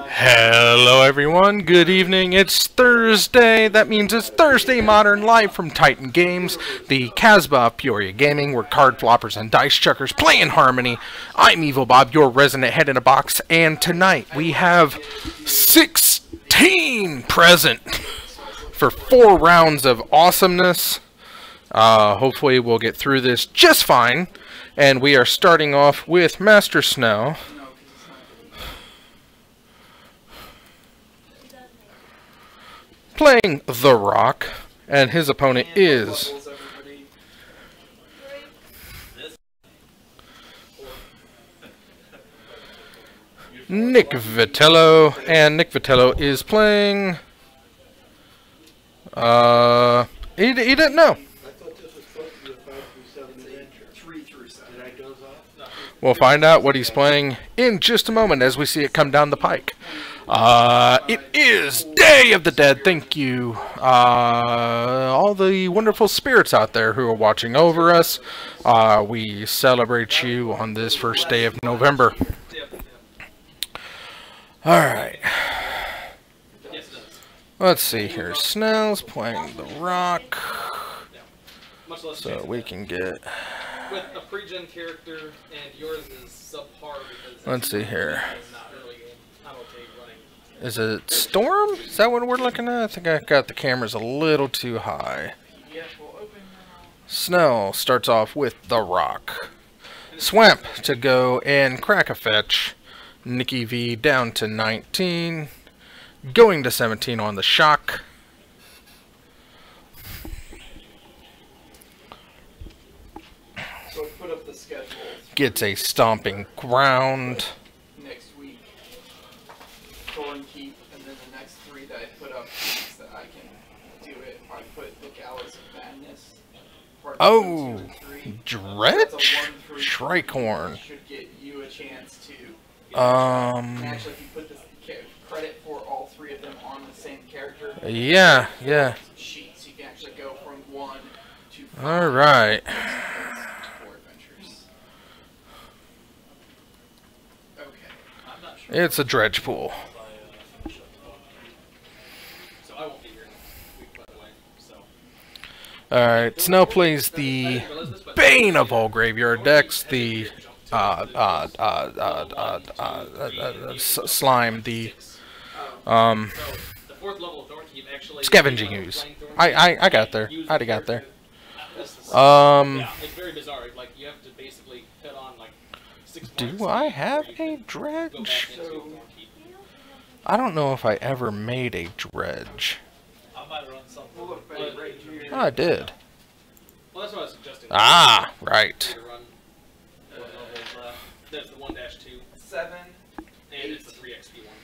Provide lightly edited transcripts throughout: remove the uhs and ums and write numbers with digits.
Hello everyone, good evening. It's Thursday. That means it's Thursday Modern live from Titan Games, the Casbah of Peoria Gaming, where card floppers and dice chuckers play in harmony. I'm Evil Bob, your resident head in a box, and tonight we have 16 present for 4 rounds of awesomeness. Hopefully we'll get through this just fine. And we are starting off with Master Snow. Playing The Rock, and his opponent is Nick Vitello, and Nick Vitello is playing he didn't know. We'll find out what he's playing in just a moment as we see it come down the pike. It is Day of the Dead. Thank you, all the wonderful spirits out there who are watching over us. We celebrate you on this first day of November. Alright. Let's see here. Snell's playing The Rock. So we can get... With a pre-gen character, and yours is subpar because... Let's see here. Is it Storm? Is that what we're looking at? I think I got the cameras a little too high. Snell starts off with The Rock. Swamp to go and crack a fetch. Nikki V down to 19. Going to 17 on the shock. So put up the schedule. Gets a stomping ground. Next week, Thorn Keep, and then the next 3 that I put up that I can do it. I put the Gallows of Madness. Oh, Dredge? Shrikehorn. Should get you a chance to. And actually, if you put the credit for all 3 of them on the same character. Yeah. Sheets, you can actually go from 1 to 5. All right. It's a dredge pool. Alright, Snow plays the bane of all graveyard decks, the slime, the scavenging ooze. I got there. I already got there. It's very bizarre. Like you have to basically put on like 6 points. Do I have a dredge? I don't know if I ever made a dredge. I might run something. Oh, I did. Well, that's what I was suggesting. Ah, right. There's the 1-2. 7. And it's the 3xp one.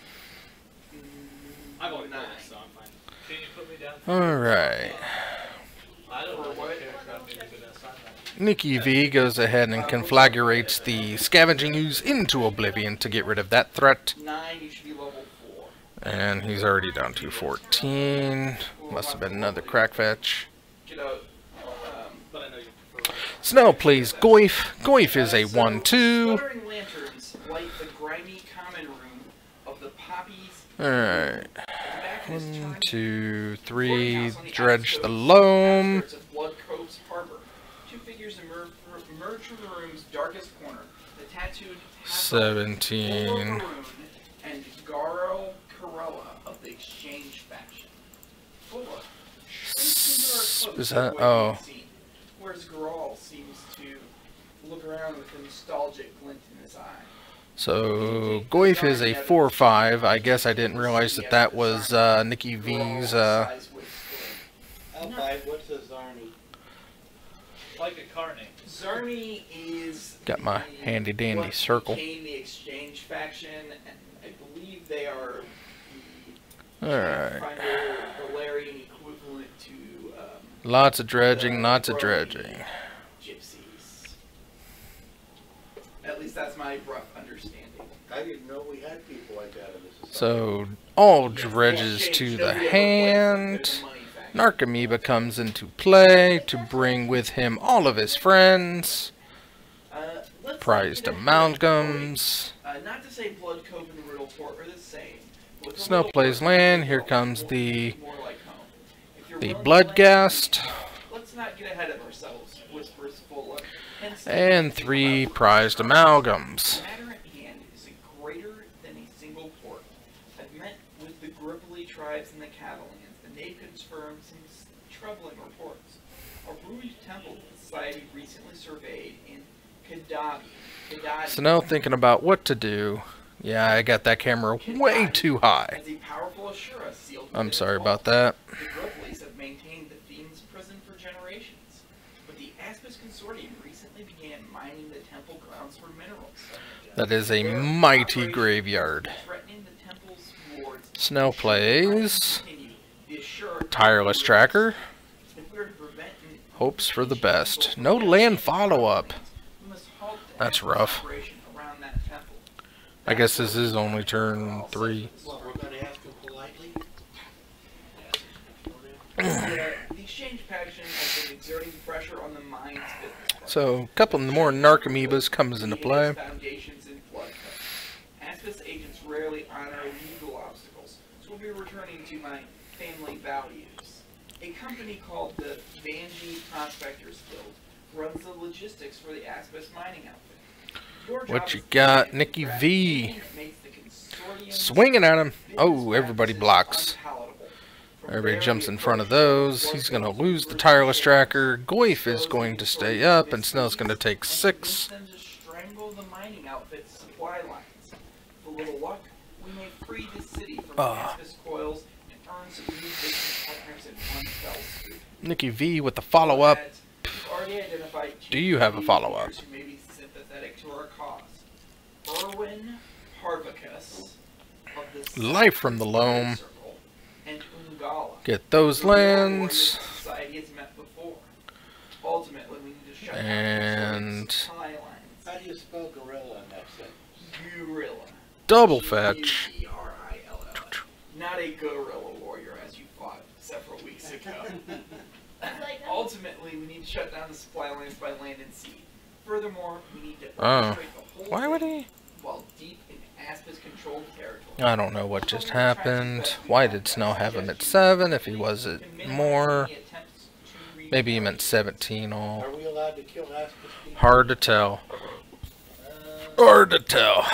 I've already done it, so I'm fine. Can you put me down? Alright. I don't know what Nikki V goes ahead and conflagrates the scavenging ooze into oblivion to get rid of that threat. 9, you should be level 4. And he's already down to 14. Must have been another crack fetch. Snow plays Goyf. Goyf is a 1/2. Alright. 1, 2, 3. Dredge the loam. 17. And Garo Corella of the Exchange faction. Is that? Oh. Whereas Grawl seems to look around with a nostalgic glint in his eye. So Goyf is a 4/5. I guess I didn't realize that that was Nikki V's. What's a Zarni? Like a carne. Zarni is Got my handy dandy circle. The Exchange faction, and I believe they are the Alright. Valerian equivalent to Lots of dredging, lots of dredging. Gypsies. At least that's my rough understanding. I didn't know we had people like that in this society. So all dredges to the hand. Narcomoeba comes into play to bring with him all of his friends. Prized amalgams. Not to say Blood Cove and Riddle Port are the same. Snow plays land. Here comes the More like home. If you're the willing to Bloodghast. let's not get ahead of ourselves. Whispers full of. And 3 prized amalgams. The matter at hand is greater than a single port. I've met with the Gripply tribes in the Catalans, and they've confirmed some troubling reports. A Bruges temple society recently surveyed in Kadabi. So now thinking about what to do. Yeah, I got that camera way too high. As a powerful Ashura sealed I'm within sorry its about walls. that. The Gripplies have maintained the Fiend's prison for generations, but the Aspis Consortium recently began mining the temple grounds for minerals. That is a mighty graveyard. Threatening the temple's wards. Snow plays. The Ashura Tireless tracker. if we are to prevent an Hopes for the best. No land follow-up. we must halt the That's Aspis rough. operation around that temple. I guess this is only turn 3. Well, we're gonna ask him politely. The exchange faction has been exerting pressure on the mine's business. So, a couple more Narcomoebas comes into play. Foundations in flood codes. Aspis agents rarely honor legal obstacles, so we'll be returning to my family values. A company called the Vanji Prospectors Guild runs the logistics for the Aspis mining outfit. Your job What you is to got? find Nicky the V. that makes the consortium's Swinging at him. business Oh, everybody practices blocks. unpalatable. From Everybody there, jumps we in front of approach those. the He's going to workforce lose the with tireless resources. tracker. Goyf is going to stay up, and Snell's going to take 6. And convince them to strangle the mining outfit's supply lines. With a little luck, we may free this city from Aspis coils and earn some new business partners in one fell swoop. Nicky V with the follow-up. We've already identified two Do you have a key follow-up? leaders who may be sympathetic to our cause. Erwin Harvicus of the Life from the Loam. Circle, and Ungala. Get those lands. Society has met before. Ultimately, we need to shut down And the supply lines. How do you spell gorilla in that sentence? Gorilla. Double fetch. G-U-R-I-L-L. Not a guerrilla warrior as you fought several weeks ago. Ultimately, we need to shut down the supply lines by land and sea. Furthermore, we need to orchestrate the whole Why would thing he? while deep in Aspis controlled territory. I don't know what just happened. Why did Snell have him at 7 if he was at more? Maybe he meant 17 all. Are we allowed to kill Aspis people? Hard to tell. Hard to tell.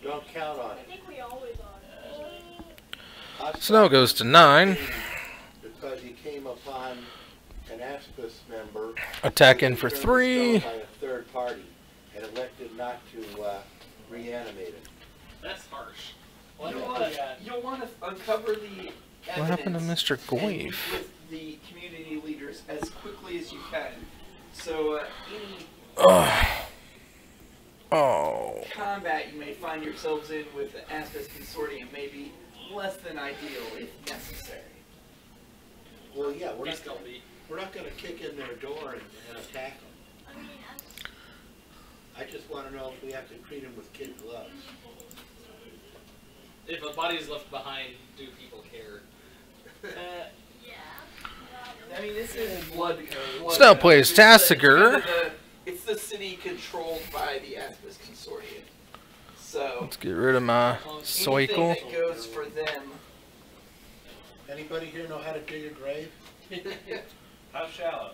Don't count on I it. think we always are. Snell goes to 9. Because he came upon an Aspis member. Attack in for turned 3. himself by a third party and elected not to reanimate him. That's harsh. You'll want to uncover the What happened to evidence Mr. and meet Goyf? with the community leaders as quickly as you can. So any Oh. combat you may find yourselves in with the Aspis Consortium may be less than ideal if necessary. Well, yeah, we're He's not gonna be. gonna kick in their door and attack them. I mean, I just want to know if we have to treat them with kid gloves. If a body is left behind, do people care? yeah. I mean, this is blood code. Snell plays Tassiger. It's the city controlled by the Aspis Consortium. So Let's get rid of my anything cycle. that goes for them. Anybody here know how to dig a grave? How shallow?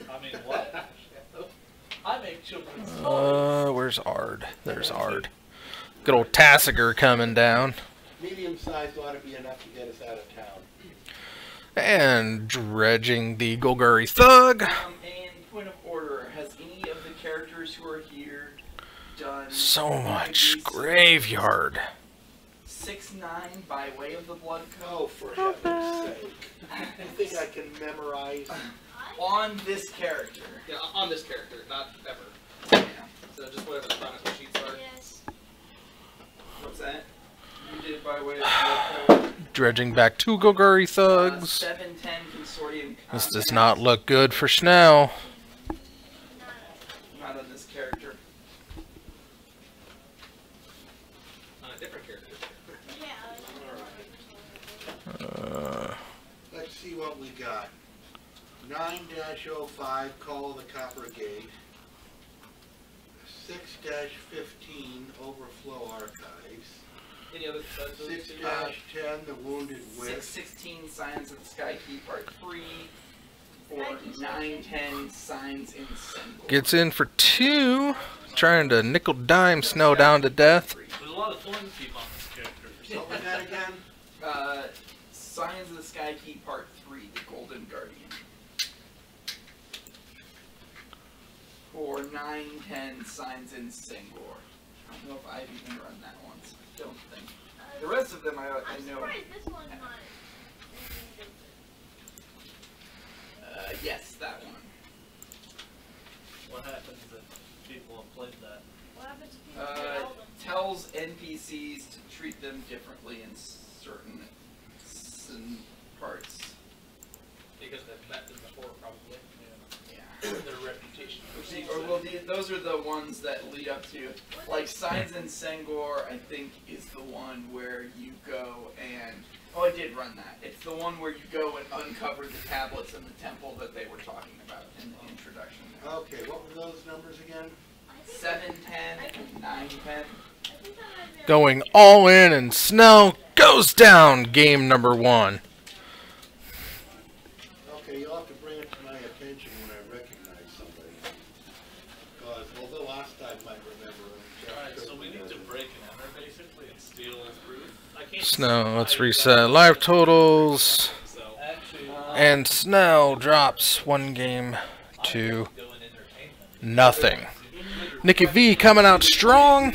I mean, what? I make children's Where's Ard? There's Ard. Good old Tassiger coming down. Medium-sized ought to be enough to get us out of town. And dredging the Golgari Thug. And point of order, has any of the characters who are here done So much IDs graveyard. 6-9 by way of the blood Oh, code for heaven's sake. I think I can memorize. on this character? Yeah, on this character, not ever. Yeah. So just whatever the chronicle sheets are. Yes. What's that? You did by way of the blood code. Dredging back 2 Golgari Thugs. 7-10 consortium. This does combat. not look good for Snell. Not on this character. On a different character. Yeah. Let's see what we got. 9-05, call the Copper Gate. 6-15 Overflow Archives. Any other besides those 6-10 The Wounded Witch. 616 Signs of the Sky Key Part 3. Or 910 Signs in Symbol. Gets in for 2. Trying to nickel dime Snow down to death. There's a lot of toys to keep on this character. What was that again? Signs of the Sky Key Part 3, The Golden Guardian. Or 910 Signs in Singor. I don't know if I've even run that once. Don't think. The rest of them I I'm know. surprised this one's not. Yes, that one. What happens if people have played that? What happens if people tell them? Tells NPCs to treat them differently in certain parts. Because they've met them before, probably. Yeah. Their reputation. Those are the ones that lead up to, like Signs in Sengor. I think is the one where you go and I did run that. It's the one where you go and uncover the tablets in the temple that they were talking about in the introduction. Okay, what were those numbers again? 710, 910. Going all in, and Snow goes down game number 1. Okay, you'll have to bring it to my attention when I recognize somebody. Because although Ostad might remember him. Alright, so we need to break an enter basically and steal proof. I can't Snow, let's reset live totals. So actually, And Snow drops 1 game to nothing. Nicky V coming out strong,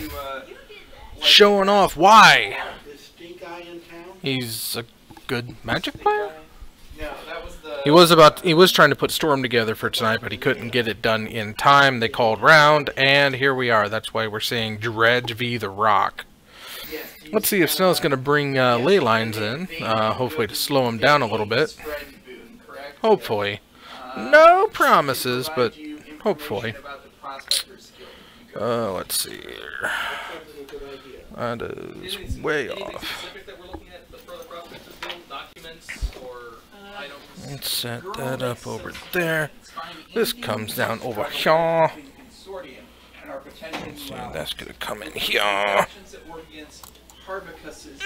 showing off why Is Stink Eye in town? he's a good Magic player. No, that was the. He was trying to put Storm together for tonight, but he couldn't get it done in time. They called round, and here we are. That's why we're seeing Dredge v. The Rock. Let's see if Snow's going to bring ley lines in, hopefully to slow him down a little bit. Hopefully. No promises, but hopefully. Let's see here. That is way off. Specific that we're looking at for the prospectors build, documents or items? Let's set that up over there. This comes down over here. So that's going to come in here.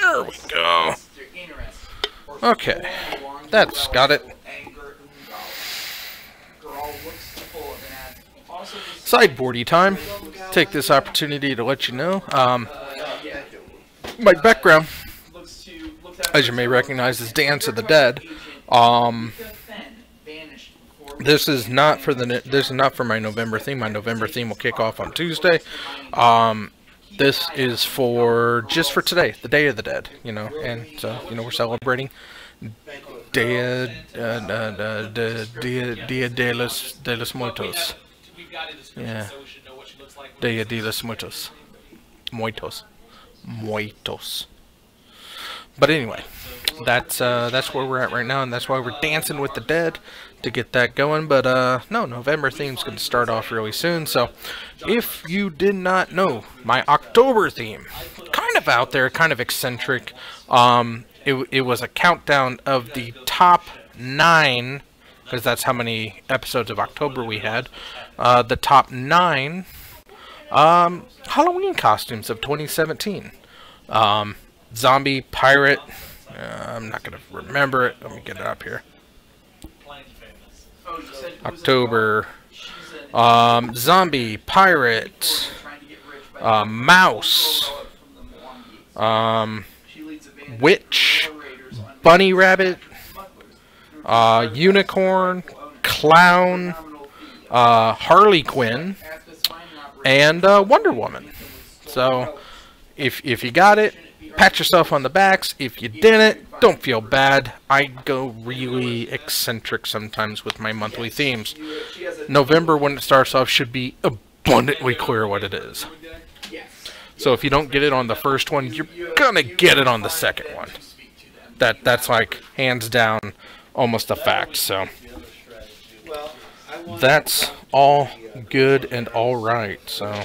There we go. Okay, that's got it. Sideboardy time. Take this opportunity to let you know. My background, as you may recognize, is Dance of the Dead. This is not for my November theme. My November theme will kick off on Tuesday. This is just for today, the Day of the Dead, and so we're celebrating Dia de los Muertos. Yeah, Dia de los Muertos. Muertos. But anyway, that's where we're at right now, and that's why we're dancing with the dead to get that going. But no, November theme's going to start off really soon. So if you did not know, my October theme, kind of out there, kind of eccentric. It was a countdown of the top 9, because that's how many episodes of October we had. The top 9 Halloween costumes of 2017. Zombie, pirate. I'm not gonna remember it. Let me get it up here. October. Zombie, pirate, mouse, witch, bunny rabbit, unicorn, clown, Harley Quinn, and Wonder Woman. So if you got it, pat yourself on the backs. If you didn't, don't feel bad. I go really eccentric sometimes with my monthly themes. November, when it starts off, should be abundantly clear what it is. So if you don't get it on the first one, you're gonna get it on the second one. That's like hands down almost a fact. So that's all good and all right. So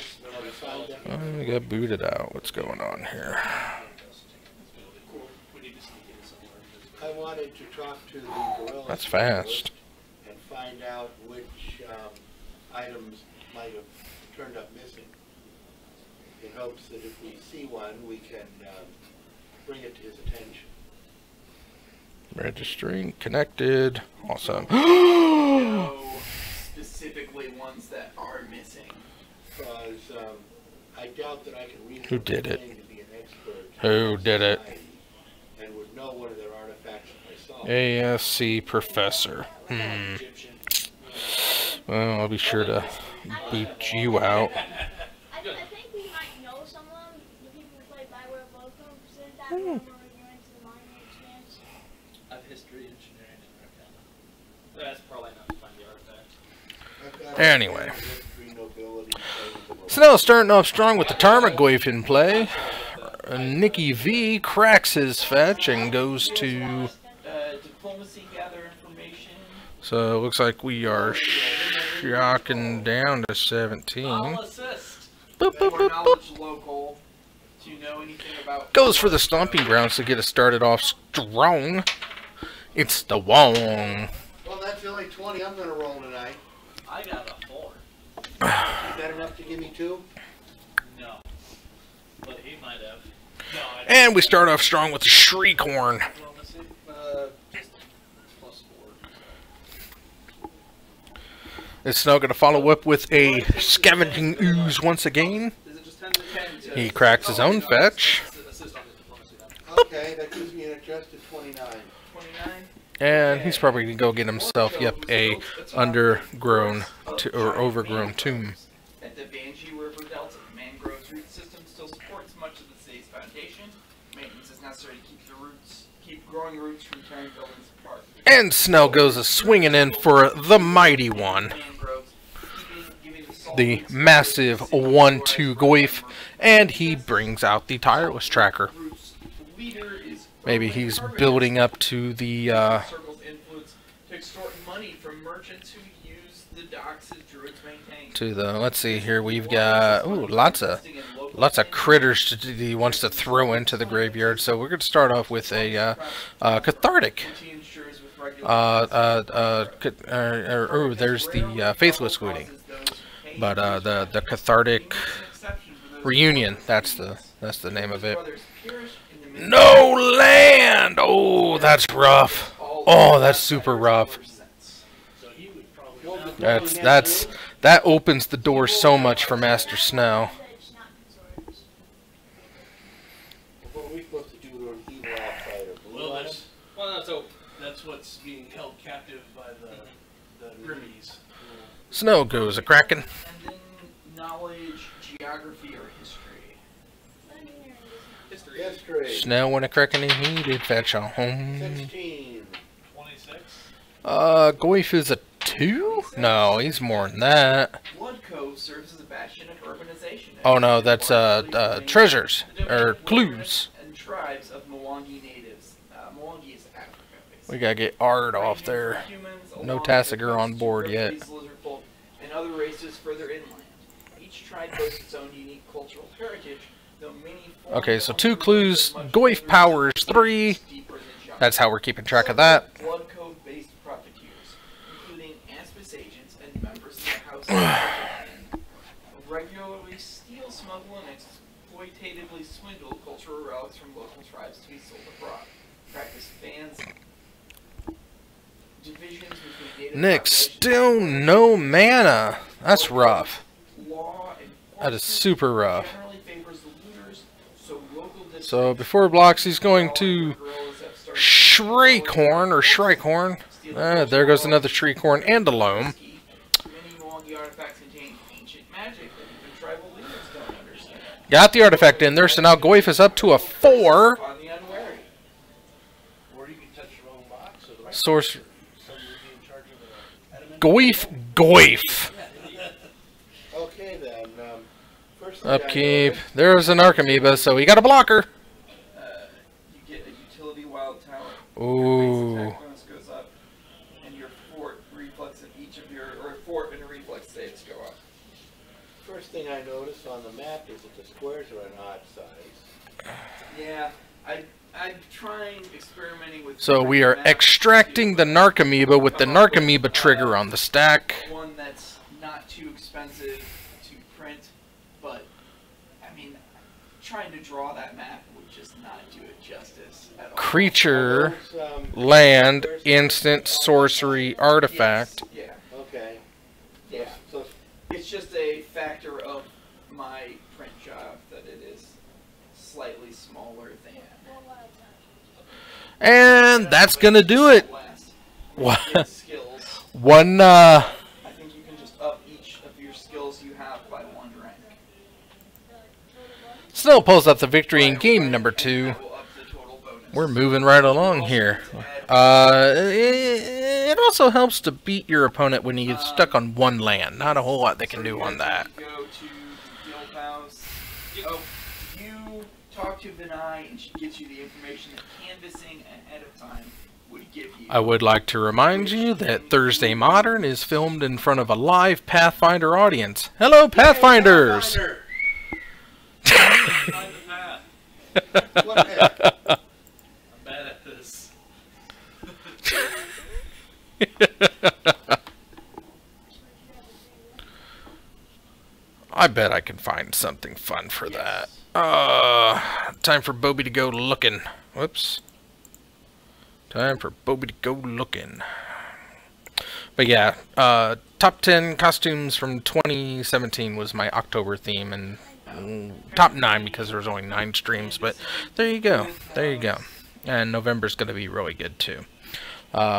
I got booted out. What's going on here? I wanted to talk to the gorilla. That's fast. And find out which items might have turned up missing. in hopes that if we see one, we can bring it to his attention. Registering, connected, awesome. No specifically ones that are missing. Because I doubt that I can reasonably Who did it? claim to be an expert Who did it? and would know one of their artifacts myself. ASC professor. Well, I'll be sure to boot you out. I think we might know someone, the people who play Bioware Loco, consider that when we're reviewing to the minor experience. I have history, engineering, and arcana. That's probably not to find the artifact. I've got Anyway. history, nobility, claims, Snell starting off strong with the Tarmogoyf in play. Nicky V cracks his fetch and goes to... Diplomacy, gather information. So it looks like we are shocking down to 17. I'll assist. Boop, boop, More boop, boop. knowledge local. Do you know anything about... Goes for the stomping grounds to get us started off strong. It's the Wong. Well, that's the only 20 I'm going to roll tonight. I got a 4. Is that enough to give me 2? No. But he might have. No, I don't. And we start off strong with the Shriekhorn. Diplomacy? Just plus 4. It's now going to follow up with a Scavenging Ooze once again. Is it just 10 to 10? He cracks his own fetch. Assist on the diplomacy then. Okay, that gives me an adjusted 29. 29? And he's probably going to go get himself, yep, a undergrown or overgrown tomb. At the Vanji River Delta, the mangrove's root system still supports much of the city's foundation. Maintenance is necessary to keep growing roots from tearing buildings apart. And Snell goes a swinging in for the mighty one. Mangroves, giving salt The roots massive 1-2 Goyf. And he brings out the Tireless Tracker. roots. The leader is Maybe he's building up to the, circle's influence to extort money from merchants who use the docks as druids maintain. let's see here, we've got, ooh, lots of critters he wants to throw into the graveyard. So we're going to start off with a, cathartic. There's the, faithless looting. But, the cathartic reunion, that's the name of it. No land! Oh, that's rough. Oh, that's super rough. So he would probably That opens the door so much for Master Snow. What are we supposed to do to an evil outsider? Well, that's what's being held captive by the Grimmies. Snow goes a cracking. And then knowledge, geography, or history. History. Snow went a cracking and he did fetch a home. 16. 26? Goyf is a 2? No, he's more than that. Blood Cove serves as a bastion of urbanization. Oh no, that's treasures or clues. And tribes of Mwangi natives. Mwangi is Africa, basically. We gotta get Ard off there. No Tassiger on board yet. And other races further inland. Each tribe boasts its own unique cultural heritage, though many Okay, so 2 clues. Goyf powers 3. That's how we're keeping track of that. Blood Cove-based profiteers, including Aspis agents and members of the House of Japan, regularly steal, smuggle, and exploitatively swindle cultural relics from local tribes to be sold abroad. Practice fans divisions between native Nick, populations still no mana. That's rough. law That is super rough. generally favors the looters, so local So before he blocks, he's going to Shriekhorn or Shriekhorn. There goes another Shriekhorn and a Loam. Many Mwangi artifacts contain ancient magic that even tribal leaders don't understand. Got the artifact in there, so now Goyf is up to a 4. On the unwary. Or you can touch your own box. Or the right Source someone would be in charge of the Goyf. Okay then. First thing Upkeep. There's an Archamoeba, so he got a blocker. You get a utility wild talent. Ooh. Your base attack bonus goes up, and your fort reflex in each of your fort and reflex saves go up. First thing I notice on the map is that the squares are an odd size. Yeah, I'm trying experimenting with. So we are maps extracting the to Narcomoeba with the come up with, Narcomoeba trigger on the stack. One that's not too expensive to print, but I mean trying to draw that map would just not do it justice at all. Creature, land, instant, sorcery, artifact. Yes, yeah. Okay. Yeah. So, It's just a factor of my print job that it is slightly smaller than. And that's gonna do it. What? Skills. One, I think you can just up each of your skills you have by 1 rank. Snow pulls up the victory in game number 2. That will up the total bonus. We're moving right along here. It also helps to beat your opponent when you get stuck on one land. Not a whole lot they can do on that. Go to the guild house. Oh, you talk to Vinay and she gives you the information that canvassing ahead of time would give you. I would like to remind you that Thursday Modern is filmed in front of a live Pathfinder audience. Hello, Pathfinders! Find the path. what path? I'm bad at this. I bet I can find something fun for that. Time for Bobby to go looking. Whoops. Time for Bobby to go looking. But yeah, top 10 costumes from 2017 was my October theme, and top 9 because there was only 9 streams. But there you go. There you go. And November's going to be really good too.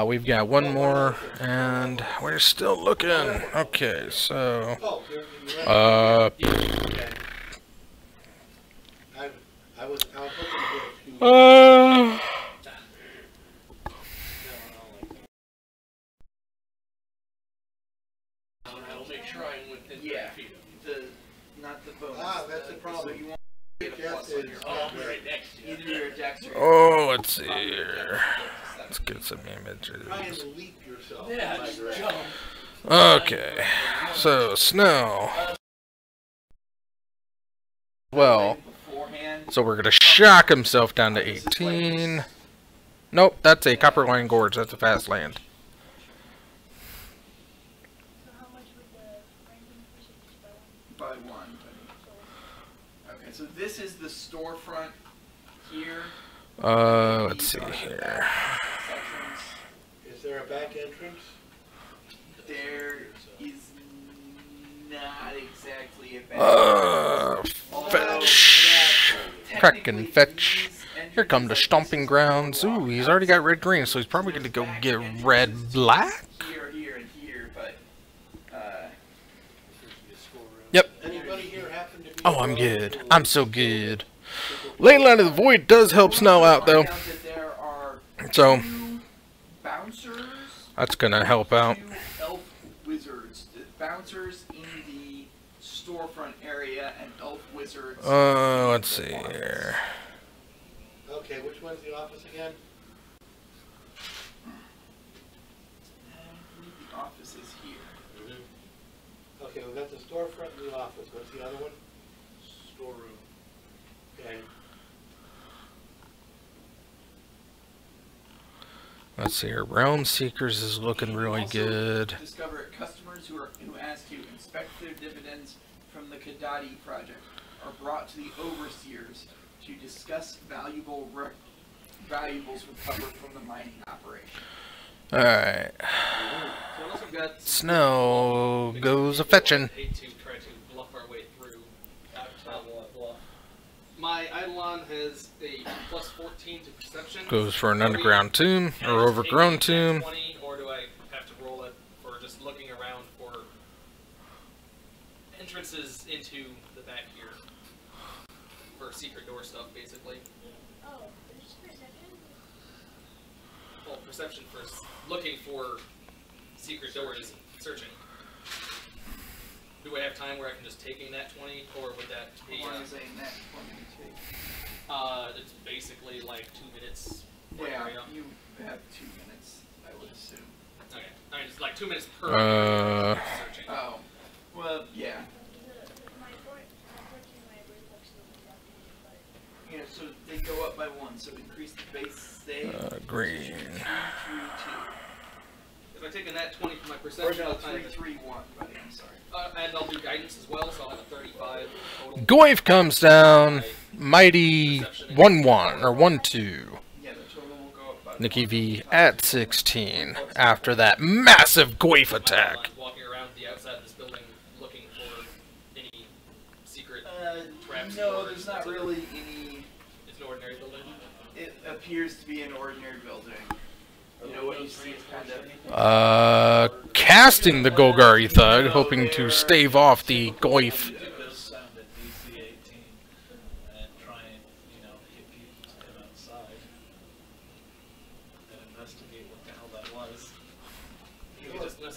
We've got one more, and we're still looking. Okay, so Oh, okay. I was looking for a few. I'll make sure I'm within 30 Yeah, feet of not the bonus. That's the problem. So you want to get a plus on your you. Right next to you. either your dex or your oh, let's see here. Let's get some images. Try and leap yourself. Yeah, in my just direction. jump. Okay, so Snow. Well, beforehand. so we're gonna shock himself down to 18. Nope, that's a Copperline Gorge. That's a fast land. So how much would the ranking percentage by one? By 1. Okay, so this is the storefront here. Let's These see are the here. back sections. Is there a back entrance? There is not exactly a back Fetch. Kraken fetch. Here come the stomping grounds. Ooh, he's already got red green, so he's probably gonna go get red black. Here, here, and here, but Yep. Anybody here happen to be? Oh, I'm good. I'm so good. Ley Line of the Void does help Snow out though, find out that there are so 2 bouncers, that's gonna help out. 2 elf wizards. The bouncers in the storefront area and elf wizards. Let's see here. Okay, which one's the office again? I believe the office is here. Okay, we got the storefront and the office. What's the other one? Storeroom. Okay. Let's see here. Realm Seekers is looking really Also good. Discover customers who ask to inspect their dividends from the Kadadi project are brought to the overseers to discuss valuables recovered from the mining operation. Alright. So unless we've got Snow goes a fetching. hate to try to bluff our way through. Bluff. My Eidolon has a plus 14 to perception. Goes for an underground tomb or overgrown tomb. 20, or do I have to roll it for just looking around for entrances into the back here? For secret door stuff, basically. Oh, there's perception? Well, perception for looking for secret doors, searching. Do I have time where I can just take a nat 20, or would that be? How long is a nat 20 take? It's basically like 2 minutes. per Yeah, area. you have 2 minutes, I would assume. Okay. I mean, it's like 2 minutes per area searching. Oh, well, yeah. My 14, my reflex is Yeah, so they go up by 1, so increase the base save. Green. 3, 3, 2. If I take a nat 20 for my Or perception, no, I'll kind 3, of, 3, 1, buddy, I'm sorry. and I'll do guidance as well, so I'll have a 35 total. Goyf comes down. Right. mighty 1-1 or 1-2. Yeah, the total will go up by Nikki V at 16 after that massive Goif attack. Walking around the outside of this building looking for any secret traps. No, there's not really any. It's an ordinary building. It appears to be an ordinary building. You know what you see is kind of. Casting the Golgari Thug, hoping to stave off the Goif.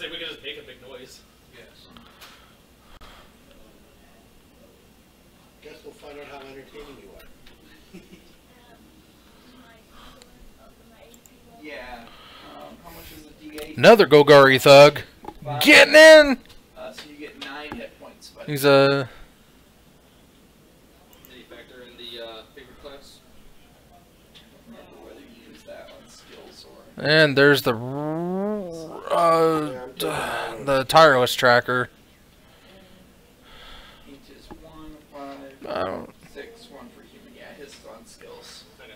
We can just make a big noise. Yes. Guess we'll find out how entertaining you are. Yeah. How much is the D8? Another Golgari Thug. Getting in! So you get 9 hit points. But He's a... Any factor in the favorite class? remember whether you use that on skills or. And there's the tireless tracker. Each is 1, 5, 6, 1 for human. Yeah, his is on skills. Okay.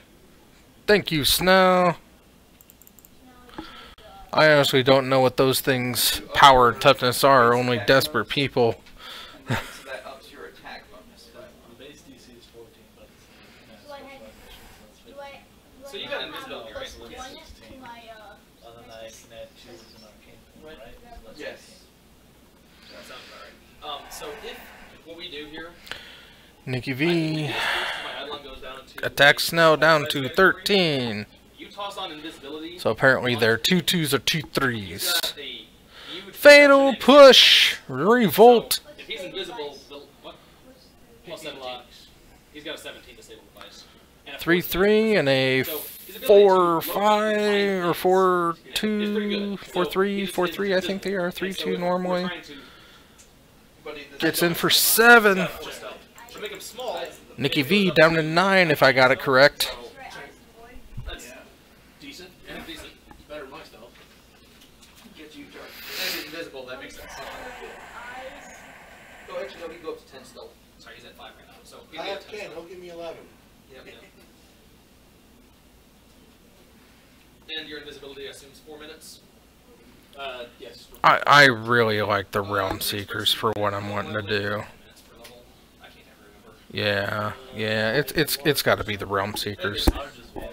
Thank you, Snow. I honestly don't know what those things, power and toughness are. Only desperate people. And so that ups your attack bonus. The base DC is 14, but So I had- So you got invisibility, right? Plus 1 to my, other than that, I can add 2 as an arcane, right? So that's Yes. 18. That sounds about right. So if what we do here, Nikki V my Eidolon goes down to attacks Snow down to 13. You toss on invisibility. So apparently they're 2-2s or 2-3s. You've got a huge Fatal perception push! Revolt! So if he's invisible, what? Plus 17. Blocks. He's got a 17 disabled device. And a 3-3 and a So his ability to 4-5 locate or is pretty good. 4-2, So 4-3, he's 4-3 I think they are, And so 3-2 we're normally. trying to Gets in for 7. just to make him small. Nikki V down to 9 if I got it correct. So that's decent. Yeah, decent. It's better than myself. Get you dark. And he's invisible. That makes sense. Oh, actually, no, we can go up to 10 still. Sorry, he's at 5 right now. So he'll I be at have 10 10, still. he'll give me 11. Yep, yep. And your invisibility, I assume, is 4 minutes. Yes. I really like the Realm Seekers for what I'm wanting to do. Minutes per level. I can't ever remember. Yeah, it's got to be the Realm Seekers. Ours is one.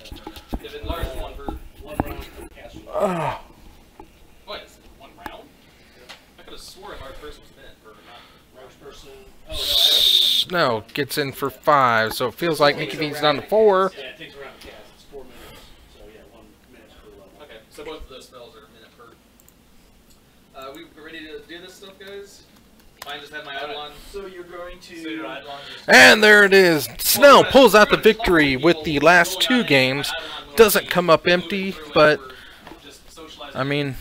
They've enlarged one per. One round per cast. Oh, What is it? 1 round? I could have sworn our first was minute per not. Round person. Oh, no, actually, Snow gets in for 5, so it feels like Nikki V's down to 4. yeah, it takes around cast. It's 4 minutes. So yeah, 1 minute per level. Okay, so both of those spells are a minute per. We ready to do this stuff, guys? I just had my Eidolon. So you're going So your to. Eidolon just And there it is. Snow pulls out the victory with the last 2 games. Doesn't come up empty, but I mean,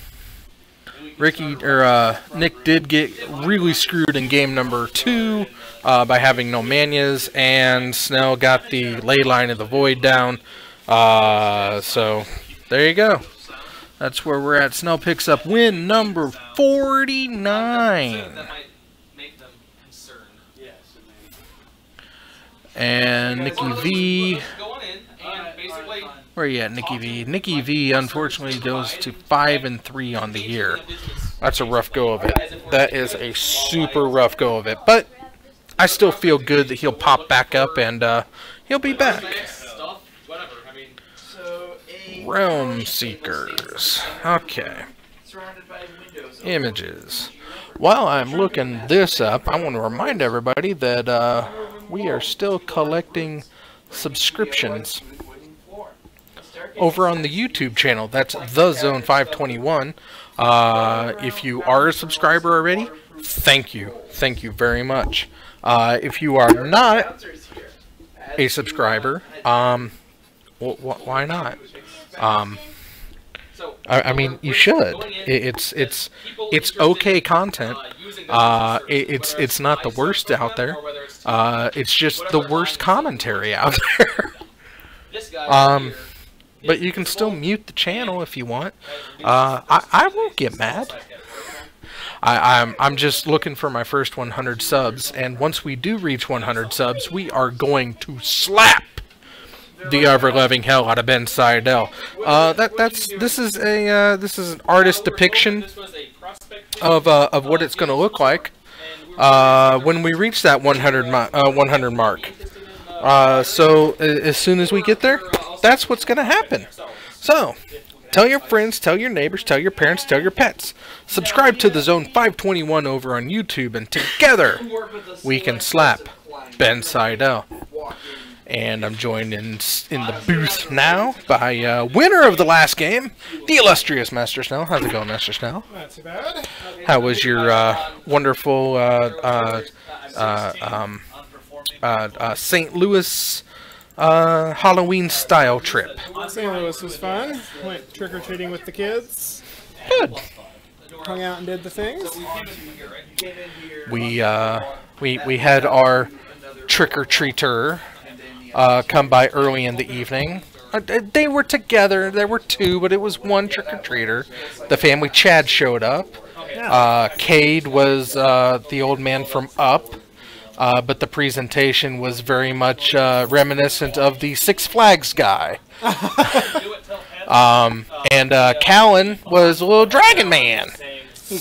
Ricky or Nick did get really screwed in game number 2 by having no Manias, and Snell got the ley line of the void down. So there you go. That's where we're at. Snell picks up win number 49. That might make them concerned. yes, And Nikki V. Go on in, and basically. Where are you at, Nikki V? Nikki V unfortunately goes to 5-3 on the year. That's a rough go of it. That is a super rough go of it. But I still feel good that he'll pop back up and he'll be back. Stuff, whatever. I mean, So a. Realm Seekers. Okay. Surrounded by windows. Images. While I'm looking this up, I want to remind everybody that we are still collecting subscriptions over on the YouTube channel. That's The Zone 521. If you are a subscriber already, thank you. Thank you very much. If you are not a subscriber, why not? I mean, you should. It's okay content. It's not the worst out there. It's just the worst commentary out there. But you can still mute the channel if you want. I won't get mad. I'm just looking for my first 100 subs, and once we do reach 100 subs, we are going to slap the ever-loving hell out of Ben Seidel. This is an artist depiction of what it's going to look like when we reach that 100 mark. So as soon as we get there, that's what's going to happen. So tell your friends, tell your neighbors, tell your parents, tell your pets. Subscribe to the Zone 521 over on YouTube, and together we can slap Ben Seidel. And I'm joined in the booth now by winner of the last game, the illustrious Master Snell. How's it going, Master Snell? Not too bad. How was your wonderful St. Louis Halloween style trip? St. Louis was fun. Went trick-or-treating with the kids. Good. Hung out and did the things. We had our trick-or-treater come by early in the evening. They were together. There were two, but it was one trick-or-treater. The family Chad showed up. Cade was the old man from Up, but the presentation was very much reminiscent of the Six Flags guy. And Callan was a little dragon man.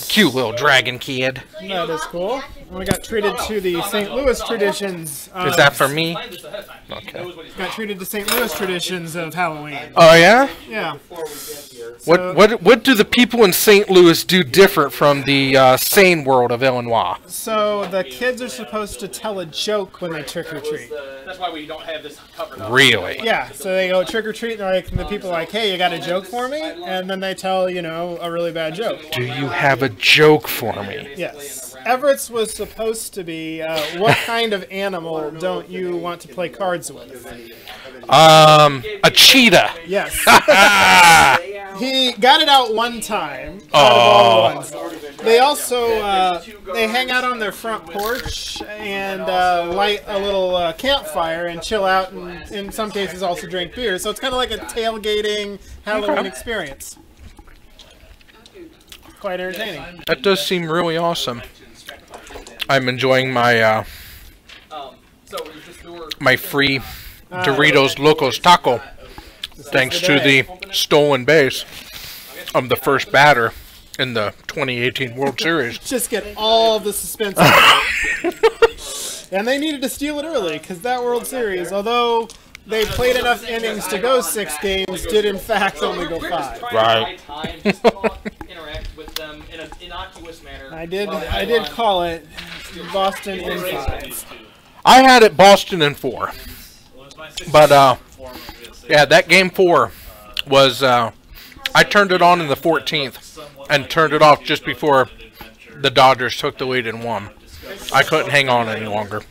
Cute little dragon kid. That is cool. We got treated to the St. Louis traditions. Is that for me? Okay. Got treated to St. Louis traditions of Halloween. Oh yeah? Yeah. What do the people in St. Louis do different from the sane world of Illinois? So the kids are supposed to tell a joke when they trick or treat. That's why we don't have this covered up. Really? Yeah. So they go trick or treat, and the people are like, "Hey, you got a joke for me?" And then they tell a really bad joke. Do you have a joke for me? Yes. Everett's was supposed to be, what kind of animal don't you want to play cards with? A cheetah. Yes. He got it out one time. Oh. They also, they hang out on their front porch and light a little campfire and chill out, and in some cases also drink beer. So it's kind of like a tailgating Halloween experience. Quite entertaining. That does seem really awesome. I'm enjoying my my free Doritos Locos Taco, thanks to the stolen base of the first batter in the 2018 World Series. Just get all the suspense out of it. And they needed to steal it early, because that World Series, although they played enough innings to go 6 games, did in fact only go 5. Right. I did call it Boston in 5. I had it Boston in 4. But yeah, that game 4 was I turned it on in the 14th and turned it off just before the Dodgers took the lead and won. I couldn't hang on any longer.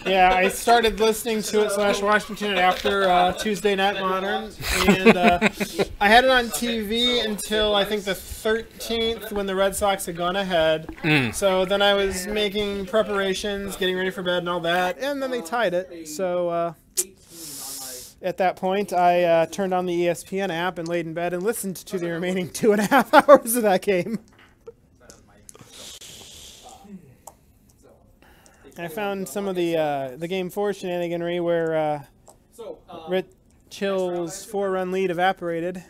Yeah, I started listening to it /Washington after Tuesday Night Modern, and I had it on TV until I think the 13th when the Red Sox had gone ahead. So then I was making preparations, getting ready for bed and all that, and then they tied it. So at that point, I turned on the ESPN app and laid in bed and listened to the remaining 2.5 hours of that game. I found some of the Game 4 shenaniganry where Rich Hill's 4-run lead evaporated.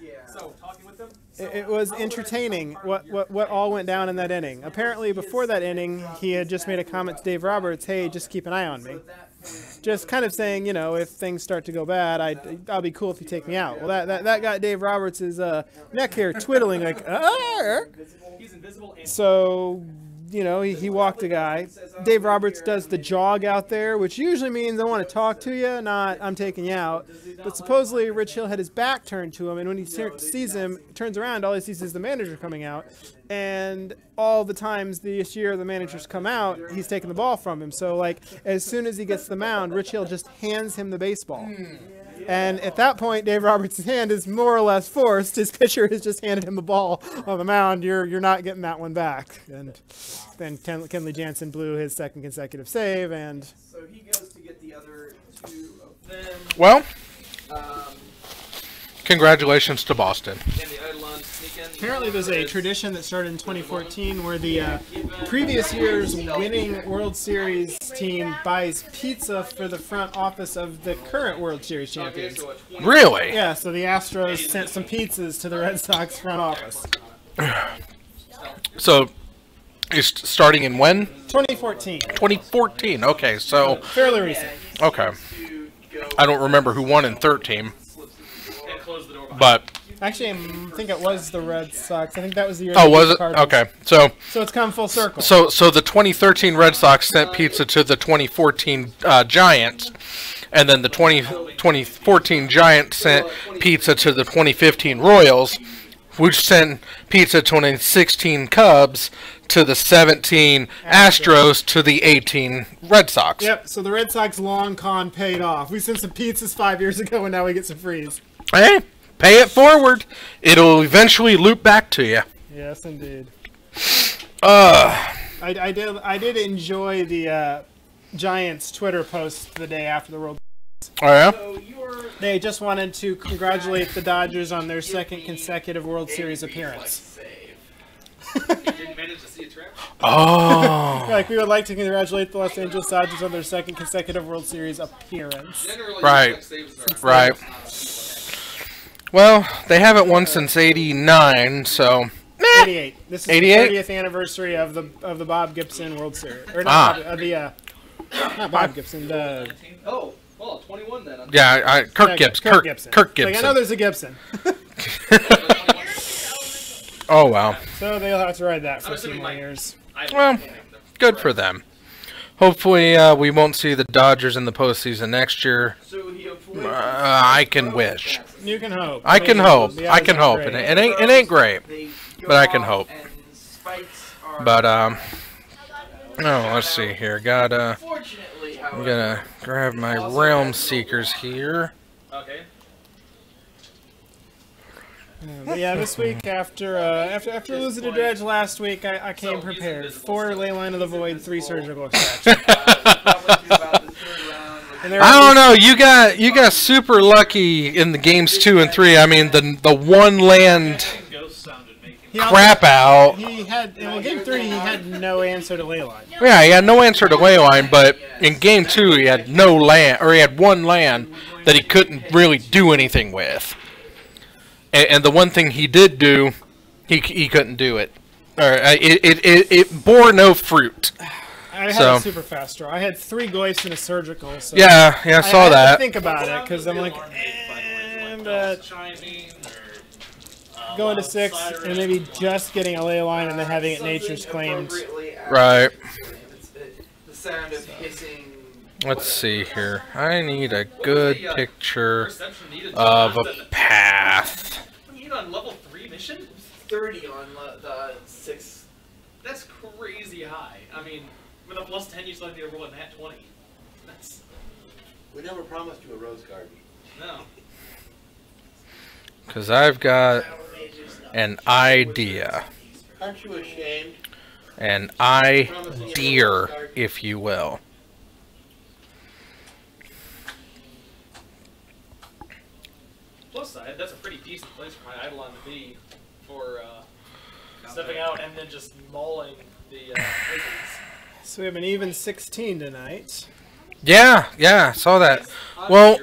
It was entertaining what all went down in that inning. Apparently, before that inning, he had just made a comment to Dave Roberts, "Hey, just keep an eye on me." Just kind of saying, if things start to go bad, I'll be cool if you take me out. Well, that got Dave Roberts' neck hair twiddling like, "Arr!" So he walked the guy. Dave Roberts does the jog out there, which usually means I want to talk to you, not I'm taking you out. But supposedly Rich Hill had his back turned to him, and when he sees him, turns around, all he sees is the manager coming out. And all the times this year the managers come out, he's taking the ball from him. So, as soon as he gets to the mound, Rich Hill just hands him the baseball. And at that point, Dave Roberts' hand is more or less forced. His pitcher has just handed him the ball on the mound. You're not getting that one back. And then Kenley Jansen blew his second consecutive save. And so he goes to get the other 2 of them. Well, congratulations to Boston. apparently there's a tradition that started in 2014 where the previous year's winning World Series team buys pizza for the front office of the current World Series champions. Really? Yeah, so the Astros sent some pizzas to the Red Sox front office. So, it's starting in when? 2014. 2014. Okay, so Fairly recent. okay. I don't remember who won in 13, but Actually, I think it was the Red Sox. I think that was the year. oh, they beat was the it? Cardinals. Okay, so So it's come full circle. so the 2013 Red Sox sent pizza to the 2014 Giants, and then the 2014 Giants sent pizza to the 2015 Royals, which sent pizza to the 2016 Cubs to the 17 Astros to the 18 Red Sox. Yep. So the Red Sox long con paid off. We sent some pizzas 5 years ago, and now we get some frees. Hey, pay it forward. It'll eventually loop back to you. Yes, indeed. I did enjoy the Giants Twitter post the day after the World. Oh yeah. They just wanted to congratulate the Dodgers on their second consecutive World Series appearance. Didn't manage to see a trap. Oh. Like, we would like to congratulate the Los Angeles Dodgers on their second consecutive World Series appearance. Right. Right. Well, they haven't won since '89, so. 88. This is 88? the 30th anniversary of the Bob Gibson World Series. Or not, not Bob Gibson. The Oh, well, 21 then. Yeah, Kirk Gibson. Kirk Gibson. Kirk Like, I Gibson. know there's a Gibson. Oh wow. So they'll have to ride that for a few more years. Well, good for them. Hopefully, we won't see the Dodgers in the postseason next year. I can wish. You can hope. I can hope. The I odds can aren't hope. great. And it ain't great, but I can hope. But oh, let's see here. I'm gonna grab my Realm Seekers here. Okay. But yeah, this week after losing to Dredge last week, I came prepared. 4 Leyline of the Void, 3 Surgical Extraction. I don't know. You got super lucky in the games 2 and 3. I mean, the one land crap out. He had in game 3 he had no answer to Leyline. Yeah, he had no answer to Leyline, but in game 2 he had no land, or he had one land that he couldn't really do anything with. And the one thing he did do, he couldn't do it. Or it bore no fruit. I had a super fast draw. I had 3 Goyfs and a Surgical. So yeah, I saw that. I had to think about it because I'm like, going to 6 and maybe just getting a Leyline and then having it Nature's Claimed. Right. The sound of hissing. Let's see here. I need a good picture of a path. You on level 3 mission? 30 on the 6. That's crazy high. I mean, with a +10, you still have to roll a nat 20. That's We never promised you a rose garden. no. Because I've got an idea. Aren't you ashamed? An idea, if you will. Plus side, that's a pretty decent place for my Eidolon to be for stepping out and then just mauling the wizards. So we have an even 16 tonight. Yeah, I saw that. Well,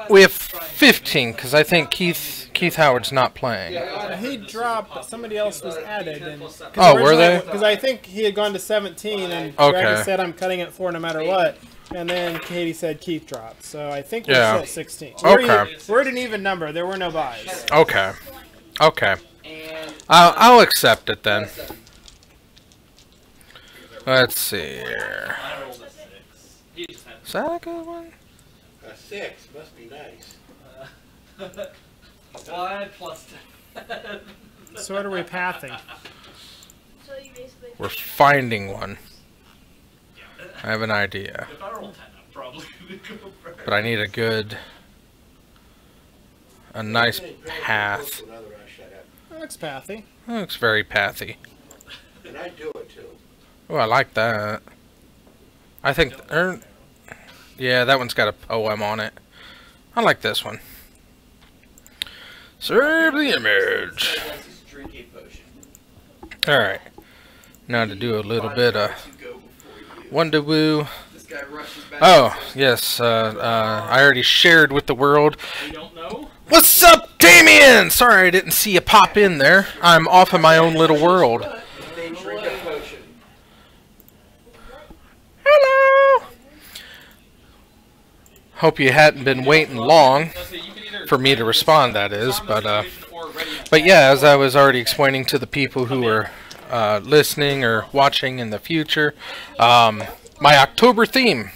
we have 15 because I think Keith Howard's not playing. He dropped, but somebody else was added. And, Oh, were they? Because I think he had gone to 17, and Okay. Dragon said, I'm cutting it 4 no matter what. And then Katie said Keith dropped. So I think we're Yeah. still at 16. Okay. We're at an even number. There were no buys. Okay. I'll accept it then. Let's see here. Is that a good one? A 6 must be nice. Well, I had +10. So what are we pathing? So you basically We're finding one. I have an idea. If I roll 10, I'm probably going to go first. But I need a nice path. That looks pathy. That looks very pathy. And I do it too. Oh, I like that. I think, yeah, that one's got a poem on it. I like this one. Serve the image. Alright. Now to do a little bit of Wonder-Woo. This guy rushes back. Oh, yes. I already shared with the world. We don't know. What's up, Damien? Sorry I didn't see you pop in there. I'm off in my own little world. They drink a potion. Hello! Hope you hadn't been waiting long for me to respond, that is. But yeah, as I was already explaining to the people who were listening or watching in the future, my October theme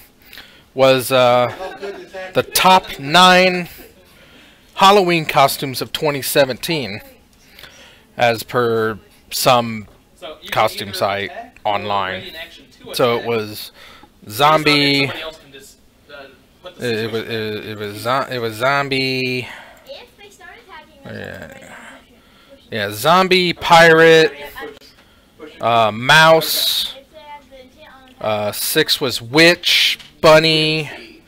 was the top 9 Halloween costumes of 2017, as per some costume site online. So it was zombie. It was zombie. Yeah, zombie, pirate, mouse. 6 was witch, bunny,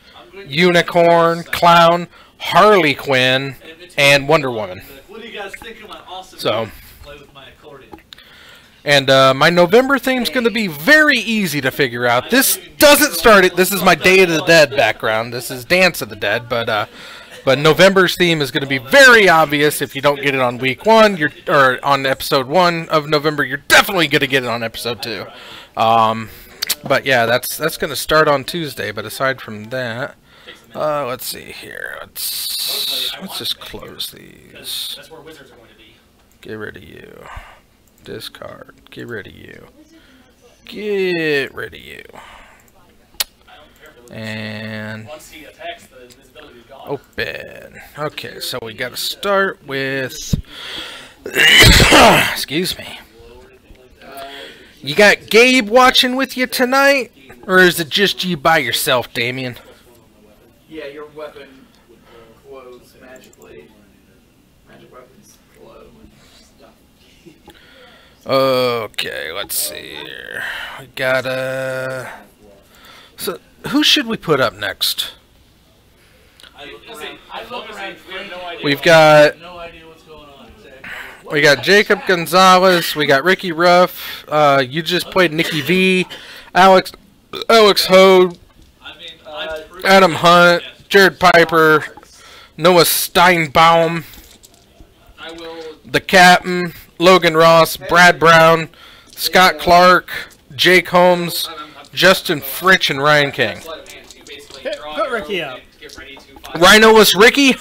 unicorn, clown, Harley Quinn, and Wonder Woman. What do you guys think of my awesome So, play with my accordion? and my November theme's going to be very easy to figure out. This doesn't start it. This is my Day of the Dead background. This is Dance of the Dead, but November's theme is going to be very obvious. If you don't get it on week 1, or on episode 1 of November, you're definitely going to get it on episode 2. But yeah, that's going to start on Tuesday. But aside from that, let's see here. Let's just close these. That's where wizards are going to be. Get rid of you. Discard. Get rid of you. Get rid of you. And Once he attacks, the invisibility is gone. open. Okay, so we got to start with. Excuse me. You got Gabe watching with you tonight, or is it just you by yourself, Damien? Yeah, your weapon glows magically. Magic weapons glow and stuff. Okay, let's see here. We got So, who should we put up next? We've got. No idea what's going on. We got Jacob Gonzalez. We got Ricky Ruff. You just played Nikki V. Alex Hode. Adam Hunt. Jared Piper. Noah Steinbaum. The Captain. Logan Ross. Brad Brown. Scott Clark. Jake Holmes. Justin Fritch, and Ryan King. Put Ricky up. Rhino-less Ricky?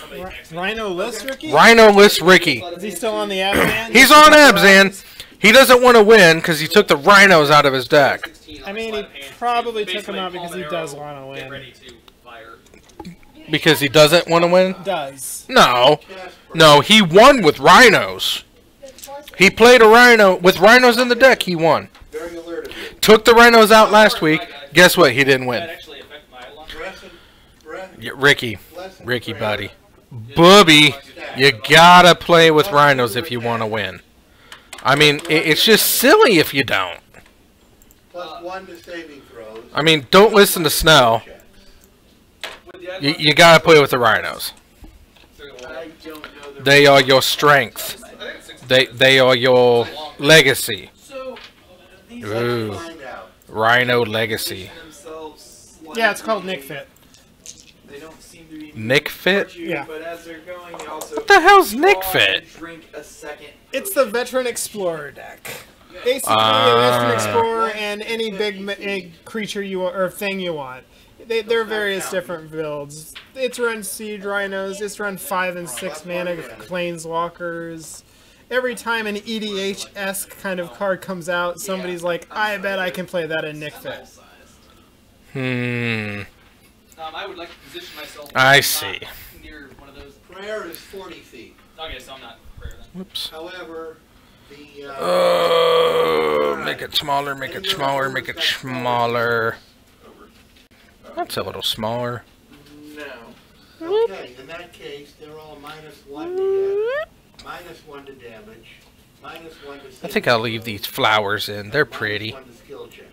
Rhino-less Ricky? Rhino-less Ricky. Is he still on the Abzan? He's on Abzan. He doesn't want to win because he took the rhinos out of his deck. I mean, he probably took him out because he does want to win. Because he doesn't want to win? Does. No. No, he won with rhinos. He played a rhino. With rhinos in the deck, he won. Took the rhinos out last week. Guess what? He didn't win. Yeah, Ricky, buddy. Booby, you gotta play with rhinos if you want to win. I mean, it's just silly if you don't. +1 to saving throws. I mean, don't listen to Snell. You gotta play with the rhinos. They are your strength. They are your legacy. Ooh. Rhino legacy. Yeah, it's called Nick Fit. Nick Fit? Yeah. What the hell's Nick Fit? It's the Veteran Explorer deck. Basically, a Veteran Explorer and any big creature you want, or thing you want. There are various different builds. It's run Siege Rhinos. It's run 5 and 6 mana Planeswalkers. Every time an EDH-esque kind of card comes out, somebody's like, I bet I can play that in Nick Fit. I would like to position myself. I see. Near one of those. Prayer is 40 feet. Okay, so I'm not prayer then. Whoops. However, the Make it smaller, make it smaller, make it smaller. That's a little smaller. No. okay, in that case, they're all -1 to damage, -1 to damage, -1 to. I think I'll leave these flowers in. They're pretty. -1 to skill checks.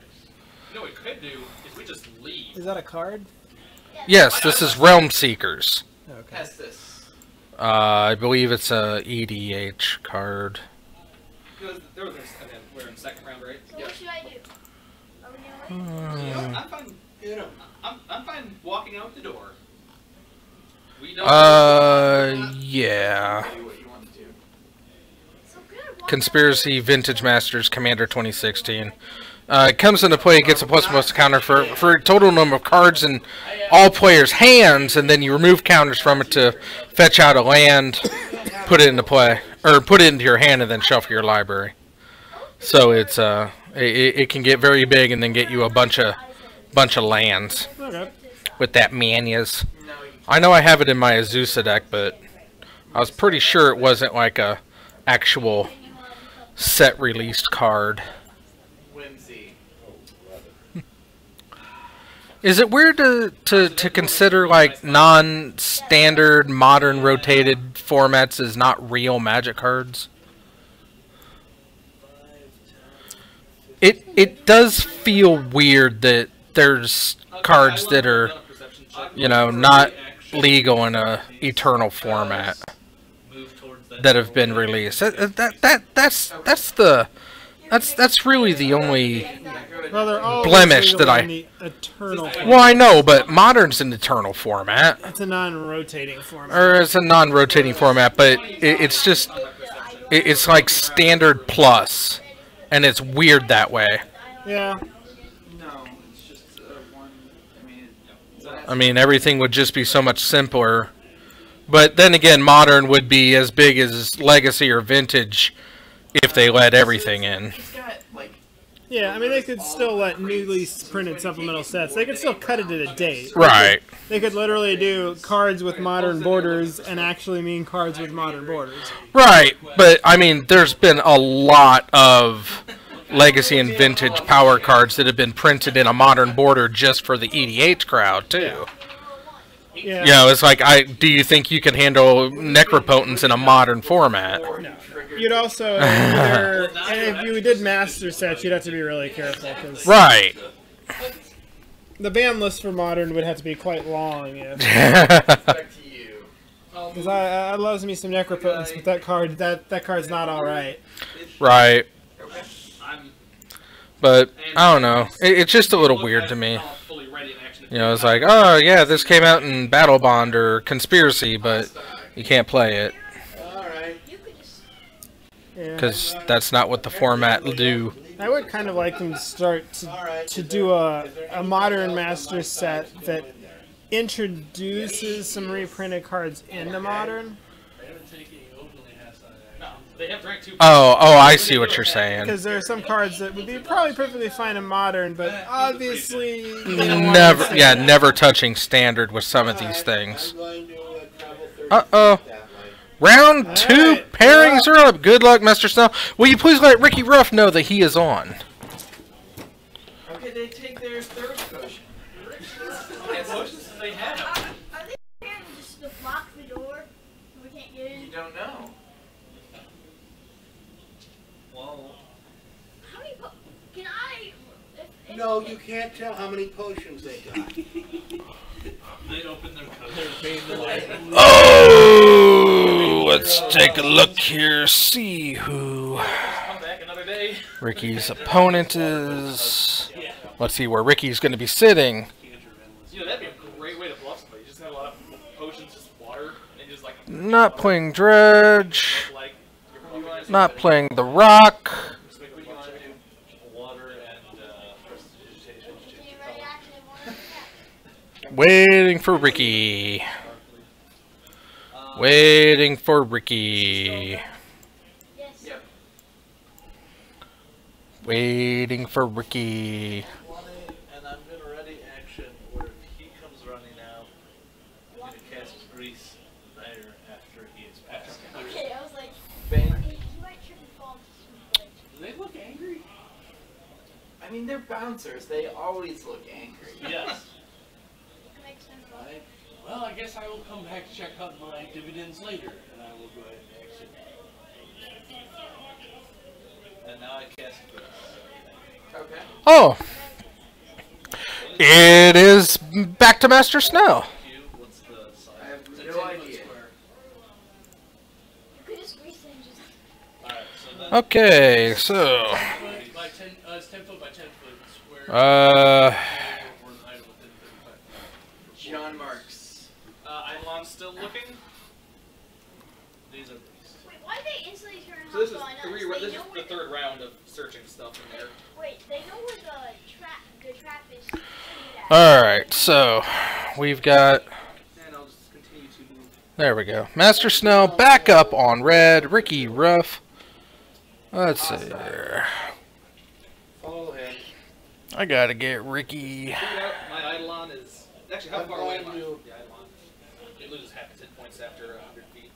You know what we could do is we just leave. Is that a card? Yes, this is Realm Seekers. Okay. Estes. I believe it's a EDH card. Because there was this, and then We're in second round, right? So what should I do? Are we gonna wait? You know what? I'm fine. Hit 'em. I'm fine walking out the door. We don't. Yeah. Do what you want to do. So good. Walk Conspiracy Vintage Masters Commander 2016. It comes into play, it gets a plus counter for a total number of cards in all players' hands, and then you remove counters from it to fetch out a land, put it into play, or put it into your hand and then shuffle your library. So it's it can get very big and then get you a bunch of lands Okay. with that manias. No, you I know I have it in my Azusa deck, but I was pretty sure it wasn't like a actual set released card. whimsy. Is it weird to consider like non-standard modern rotated formats as not real Magic cards? It does feel weird that there's cards that are, you know, not legal in a eternal format that have been released. That's really the only Well, they're all blemish that I- in the eternal. well, I know, but modern's an eternal format, It's a non-rotating format. or it's a non-rotating format, but it's just it's like standard plus, and it's weird that way. Yeah. No, it's just one. I mean, everything would just be so much simpler. But then again, modern would be as big as Legacy or Vintage if they let everything in. It's got like Yeah, I mean, they could still let newly printed supplemental sets. They could still cut it at a date. Right. They could literally do cards with modern borders and actually mean cards with modern borders. Right. But, I mean, there's been a lot of Legacy and Vintage power cards that have been printed in a modern border just for the EDH crowd, too. Yeah. You know, it's like, do you think you can handle Necropotence in a modern format? You'd also either, and if you did master sets, you'd have to be really careful because Right. the ban list for modern would have to be quite long. back to you. Because I loves me some Necropotence, but that card's not all right. Right. I'm. But, I don't know. It's just a little weird to me. Fully ready in action. You know, it's like, oh, yeah, this came out in Battle Bond or Conspiracy, but you can't play it. Alright. You could just. Yeah. Because that's not what the format will do. I would kind of like them to start to do a modern master set that introduces some reprinted cards into modern. No, they have drank 2. Oh, I see what you're saying. Because there are some cards that would be probably perfectly fine in modern, but obviously they don't want Never, to yeah, never touching standard with some of these things. I'm going to travel 30 Uh-oh. feet that way. Round 2 Alright. pairings are up. Good luck, Mr. Snow. Will you please let Ricky Ruff know that he is on? Okay, they take their third potion. What potions do they have? Are they prepared to just to block the door so we can't get You in? don't know. Well, How many? Can I? If No, you can't tell how many potions they got. They'd open their cover. Oh, let's take a look here. See who come back another day. Ricky's opponent is. Let's see where Ricky's going to be sitting. You know, that'd be a great way to bluff somebody. You just have a lot of potions, just water, and just like. Not playing Dredge. Like, Not playing the Rock. just make what you want to do. Water and prestidigitation. can you ready action in one? Waiting for Ricky. Waiting for Ricky. Yes. Yep. Waiting for Ricky. And I'm going to ready action where if he comes running out, I'm going to cast Grease there after he is passed. Okay, I was like, Bang. he might trip and fall. Do they look angry? I mean, they're bouncers. They always look angry. Yes. Makes sense. Well, I guess I will come back to check out my dividends later, and I will go ahead and exit. And now I cast Grease. Okay. Oh. It is back to Master Snow. What's the size? I have It's a no 10-foot idea. square. You could just grease it and just. Alright, so then Okay, so John Marks. Eidolon's still looking. These are beasts. Wait, why did they instantly turn So this is off on us? this They is know the where third round of searching stuff in there. Wait, they know where the trap is sitting at. Alright, so we've got... And I'll just continue to move. There we go. Master Snell back up on red. Ricky Ruff. Let's see here. Follow him. I gotta get Ricky. Figured out my Eidolon is... Actually, how I'm far away am I going from to- the Eidolon? It loses half its hit points after 100 feet.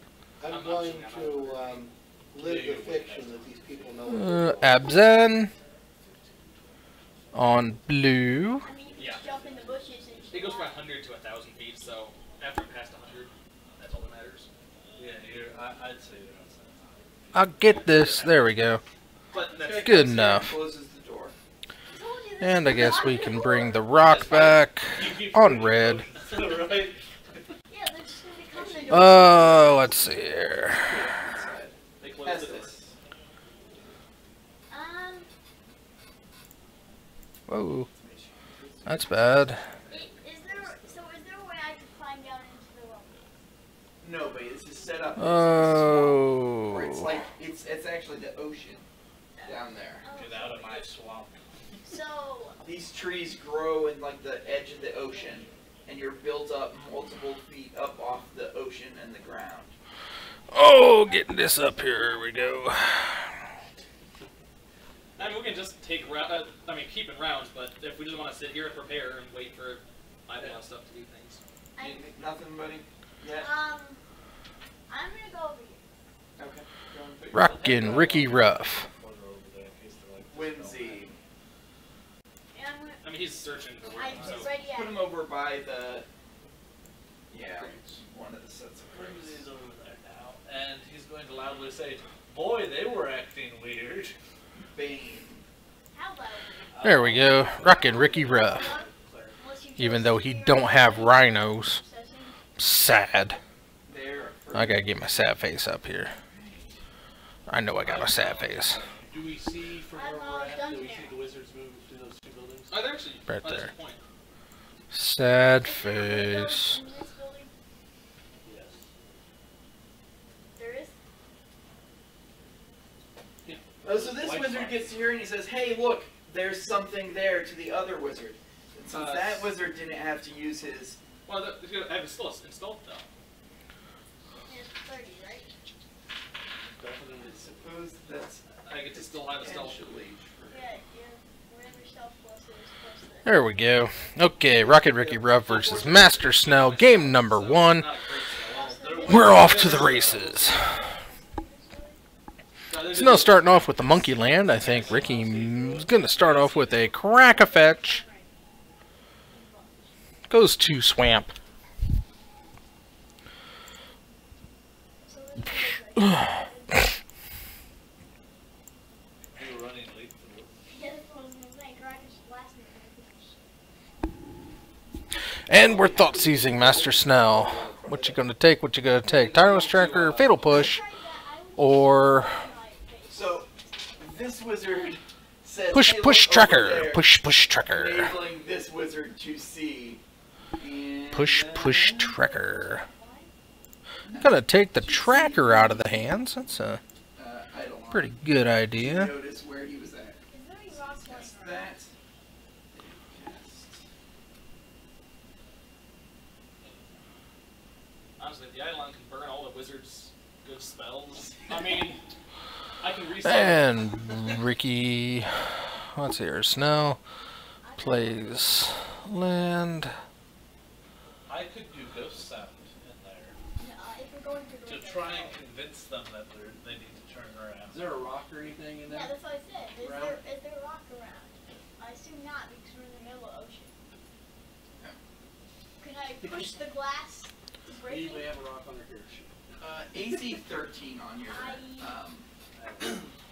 I'm I'm going not to live the fiction that these people know what they're doing. Abzen. On blue. I mean, you can Yeah. just jump in the bushes and It goes from fly. 100 to 1,000 feet, so after it passed 100, that's all that matters. Yeah, I'd say you're outside. I'll get this. There we go. But that's Good enough. Closes the door. Told you this And I was guess not we gonna can work. bring the rock back on red. Right? Yeah, they're just gonna be coming to Let's see here. They closed the door. Estes. Whoa. That's bad. Is there a way I could climb down into the rock? No, but it's just set up. Oh. Where it's like it's actually the ocean down there. Get out of my swamp. So, These trees grow in like the edge of the ocean, and you're built up multiple feet up off the ocean and the ground. Oh, getting this up here. Here we go. I mean, we can just take keep in rounds, but if we just want to sit here and prepare and wait for Eidolon stuff to do things. I, Nothing, buddy. Yeah. I'm gonna go over here. Okay. Go and put your- Rockin' Ricky Ruff. Whimsy. And I'm gonna. I mean, he's searching for I'm so ready Put at. him over by the. Yeah, one of the sets of crates. He's over there now, and he's going to loudly say, "Boy, they were acting weird." Bane. How about? There we go. Rockin' Ricky Ruff. Unless you Even chose though to he be don't right have now. rhinos. Session. Sad. There. I gotta get my sad face up here. I know I got my sad face. Do we see from where we're at? done Do we there. see the wizards move through those two buildings? Oh, they're actually Right that's there. the point. Sad Is there a window face. in this building? Yes. There is. Oh, so this White wizard Fox. gets here and he says, "Hey, look, there's something there," to the other wizard. And since that wizard didn't have to use his, Well, I have it still installed though. It's 30, right? I suppose that's I get to still have a stealth. potentially Yeah, whatever stealth plus is plus the. There we go. Okay, Rocket Ricky Ruff versus Master Snell. Game number 1. Not a great skill. Well, We're off to the races. Snell starting off with the Monkey Land. I think Ricky's going to start off with a Crack-a-Fetch. Goes to Swamp. So this is like, You were running late for work. yeah, that's what I was gonna say. Crackers last minute. And we're thought seizing Master Snell. What you gonna take? What you gonna take? Tireless Tracker, Fatal Push, or So, this wizard says, Push "Hey, Push look over Tracker? there," Push Tracker. enabling this wizard to see. And, Push Tracker. Gonna take the tracker out of the hands. That's a I don't know. pretty good idea. Notice where he was at. Is there any rocks like Cast that. Cast. Honestly, if the Eidolon can burn all the wizard's good spells, I mean, I can reset. And Ricky, let's see here. Snell plays land. I could do ghost sound in there if we're going through the to window. try and convince them that they need to turn around. Is there a rock or anything in Yeah, there? that's what I said. Is Around? there a rock around? I assume not because we're in the middle of ocean. Can I push the glass to break We it? may have a rock under here. AC 13 on your Eidolon.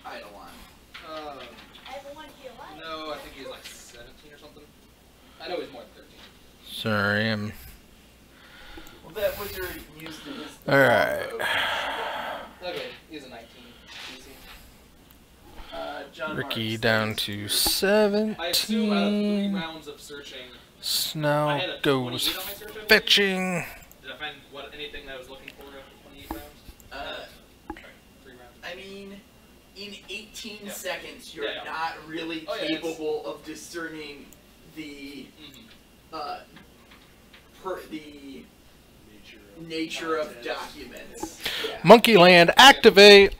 I have a 1 kilo life. No, I think he's like 17 or something. I know he's more than 13. Sorry, I'm. Well, that wizard used his. Alright. Okay, he's a 19. Easy. John Ricky Marks. down to I assume out of 3 17. rounds of searching, I Snow had a goes 28 on my search, I believe. fetching. Did I find anything that I was looking for after 28 rounds? Sorry, 3 rounds. I mean, in 18 Yeah. seconds, you're Yeah. not really Oh, yeah, capable of discerning the the nature of documents. Yeah. Monkey Land activate.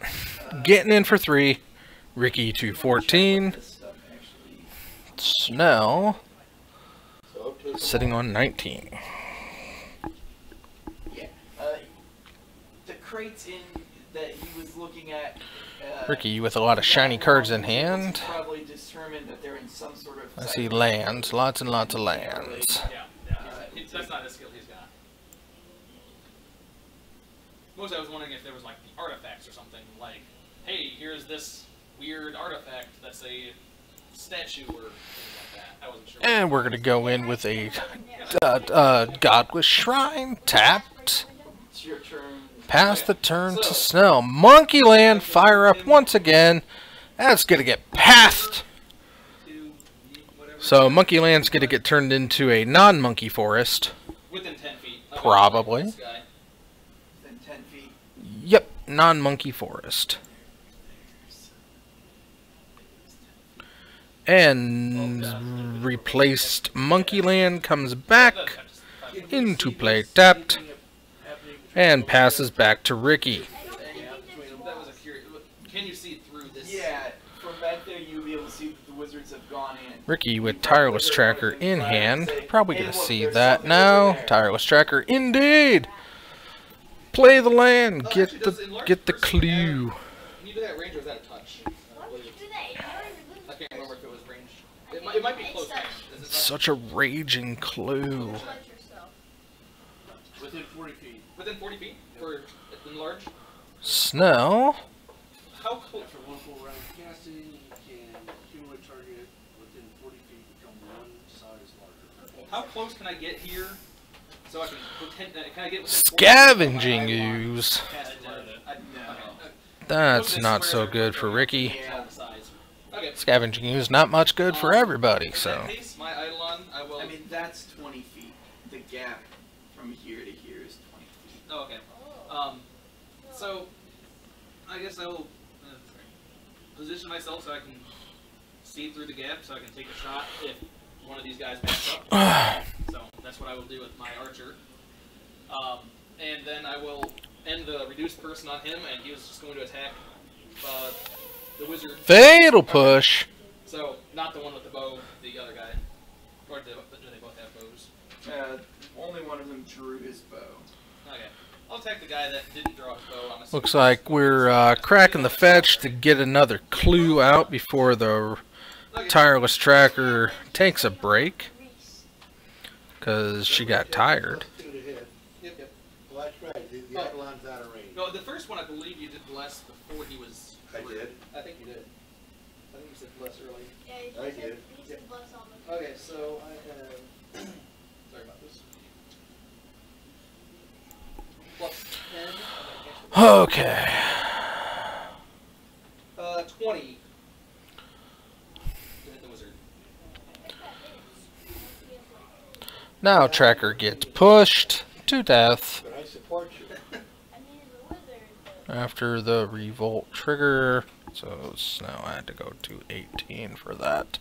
Getting in for 3. Ricky to 14. This stuff actually- Snell So take sitting on 19. Yeah. The crates in that he was looking at. Ricky with a lot of shiny cards in hand. Probably determined that they're in some sort of. I see lands, lots and lots of lands. Yeah, that's not a skill he's got. Most I was wondering if there was like the artifacts or something, like, hey, here's this weird artifact that's a statue or things like that. I wasn't sure. And we're gonna go in with a Godless Shrine tapped. It's your turn. Pass the turn to Snell. Monkey Land fire up once again. That's gonna get passed. So Monkey Land's gonna get turned into a non-monkey forest. Within 10 feet. Probably. This guy. Within 10 feet. Yep, non-monkey forest. And replaced Monkey Land comes back into play tapped and passes back to Ricky. That was a curious. Can you see through this? Yeah, from back there you'll be able to see that the wizards have gone in. Ricky with Tireless Tracker in hand. Probably gonna see that now. Tireless Tracker indeed. Play the land. Get the clue. Can you do that range or is that a touch? Why would you do that? You already lose I can't remember if it was range. It might be close range. Is it touch? Such a raging clue. Touch yourself. Within 40 feet. Within 40 feet for enlarge? Snell. How close? After one full round of casting, you can humanoid target within 40 feet become one size larger. How close can I get here? So I can pretend. Can I get within 40 Scavenging ooze. Cast it down? That's not so good for Ricky. Yeah. The size. Okay. Scavenging ooze not much good for everybody. In So that case, my Eidolon, I will. I mean, that's 20 feet. The gap from here to here is 20 feet. Oh, okay. So I guess I will position myself so I can see through the gap, so I can take a shot if one of these guys backs up. So that's what I will do with my archer. And then I will end the reduced person on him, and he was just going to attack the wizard. fatal push. So not the one with the bow, the other guy. Or do they both have bows? Only one of them drew his bow. Okay. I'll attack the guy that didn't draw his bow. I'm Looks like we're cracking the fetch to get another clue out before the Tireless Tracker takes a break. Because she got tired. Shoot ahead. Yep. Well, that's right. The Eidolon's out of range. No, the first one I believe you did bless before he was. I did. I think you did. I think you said bless early. Yeah, you I just did. said bless on the. Okay, so I have. Sorry about this. Plus 10. Okay. 20. To hit the wizard. Now Tracker gets pushed to death But I support you. I mean, the wizard. But after the revolt trigger. So now I had to go to 18 for that.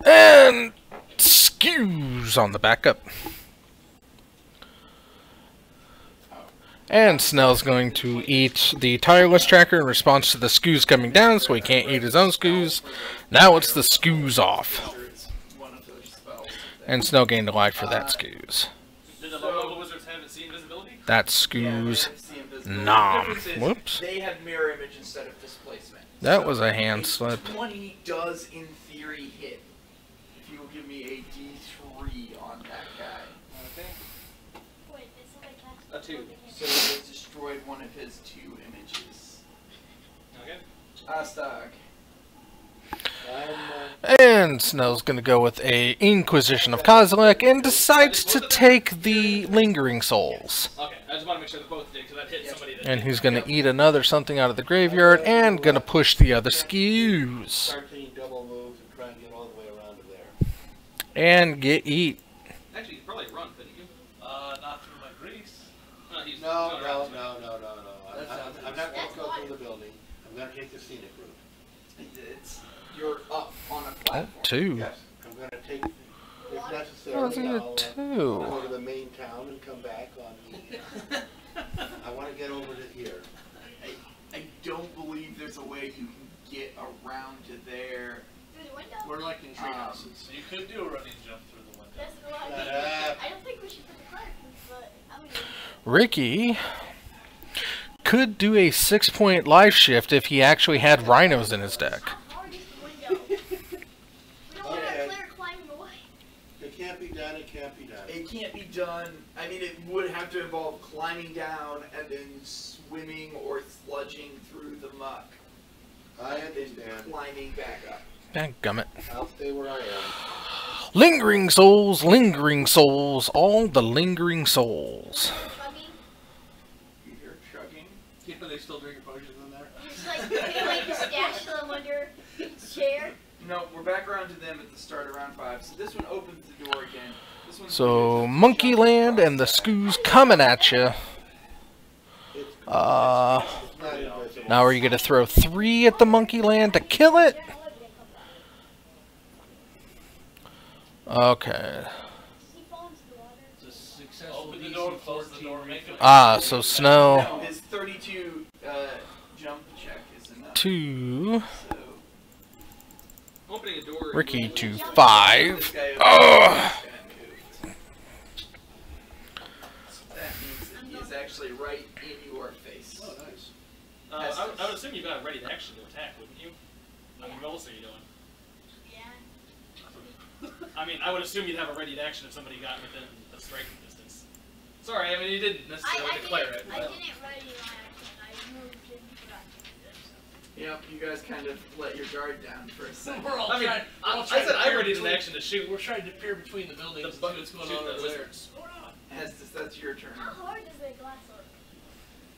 And skews on the backup. And Snell's going to eat the Tireless Tracker in response to the skews coming down, so he can't eat his own skews. Now it's the skews off. One of those spells. And Snell gained a life for that skews. Did the low-level wizards have see invisibility? That skews. Nom. Nom. Whoops. They have mirror image instead of displacement. That was a hand slip. 20 does in theory hit. If you will give me a D3 on that guy. Okay. wait, did somebody cast A 2. So it has destroyed one of his 2 images. Okay. Astag. And Snell's going to go with a Inquisition of Kozilek and decides to take the Lingering Souls. Okay, I just want to make sure that both did, because I've hit somebody that And he's going to eat another something out of the graveyard and going to push the other skews. Start taking double moves and try and get all the way around to there. And get eat. Actually, you could probably run, couldn't you? Not through my grease. He's No. going around. I'm not going to go through the building. I'm going to take the scenic route. You're up on a Oh, platform. 2. Yes, I'm going to take, if necessary, Oh, it's a I'll 2. go to the main town and come back on the... I want to get over to here. I don't believe there's a way you can get around to there. Through the window? We're like in tree houses. So you could do a running jump through the window. That's what I think. I don't think we should put the cart, but I mean. Ricky could do a 6-point life shift if he actually had rhinos in his deck. How hard is the window? We don't want our player climbing away. It can't be done, it can't be done. It can't be done. I mean, it would have to involve climbing down and then swimming or sludging through the muck. I And then understand. climbing back up. Dadgummit. I'll stay where I am. Lingering souls, all the lingering souls. Chugging. You hear chugging? Are they still drinking potions in there? Just like feeling the stash them under the chair. No, we're back around to them at the start of round 5. So this one opens the door again. This one's So Monkey Land and the Skoos coming at you. It's not invisible. Now are you going to throw 3 at the Monkey Land to kill it? Okay. It's a successful open the door, close the door, make it. Ah, so Snow No, his 32 jump check is enough. 2, So Opening a door. Ricky to 2, this 5. guy Ugh. that means that he is actually right in your face. Oh, nice. I would assume you got ready to action to attack, wouldn't you? I mean, what else are you doing? Yeah. I mean, I would assume you'd have a ready to action if somebody got within the striking distance. Sorry, I mean, you didn't necessarily declare it. I but- didn't ready my action. I moved and forgot to do this. Yep, you guys kind of let your guard down for a second. We're all I mean, trying. I said I ready an action to shoot. We're trying to peer between the buildings and see what's going on over there. What's going on? That's your turn. How hard does the glass look?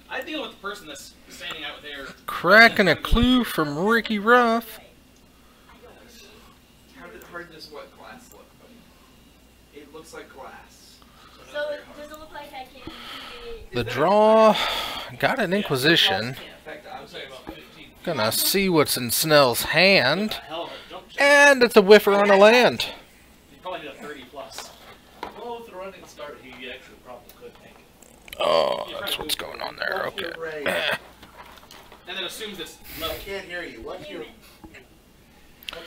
I deal with the person that's standing out there. Cracking a clue from Ricky Ruff. Hard does what glass look, buddy? It looks like glass. So does it look like I can The draw got an Inquisition. Can't affect I would say objects. about 15. Gonna see what's in Snell's hand. Hell of a jump check. And it's a whiffer on a land. You probably did a 30 plus. Well, with the running start, he actually probably could make it. Oh, that's what's going on there. What's Okay. your range? And then assumes it's I level. can't hear you. What's your...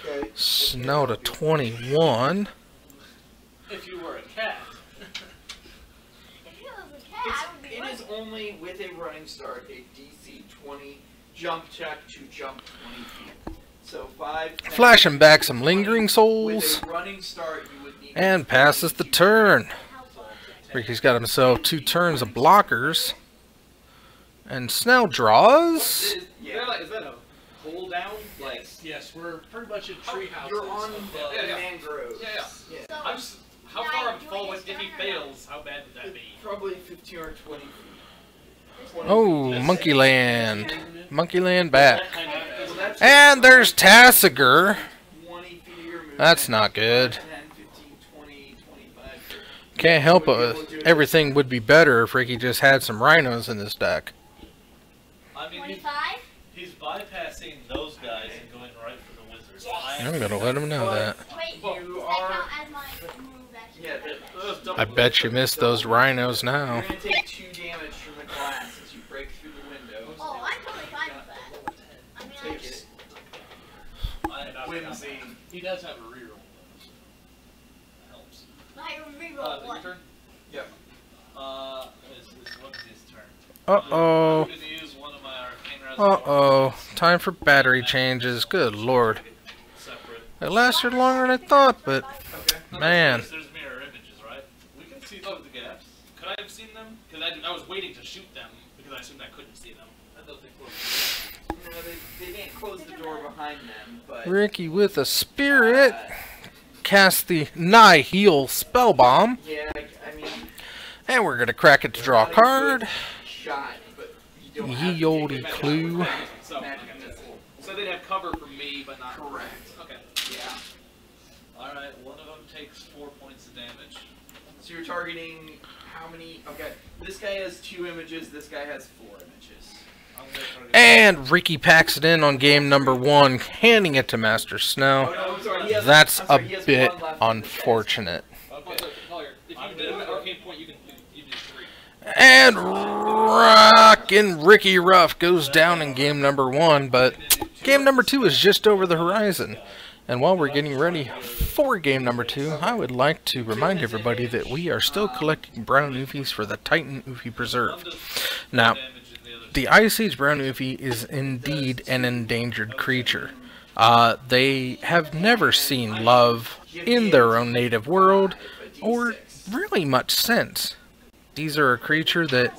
Okay. Snow to 21. If you were a cat. If it was a cat, I would be It running. is only with a running start a DC 20 jump check to jump 20 feet. So 5. 10, Flashing back some lingering 20. souls. With a running start, you would need. And passes the turn. How far? Ricky's got himself 2 turns of blockers. And Snell draws. Yeah. Is that a hold down? Like, Yes, we're pretty much in tree houses. You're on above. the yeah. mangroves. Yeah. So, I'm just, how Can I far of a do fall it if this he turn or no? fails? How bad would that be? Probably 15 or 20 feet. Oh, Monkey Land. Monkey Land back. Well, that's And there's Tassiger. 20 feet of your movement. That's not good. 10, 15, 20, 25. Can't help it. Everything would be better if Ricky just had some rhinos in his deck. I mean, 25? he's bypassing those guys and going right for the wizards. Yes. I'm gonna let him know that. Wait, You does that are- count as my move action? Yeah, I bet you missed those rhinos now. You're going to take 2 damage from the glass as you break through the window. Oh, I'm totally fine with that. I mean, Take it. Whimsy. He does have a reroll. That helps. I Your reroll one. turn? Yep. It's Wimsy's turn. Uh-oh. I'm going to use one of my arcane Uh-oh. Time for battery changes. Good lord. Separate. It lasted longer than I thought, but Okay. man. There's mirror images, right? We can see through the gaps. Could I have seen them? Because I was waiting to shoot them because I assumed I couldn't see them. I thought they closed. No, they didn't close the door behind them, but... Ricky with a spirit casts the Nihil spell bomb. Yeah, I mean... And we're going to crack it to draw a card. Shot, but you don't Ye olde clue. So they'd have cover from me, but not... Correct. Okay. Yeah. Alright, one of them takes 4 points of damage. So you're targeting how many? Okay, this guy has 2 images, this guy has 4 images. I'm gonna target And Ricky packs it in on game number 1, handing it to Master Snow. Oh, no, I'm sorry, he has- That's I'm sorry, a he has bit one left. unfortunate. Okay. Collier, if you did an arcane point, you do 3. And rockin' Ricky Ruff goes down in game number 1, but game number 2 is just over the horizon. And while we're getting ready for game number 2, I would like to remind everybody that we are still collecting brown oofies for the Titan Oofy Preserve. Now, the Ice Age brown oofy is indeed an endangered creature. They have never seen love in their own native world, or really much since. These are a creature that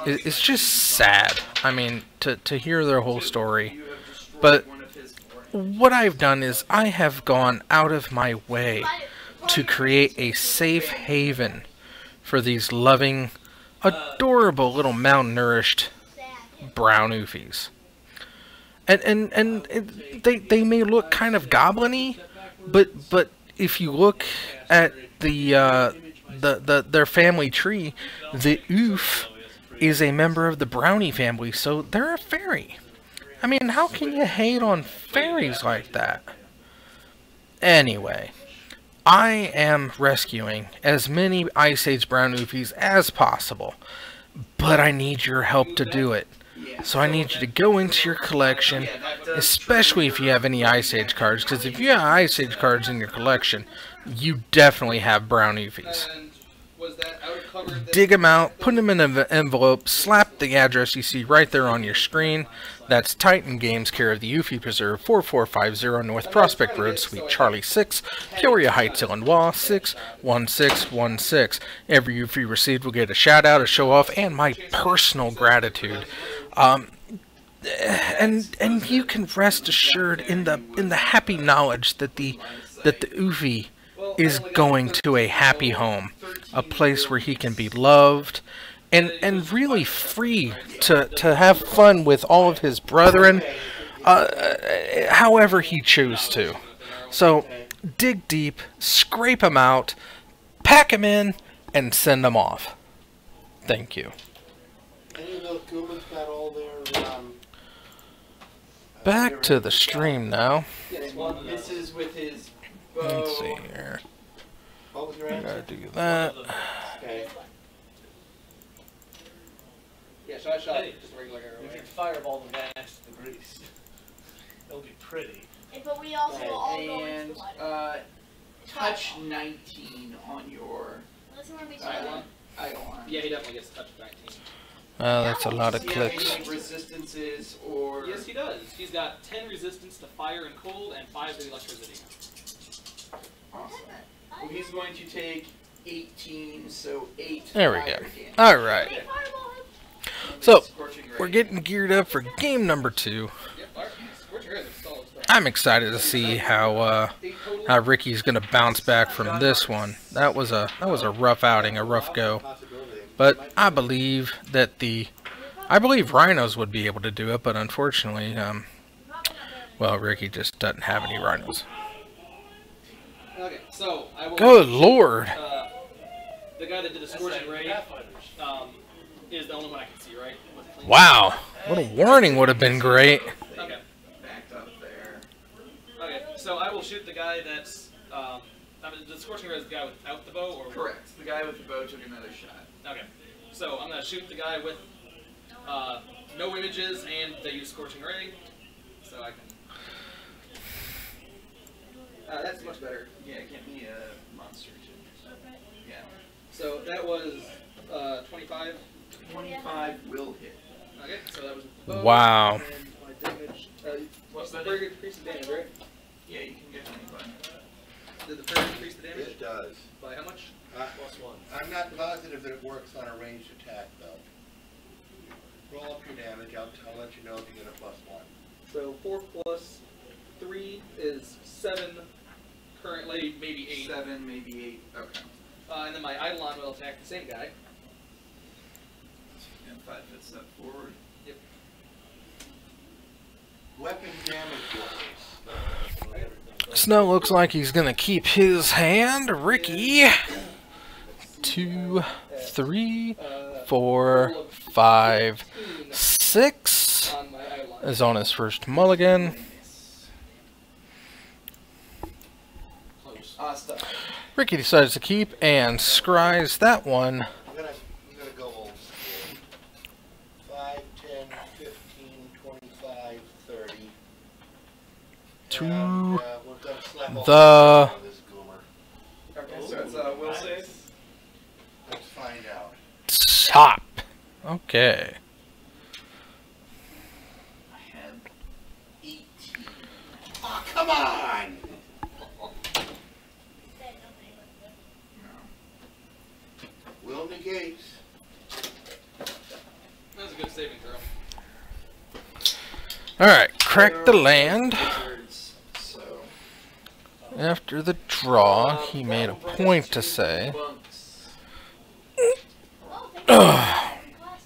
is just sad. I mean, to hear their whole story. But what I've done is I have gone out of my way to create a safe haven for these loving, adorable little malnourished brown oofies. And they may look kind of goblin-y, but if you look at their family tree, the oof is a member of the brownie family, so they're a fairy. I mean, how can you hate on fairies like that? Anyway, I am rescuing as many Ice Age brown oofies as possible, but I need your help to do it. So I need you to go into your collection, especially if you have any Ice Age cards, because if you have Ice Age cards in your collection, you definitely have brown oofies. Dig them out, put them in an envelope, slap the address you see right there on your screen. That's Titan Games, care of the Oofy Preserve, 4450 North Prospect Road, Suite Charlie 6, Peoria Heights, Illinois, 61616. Every Oofy received will get a shout out, a show off, and my personal gratitude. And you can rest assured in the happy knowledge that the Oofy is going to a happy home, a place where he can be loved and really free to have fun with all of his brethren, however he chooses to. So dig deep, scrape them out, pack them in, and send them off. Thank you. Any of those Goombas got all their, Back to the stream now. This is with his bow. Let's see here. what was your Gotta answer? do that. Okay. Yeah, so I shot just a regular arrow. You can fireball them next to the grease. It'll be pretty. But we also will all go And into the water. touch 19 on your Unless you want to be Eidolon. too Eidolon. Yeah, he definitely gets touched 19. That's a lot of Does he have clicks. any resistances or? Yes, he does. He's got 10 resistance to fire and cold and 5 to electricity. Awesome. Well, he's going to take 18, so 8. There we go. fire damage. Alright. Hey, fireball him. And So, Scorching Ray. we're getting geared up for game number 2. Yeah, fire. Scorching Ray is a solid stuff. I'm excited to see how Ricky's gonna bounce back from this one. That was a rough outing, a rough go. But I believe that rhinos would be able to do it, but unfortunately, well, Ricky just doesn't have any rhinos. Okay, so I will. Good lord! The guy that did the Scorching Ray is the only one I can see, right? With the clean- Wow, what a warning would have been great. Okay. Backed up there. Okay, so I will shoot the guy that's. I mean, the Scorching Ray is the guy without the bow, or Correct. The guy with the bow took another shot. Okay, so I'm gonna shoot the guy with no images and they use Scorching Ray, so I can. That's much better. Yeah, get me a monster too. Yeah. So that was 25. 25 will hit. Okay, so that was the bow. Wow. And my damage. What's the very good increase in damage, right? Yeah, you can get anybody. Did the prayer increase the damage? It does. By how much? +1. I'm not positive that it works on a ranged attack, though. Roll up your damage. I'll let you know if you get a +1. So 4 plus 3 is 7. Currently, maybe 8. 7, maybe 8. Okay. And then my Eidolon will attack the same guy. And 5 foot step forward. Yep. Weapon damage wise. Snow looks like he's gonna keep his hand. Ricky. 2, 3, 4, 5, 6 On my Eidolon. is on his first mulligan. Stop. Ricky decides to keep and scries that one. I'm gonna go old school. 5, 10, 15, 25, 30. To And, we're gonna slap all the- on this goomer. Okay, so it's will save. Let's find out. top. Okay. I have 18. Oh, come on! Will negates. That's a good saving throw. Alright, crack the land. Wizards, so. After the draw, he made a point to say. Bunks. Oh, thank you. Class.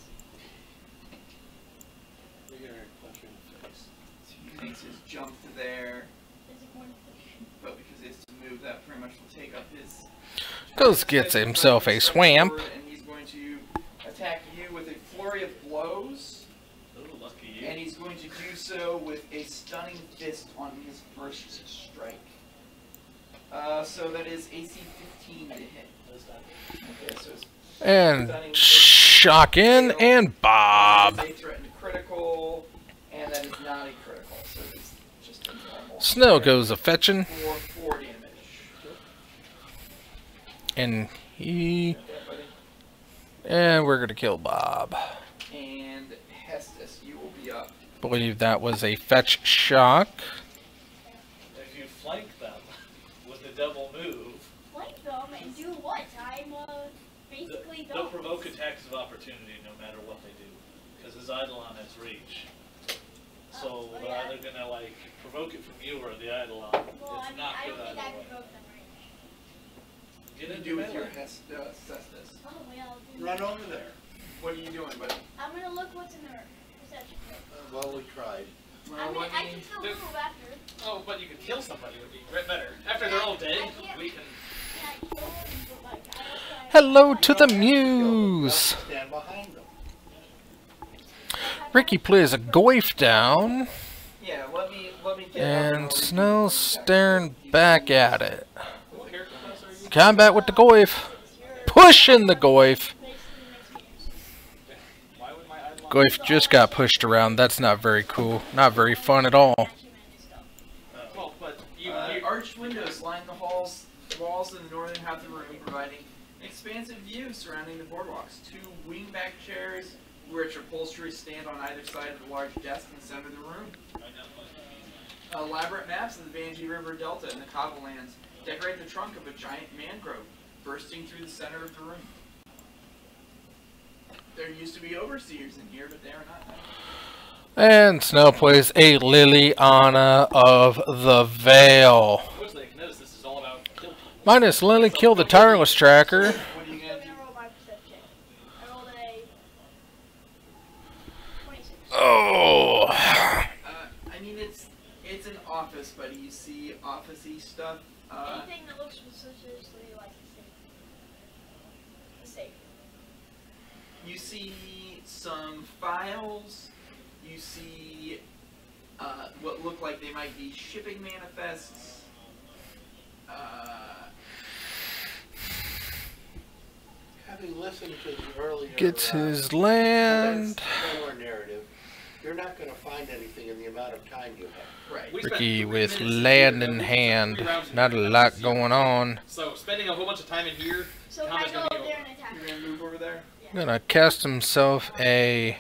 You're gonna punch you in the face. So he makes his jump to there, Is it going to- but because he has to move, that pretty much will take up his. Goes gets himself a swamp. And he's going to attack you with a flurry of blows, Oh, lucky you. and he's going to do so with a stunning fist on his first strike. So that is AC 15 to hit. Okay, so it's And shock in and bob. They threatened critical, and that is not a critical, so it's just a normal. Snow goes a fetching, For 4 damage. and he Okay, buddy. and we're gonna kill Bob. And Hestus, you will be up. Believe that was a fetch shock. If you flank them with a double move, Flank them and do what? I'm basically they'll done. provoke attacks of opportunity no matter what they do. Because his Eidolon has reach. So Oh, they're yeah. either gonna like provoke it from you or the Eidolon. Well, It's I mean, not I good don't think either I way. can go with them right. Get What do into you do with your melee. Hestus? Oh, well. Run over there. What are you doing, buddy? I'm gonna look what's in her perception. Well, we tried. I mean, I can still Dude. move after. Oh, but you could kill somebody would be better. After they're all dead, we can. And I kill them, but like, I don't think I- Hello to the muse. Stand behind them. Ricky plays a goif down, Yeah, let me get and Snow's staring back at it. What character class are you? Combat with the goif. Pushing the goif. Basically makes me interested. Why would my Eidolon? Goif just got pushed around. That's not very cool. Not very fun at all. Well, but arched windows line the walls in the northern half of the room, providing an expansive view surrounding the boardwalks. 2 wingback chairs, rich upholstery stand on either side of the large desk in the center of the room. Elaborate maps of the Banji River Delta and the Kava lands decorate the trunk of a giant mangrove bursting through the center of the room. There used to be overseers in here, but they are not now. And Snow plays a Liliana of the Veil. which they can notice this is all about kill people. Minus Lily, kill the tireless tracker. What are you I'm gonna do? gonna roll my perception. I rolled a 26. Oh. I mean, it's an office, buddy. You see office-y stuff. Anything that looks suspiciously like a safe. You see some files. You see what look like they might be shipping manifests. Having listened to the earlier Gets his land. Miller narrative, you're not going to find anything in the amount of time you have. Right. We spent Ricky 3 with minutes land here, in so hand. 3 rounds in Not a here, lot that's going on. So spending a whole bunch of time in here, So Tom can I is go gonna be over there over. and attack? You're gonna move over there. Gonna cast himself a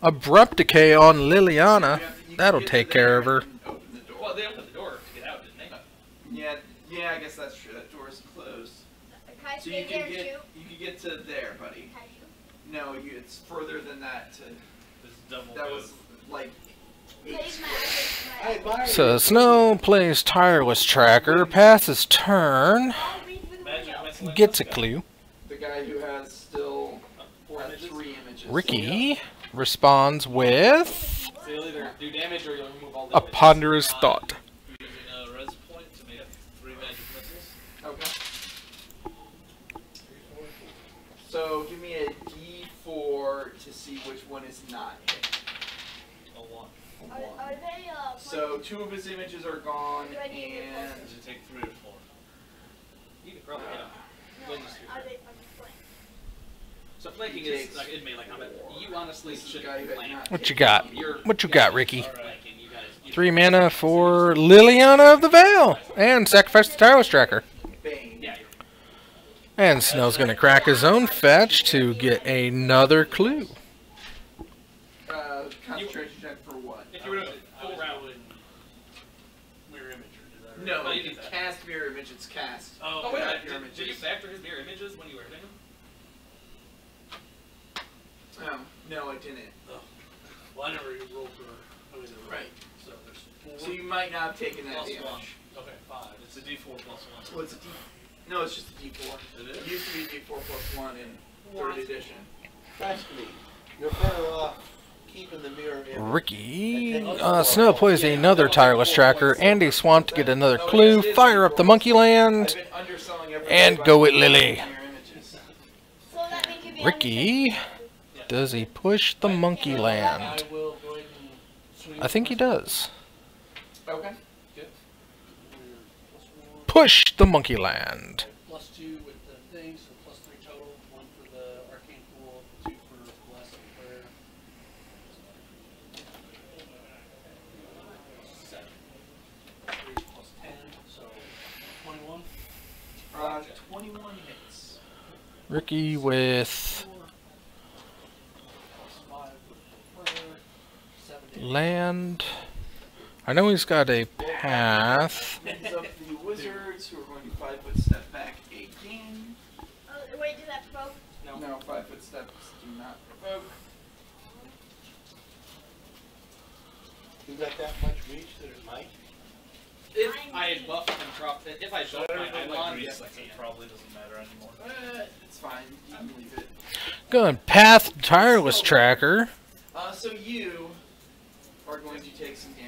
abrupt decay on Liliana. You can That'll get to take there care of her. and open the door. Well, they opened the door to get out, didn't they? Yeah, I guess that's true. That door is closed. Can I So stay there too? you can get to there, buddy. Can you? No, it's further than that to This double that move. was like Plays 8 I admire So you. Snow plays Tireless Tracker, passes turn, I'll read through the Magic window. missile. gets a clue. The guy who has still 4 images. 3 images. Ricky responds with So you'll either do damage or you'll remove all the a images. ponderous thought. Using a res point to make 3 magic missiles. Okay. So give me a D4 to see which one is not hit. A 1. Are they, So 2 of his images are gone, Do I need to get and Does it take 3 or 4? You can probably hit him. no, Wins your are turn. they playing? So flanking He is takes like in melee combat. You honestly this is the should guy who had flank. not What you hit. got? You're- What you got, Ricky? Alright. Flanking, you guys- you 3 mana for Liliana of the Veil, and sacrifice the Tireless Tracker. Bane. Yeah. And Snow's gonna crack his own fetch to get another clue. Concentration check for what? If you were to I full was round. doing mirror imagery. Did I No, Oh, you you did that. cast mirror image, it's cast. Oh, Oh wait a Not minute. mirror Did you images. factor his mirror images when you were hitting him? Oh, no, I didn't. Well, I never even rolled for. I mean, Right. So there's 4. So you might not have taken that Plus damage. 1. Okay, 5. It's a D4 plus 1. Well, it's a D. No, it's just a D4. It It is? used to be D4 plus 1 in 3rd edition. Trust me, you're better off keeping the mirror image. Ricky, Snow plays another Tireless Tracker and a Swamp to get another clue, fire up the Monkey Land, I've been underselling everything and by go with mirror Lily. images. So that means you'd be Ricky, does he push the Monkey Land? I will go ahead and swing. I think he does. Okay. Plus 1. Push the Monkey Land. Plus 2 with the thing, so plus 3 total. 1 for the arcane pool, 2 for bless and prayer. 7. 3 plus 10, so 21. 21 hits. Ricky with 4 plus 5 with prayer. 7 land. I know he's got a path. Ends up the wizards who are going to 5-foot step back again. Oh, wait, does that provoke? No, 5-foot steps do not provoke. You got that much reach that it might? If I had buffed and dropped it, if I So buffed my everything like Eidolon, Greece, yes I it can. probably doesn't matter anymore. It's fine. You can leave it. Going path Tireless Tracker. So you are going to take some damage.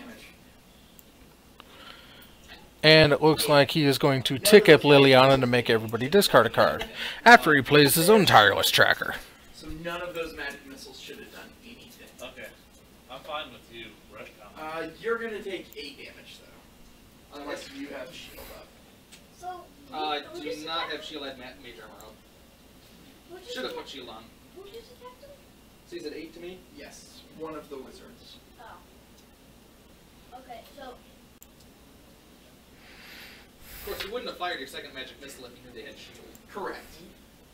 And it looks like he is going to tick up Liliana to make everybody discard a card, after he plays his own Tireless Tracker. So none of those magic missiles should have done anything. Okay. I'm fine with you, retcon. You're going to take 8 damage, though. Unless you have shield up. So, I do not have shield, I have mage armor up. Should have put shield on. Who just attacked him? So he's at 8 to me? Yes, one of the wizards. Oh. Okay, so, Of course, you wouldn't have fired your second magic missile if you knew they had shield. Correct.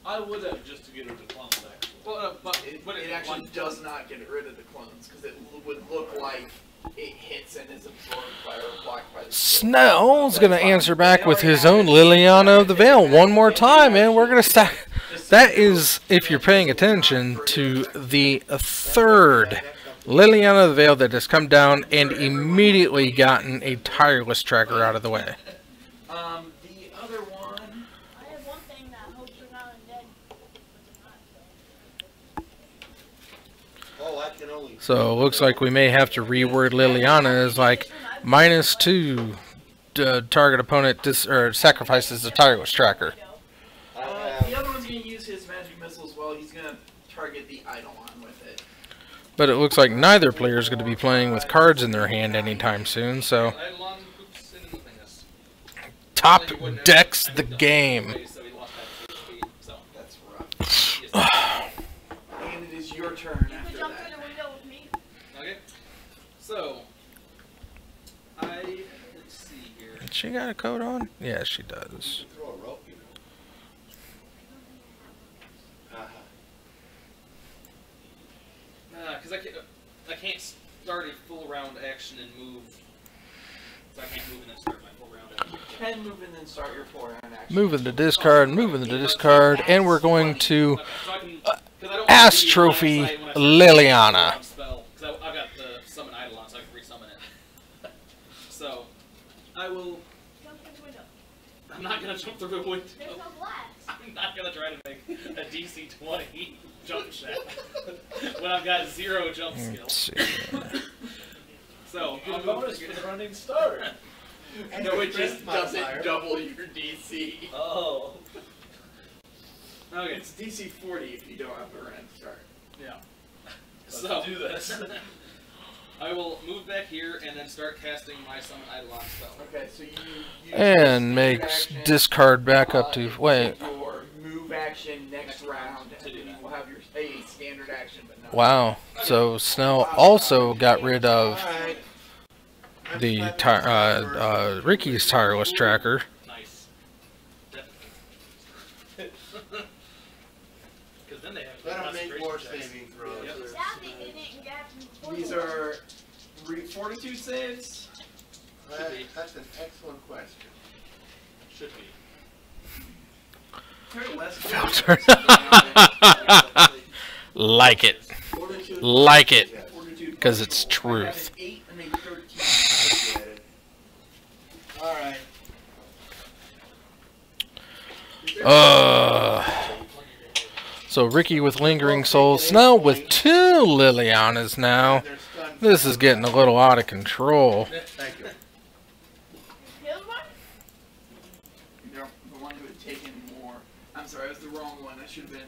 I would have just to get rid of the clones, actually. Well, but It actually does not get rid of the clones, because it would look like it hits and is absorbed by or blocked by the shield. Snell's going to answer back with his own Liliana of the Veil one more time, and we're going to stack. That is, if you're paying attention, to the third Liliana of the Veil that has come down and immediately gotten a Tireless Tracker out of the way. The other one... I have one thing that hopes you're not undead. Oh, I can only. So it looks like we may have to reword Liliana as like -2 target opponent sacrifices the Tireless Tracker. the other one's going to use his magic missile as well. He's going to target the Eidolon with it. But it looks like neither player is going to be playing with cards in their hand anytime soon, so Eidolon poops in nothingness. top decks the game. So he lost that HP, so That's rough. And it is your turn You after can jump through that. the window with me. Okay. So let's see here. She got a coat on? Yeah, she does. Throw a rope, you know. Because I can't start a full round action and move. So I can't move and then start my full round action. You can move and then start your 4-round action. Moving the discard, moving the discard, and we're going to Okay, so I can, 'cause I don't Ass see Trophy line of sight when I start Liliana. spells. I will. Jump through the window. I'm not gonna jump through the window. There's no glass. I'm not gonna try to make a DC 20 jump shot when I've got 0 jump Let's skill. see. So Get I'll a move bonus for the running start. No, it just doesn't double your DC. Oh. Okay. It's DC 40 if you don't have the run start. Yeah. Let's So do this. I will move back here and then start casting my summon Eidolon spell. Okay, so you And makes discard back up to wait. your move action next round, and then you will have your a standard action, but not. Wow. So Snell also got rid of Alright. the Ricky's tireless tracker. Nice. Because then they have Let them make more concentration checks. saving throws. Yep. Sadly, they didn't get These are fortitude saves. That's an excellent question. Should be. Very less Filter. Like it. Fortitude- Like it. Yeah. Fortitude 'Cause it's plus four. I have truth. an 8 and a 13. Alright. So Ricky with Lingering Souls, Snell with 2 Lilianas now. They're stunned. This is getting a little out of control. Thank you. killed one. No, the one who had taken more. I'm sorry, it was the wrong one. I should have been.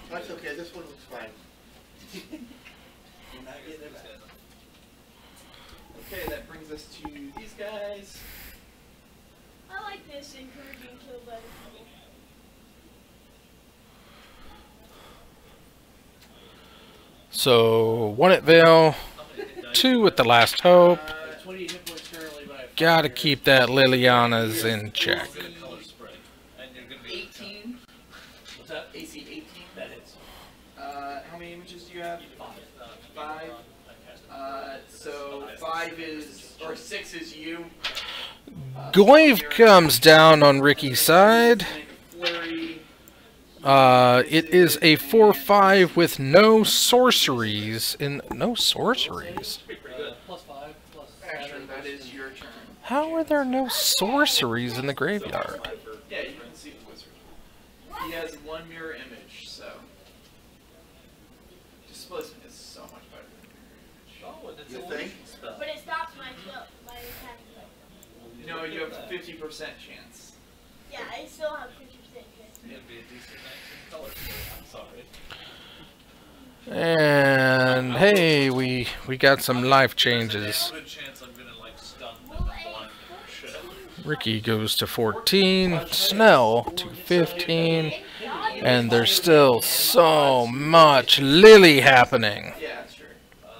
That's okay, this one looks fine. You're not getting it back. Okay, that brings us to these guys. I like this encouraging kill by the people. So 1 at Vale, 2 at the Last Hope. 20 hit points currently by a Gotta keep that Liliana's in check. color spray. And you're going to be 18. What's that? AC 18. That hits. How many images do you have? 5. I So 5 is, or 6 is you. Goive comes down on Ricky's side. Flurry. It is a 4/5 with no sorceries. No sorceries? plus 5, plus Actually, that is your turn. How are there no sorceries in the graveyard? Yeah, you can see the wizard. He has 1 mirror image, so. Displacement is so much better than mirror image. Oh, and it's You a think? spell. But it stops my spell, my attack spell. No, you have a 50% chance. Yeah, I still have 50% chance. It'd be a decent 19 color spray. I'm sorry. And hey, we got some life changes. Good chance I'm gonna like stun them and blind them. Shit. Ricky goes to 14, Snell to 15, and there's still so much Lily happening. Yeah, sure.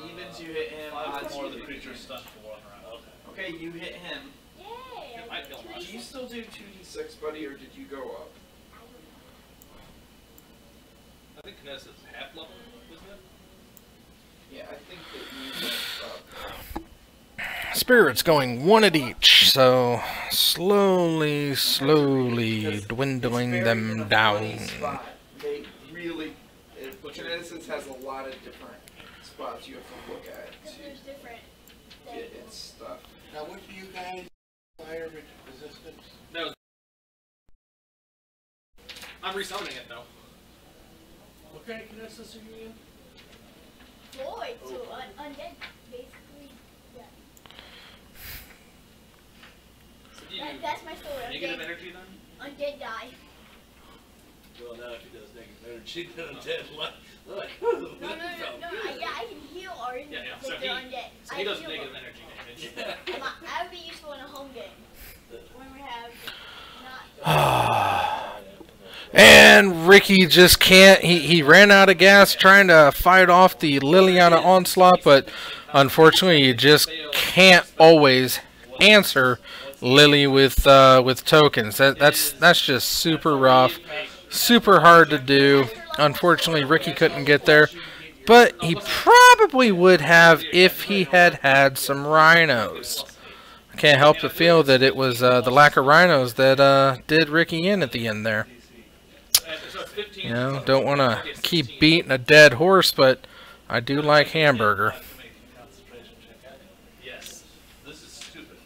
Evens, you hit him. 5 Odds, more you of the hit creature's him. stunned for 1 round. Okay. Okay, you hit him. Yay! I feel two much. Do you still do 2d6, buddy, or did you go up? I think Kness is half level, isn't it? Yeah, I think that you went up. Spirits going 1 at each, so slowly dwindling It's very in a them funny down. spot. They really. Kinesis has a lot of different spots you have to look at Because to there's different get things. its stuff. Now, what do you guys fire resistance? No. I'm resummoning it though. What kind of kinesis are you in? Void, so undead, basically. Yeah. So do you That's my story. negative Undead, energy then? undead die. Well, now if he does negative energy, then I'm dead. Look. No, yeah, I can heal our enemies Yeah, if so they're he- undead. So I he does heal negative them. energy damage. Yeah. I would be useful in a home game. When we have not... And Ricky just can't, he ran out of gas trying to fight off the Liliana onslaught, but unfortunately you just can't always answer Lily with tokens. That's just super rough, super hard to do. Unfortunately Ricky couldn't get there, but he probably would have if he had had some rhinos. I can't help but feel that it was the lack of rhinos that did Ricky in at the end there. So it's 15. You know, don't want to keep beating a dead horse, but I do like hamburger. Yes. This is stupid.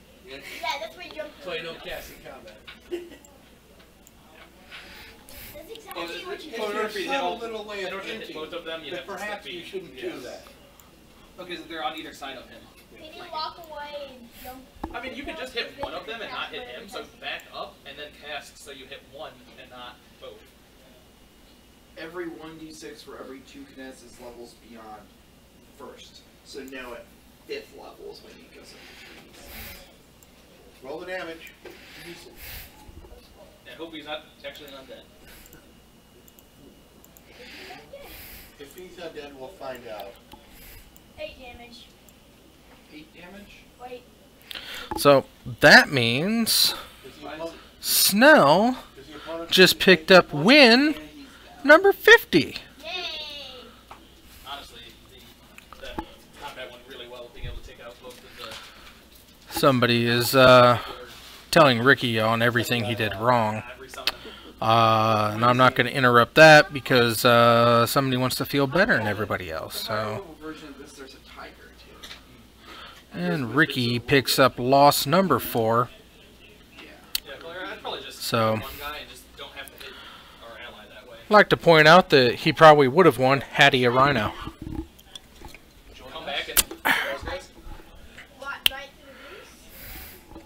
for you to hit subtle all, little way in of order to hit hinting both of them, you that have to perhaps step you in. shouldn't do that. Okay, so they're on either side of him. Can you walk away and jump? I mean, you could just hit one of them and not hit him, so back up and then cast so you hit one and not both. Every 1d6 for every 2 kinesis levels beyond first. So now at 5th level is when he goes up to trees. Roll the damage. And hope he's not actually undead. If he's undead, we'll find out. 8 damage. 8 damage? Wait. So that means Does the opponent- Snell does the opponent- just picked up win number 50. Yay! Honestly, the combat went really well, being able to take out both of the... Somebody is telling Ricky on everything he did wrong. Every summon. And I'm not going to interrupt that because somebody wants to feel better than everybody else. In my So, level version of this, there's a tiger too. and Ricky picks up loss number 4. Yeah. Yeah, well, I'd probably just So- hit one guy and just don't have to hit our ally that way. I'd like to point out that he probably would have won had he a rhino. Come back and those guys. What, right to the grease?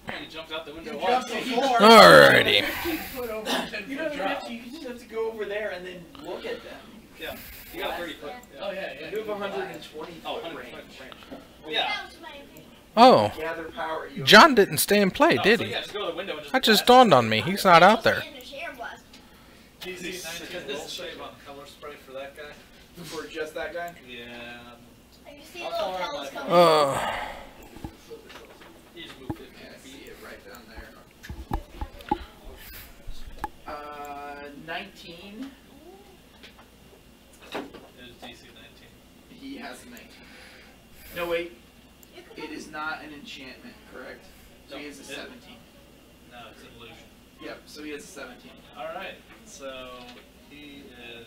And he jumped out the window. You jumped before. Alrighty. Foot over 10 You foot don't even drop. have to, you just have to go over there and then look at them. Yeah, you got 30 foot. Oh, yeah. You have 120 Oh, foot 100 range. foot range. Yeah. That was my opinion. Oh, Gather power. You John didn't stay and play, Oh, did so he? yeah, just go to the window and just That just blast. dawned on me. He's not out there. In the chair blast. GZ 19 Because roll this- save on color spray for that guy. For just that guy? Yeah. And you see How little far am pellets I? coming. You just move 50 Yeah, I see feet. it right down there. 19. It was DC 19. He has a 19. No, wait. You can It is not an enchantment, correct? So he has a No, 17. No, it's illusion. Yep, so he has a 17. Alright, so he is,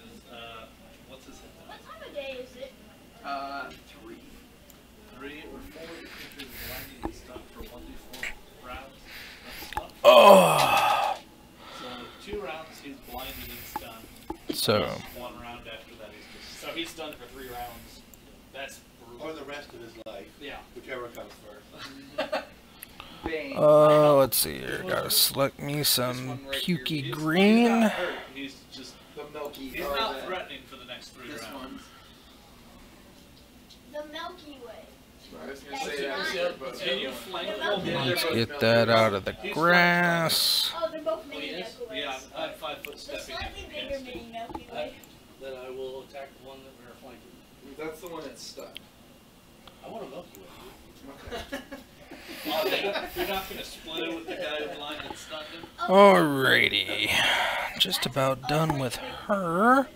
what's his hit What die? time of day is it? 3. 3 or 4, you can do blinding and stuff for 1d4 rounds. That's stuff. Oh. So 2 rounds he's blinded and stunned. So, 1 round after that he's just So he's stunned for 3 rounds. That's brutal. Or the rest of his life, Yeah. whichever comes first. Bane. let's see here. Gotta select me some pukey green. He's just, The Milky he's or not the- threatening for the next 3 This rounds. one's. The Milky Way. I was going to That's say that. not- Yeah, but- can you flank The him? Milky Way. Let's get that out of the grass. Oh, they're both Oh, mini he is? Milky Ways. Yeah, I'm 5 foot The stepping. slightly bigger mini Milky Way. Then I will attack the one that we're flanking. That's the one that's stuck. I want a Milky Way. Okay. Oh, you're not going to split it with the guy who blind and stunned him? Alrighty. Just about done with her.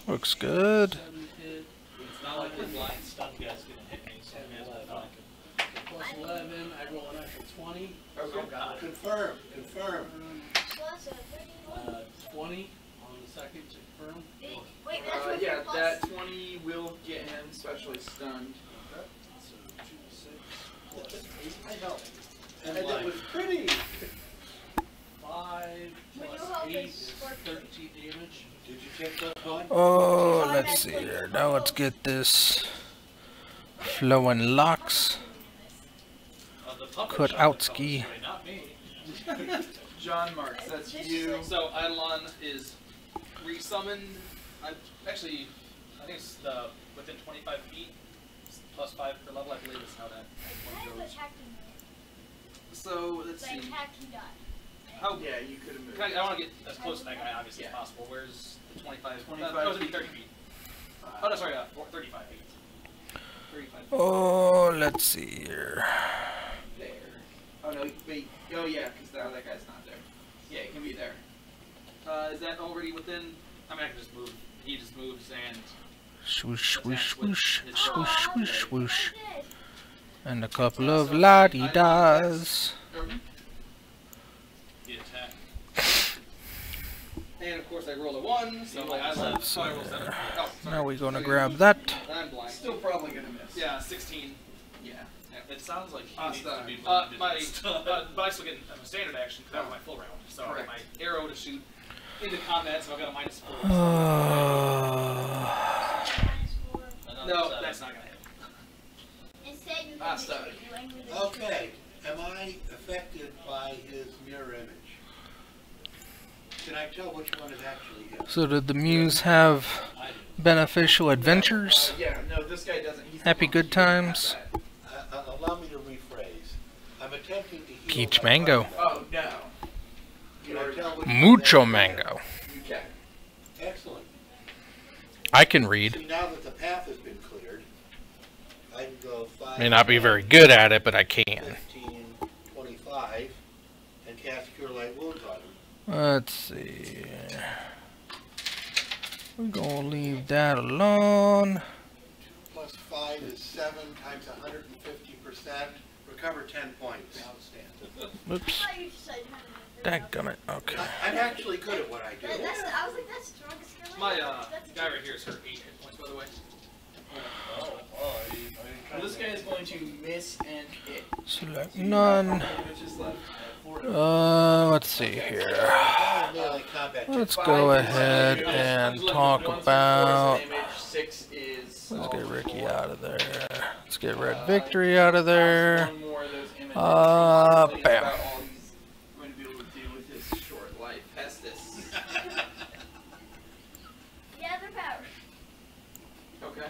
Looks good. 7 hit, It's not like the blind stun guy's going to hit me, so he has to flank him. plus 11, I roll an extra 20. Okay. Confirm, confirm. So that's a 31. 20 on the second to confirm. Wait, that's with Yeah, your plus. that 20 will get him specially stunned. So 2 to 6 plus 8. I know. And And it was pretty. 5 When you plus hold 8 this is scorpion. 13 damage. Did you check that one? Oh, let's see here. Now let's get this flowing locks. The puppet Cut shot out the ski. color spray, not me. John Marks, that's you. So Eidolon is resummoned. I think it's within 25 feet, plus 5 per level. I believe is how that Kind one of goes. attacked him. So let's If I see. attacked, he died. How? Yeah, you could have moved. I want to get as close to that guy obviously Yeah. as possible. Where's the 25? 25 That would be 30 feet. Oh no, sorry, 35 feet. 35 feet. Oh, let's see here. There. Oh no, wait. Oh yeah, because that guy's not there. Yeah, it can be there. Is that already within? I mean, I can just move. He just moves and Swoosh, swoosh, swoosh, Oh, swoosh, I swoosh, like swoosh. this. And a couple of la-di-das. the attack. And of course, I rolled a 1, so my Eidolon Let's see probably rolls 7. here. Oh, sorry. Now we're gonna grab that. I'm blind. Still probably gonna miss. Yeah, 16. Yeah. It sounds like he needs Asta. to be But blinded and stunned. I still get a standard action because that was my full round. So I get my Correct. arrow to shoot. into combat, so I've got a -4. No, that's not gonna happen. Instead, you Ah, can sorry. do language. Okay, am I affected by his mirror image? Can I tell which one it actually is? So did the muse have beneficial adventures? Yeah, no, this guy doesn't. He's Happy the good monkey. He doesn't have times? that. Allow me to rephrase. I'm attempting to heal Peach my mango. partner. Oh no. Can I tell which one Mucho that is? mango. You can. Excellent. I can read. See, now that the path has been cleared, I can go 5, May not be very good at it, but I can. 15, 25, and cast Cure Light Wounds on him. Let's see. We're gonna leave that alone. Plus 5 is 7 times 150%. Recover 10 points. Oops. Dadgummit. Okay. I'm actually good at what I do. I was like, that's strongest skill. My guy right here is hurt 8 hit points, by the way. Well, this guy is going to miss and hit. Select none. Which is left. Let's see here. Melee combat. Let's go ahead and talk about. 6 is. Let's get Ricky out of there. Let's get Red Victory out of there. One more of those images. Bam. About all he's going to be able to do with his short life. Estes. Yeah, they're powered. Okay.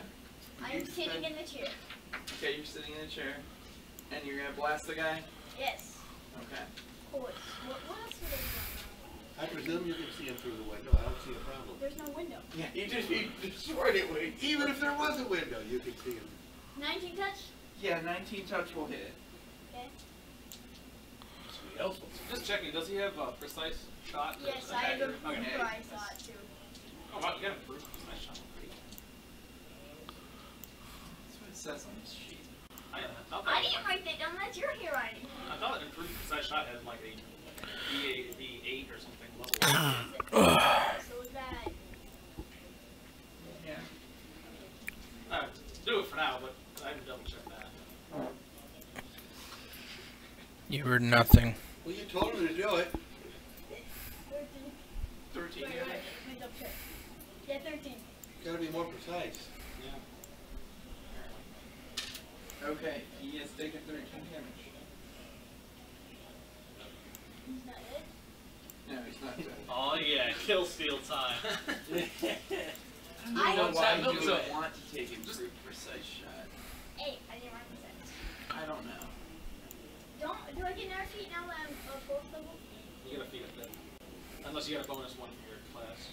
I am sitting in the chair. Okay, you're sitting in a chair. And you're going to blast the guy? Yes. Okay. Of course. What else would I I presume you can see him through the window. I don't see a problem. do? There's no window. Yeah, he destroyed it when he... Even if there was a window, you could see him. 19 touch? Yeah, 19 touch will hit it. Okay. Somebody else wants Just checking, does he have a precise shot? Yes, I have a Okay. prize shot too. Oh, wow, you got a precise shot. Great. That's what it says on this sheet. I thought I that didn't write that down. That's your handwriting. I thought improved precise shot had like a D8 or something level. So is that? Yeah. Do it for now, but I can double check that. You heard nothing. Well, you told him to do it. 13. Wait, let me double check. Yeah, 13. Gotta be more precise. Okay, he has taken 13 damage. He's not dead. No, he's not dead. Oh yeah, kill steal time. I I don't know why don't you know. would want to take improved precise shot. 8. I didn't write this I don't know. down. Do I get another feat now that I'm fourth level? You get a feat at that. Unless you got a bonus one for your class.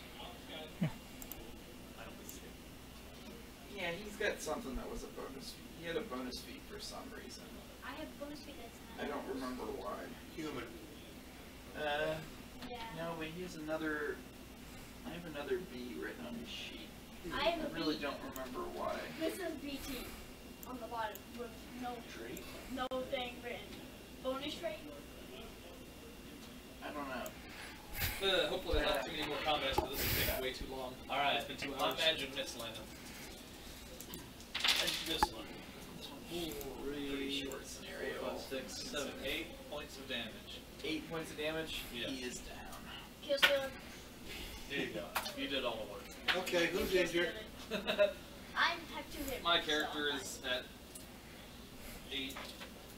I don't see it. Yeah, he's got something that was a bonus feat. He had a bonus feat for some reason. I have bonus feat that's I not. don't remember why. Human. Yeah. No, but he has another. I have another B written on his sheet. I have a really B. don't remember why. This is BT on the bottom with no Trait? no thing written. Bonus trait? I don't know. Hopefully there's not too many more combats, but this is taking way too long. Alright, It's been 2 my hours. magic missile item. Magic missile item. Pretty short scenario. 4, 5, 6, 7, 8 points of damage. 8 points of damage. Yeah. He is down. Kill stealer. There you go. You did all the work. Okay, who's injured? I have 2 hit. My character is at 8.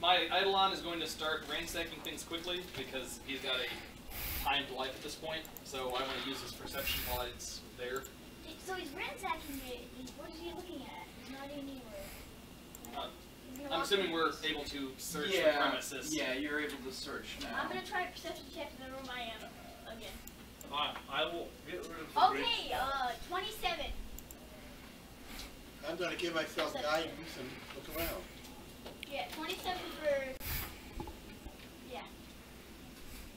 My Eidolon is going to start ransacking things quickly because he's got a timed life at this point, so I want to use his perception while it's there. So he's ransacking it. What is he looking at? He's not anywhere. I'm assuming we're able to search the premises. Yeah, you're able to search now. I'm gonna try a perception check in the room I am again. I will get rid of the Okay, 27. I'm gonna give myself guidance and look around. Yeah, 27 for. Yeah.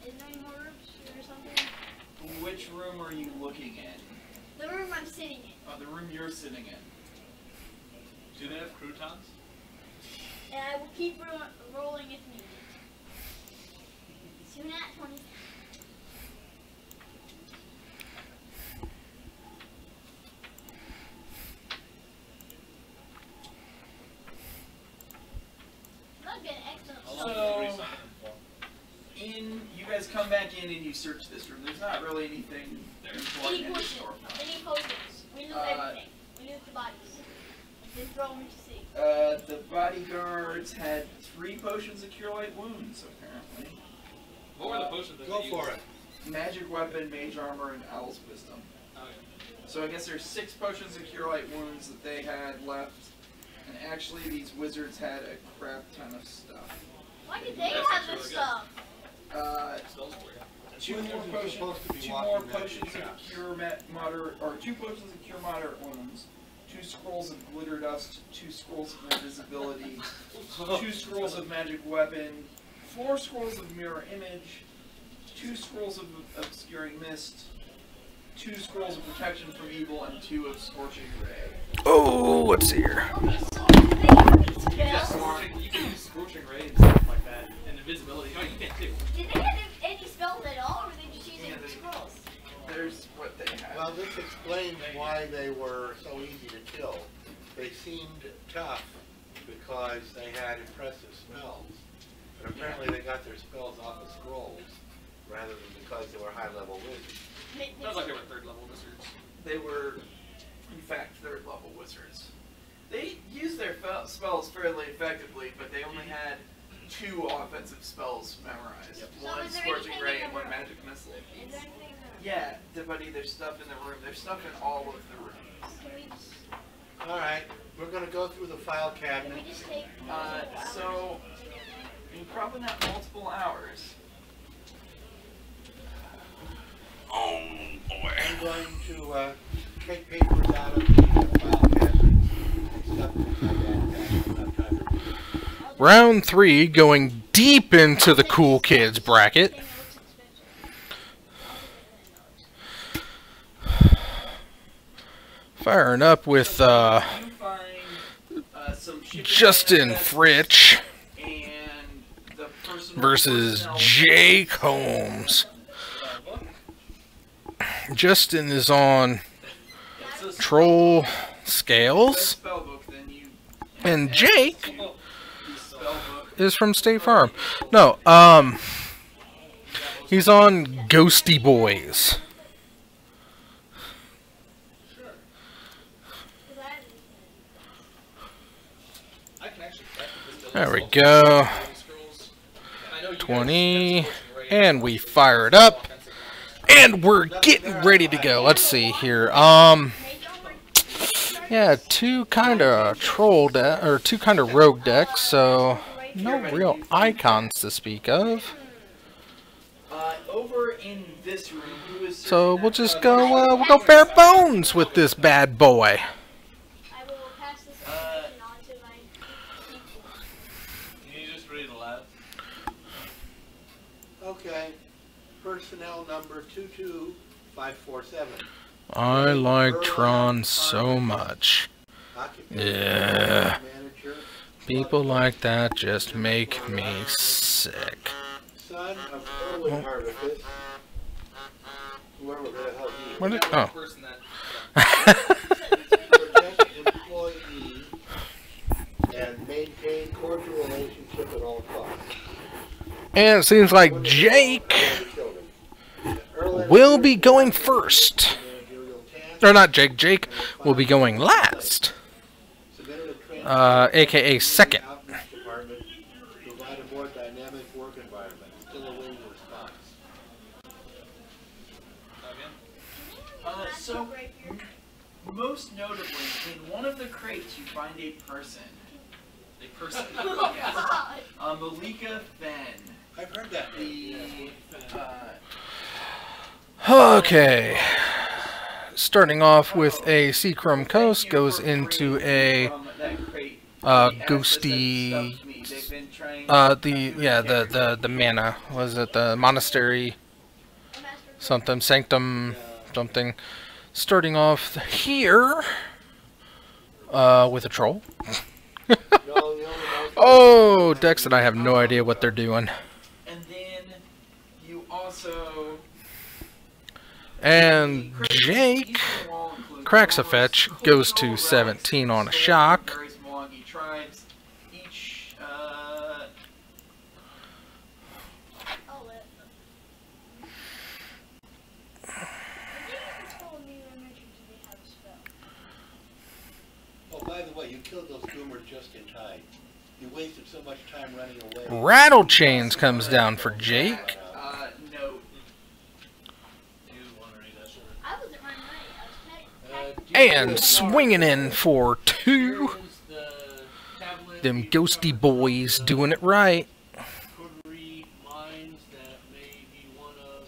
Is there any more rooms or something? Which room are you looking in? The room I'm sitting in. Oh, the room you're sitting in. Do they have croutons? And I will keep rolling if needed. Soon at 20. Not good, excellent. How long So- does the resummon for? You guys come back in and you search this room, there's not really anything Any important in the potions? store. Any potions? We loot everything. We loot the bodies. Then throw them into sea. The bodyguards had 3 potions of cure light wounds, apparently. What were the potions that Go they for used? it. Magic weapon, mage armor, and owl's wisdom. Okay. So I guess there's 6 potions of cure light wounds that they had left, and actually these wizards had a crap ton of stuff. Why did they have this stuff? Spells for you. 2 more Wizards are potions. supposed to be 2 walking more magic potions of shops. cure moderate, or 2 potions of cure moderate wounds. 2 scrolls of glitter dust. 2 scrolls of invisibility. 2 scrolls of magic weapon. 4 scrolls of mirror image. 2 scrolls of obscuring mist. 2 scrolls of protection from evil, and 2 of scorching ray. Oh, what's here? You can use scorching ray and stuff like that, and invisibility. Oh, you can too. Did they have any spells at all, or were they just using Yeah, the they- scrolls? There's what they have. Well, this explains why they were so easy to kill. They seemed tough because they had impressive spells. But apparently they got their spells off of scrolls rather than because they were high-level wizards. Sounds like they were 3rd level wizards. They were, in fact, 3rd level wizards. They used their spells fairly effectively, but they only had 2 offensive spells memorized. So One is there scorching anything ray in and the one room? magic missile. Is there anything in the Yeah, buddy, there's stuff in the room. There's stuff in all of the rooms. Can we just, All right, we're going to go through the file can cabinet. we just take So, in probably not multiple hours. Oh, boy. I'm going to take papers out of the file cabinet and stuff them in my backpack. I don't have time to read it. Round 3, going deep into the cool kids bracket. thing that looks expensive? Firing up with You find some shipping Justin manifests Fritch and the personal versus personnel- Jake Holmes. Justin is on Troll Scales, Spellbook, then you and Jake the spellbook. is from State Farm. No, he's on Ghosty Boys. I can actually craft invisibility. There we spells. go. Scrolls. I know you guys 20, have scorching ray and we fire it up, and we're getting ready to go. Let's see here. Yeah, 2 kind of troll or 2 kind of rogue decks, so no real icons to speak of. Over in this room, who is So searching we'll that just closet? we'll go bare bones with this bad boy. I will pass this information on to my people. Can you just read aloud? Okay, personnel number 22547. I like Tron so much. Yeah. Manager, People like that just make me sick. son of Erwin Harvicus. Whoever the hell he is. What did, That one oh. person that Protect employee and maintain cordial relationship at all costs. And it seems like Jake will be going first. Or not Jake, Jake will be going last. AKA second. Provide a more dynamic work environment. Still awaiting response. So, most notably, in one of the crates, you find a person. a person. Yes. Malika Fenn. I've heard that. The Okay. Starting off with a Seachrome Coast, goes into a ghosty the mana, was it the monastery something, sanctum something. Starting off here with a troll. Oh, decks that I have no idea what they're doing. And then you also And Jake cracks a fetch, goes to 17 on a shock. Various Mwangi tribes, each the way, you killed those boomers just in time. You wasted so much time running away. Rattle Chains comes down for Jake. No. I wasn't running right. And swinging in for 2. Them ghosty boys doing it right. Coterie minds that may be one of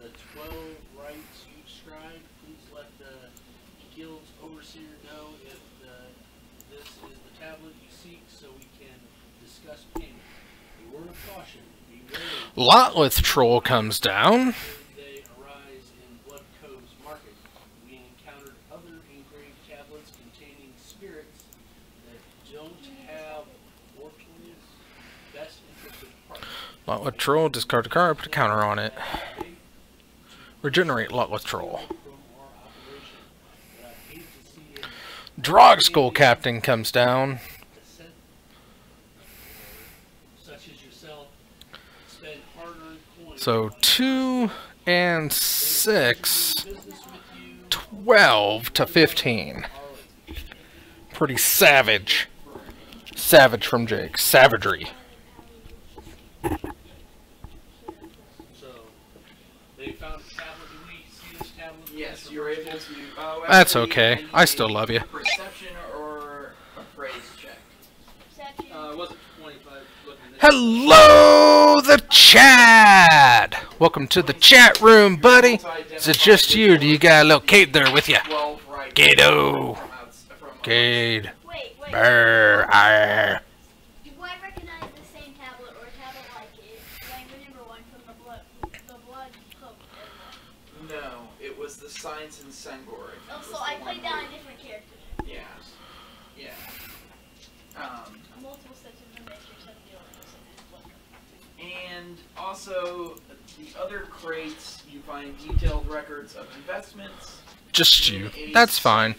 the 12 rights you described. Please let the guild's overseer know if this is the tablet you seek so we can discuss payment. A word of caution, be wary. Lotleth Troll comes down. They arise in Blood Cove's market. We encountered other engraved tablets containing spirits that don't have Ortolius' best interested parts. Lotleth Troll, discard a card, put a counter on it. Regenerate Lotleth Troll. Drog Skull Captain comes down. Such as yourself, spend hard-earned coins. So 2 and 6. 12 to 15. Pretty savage. Savage from Jake. Savagery. So, they found a tablet. Did we see this tablet? Yes, you're able to. That's okay. I still love you. Perception or appraise check. Was it 25? Looking at this. Hello, the chat! Welcome to the chat room, buddy. Is it just you, or do you got a little Cade there with you? 12 right. Gato. Cade. Wait. Brr, arr. Do I recognize the same tablet or a tablet like it? I remember one from the blood poke. No, it was the Science and Sengor. Oh, so I played down a different character. Yeah. Yeah. Multiple sets of information except the only. And also, the other crates, you find detailed records of investments. Just you. That's fine.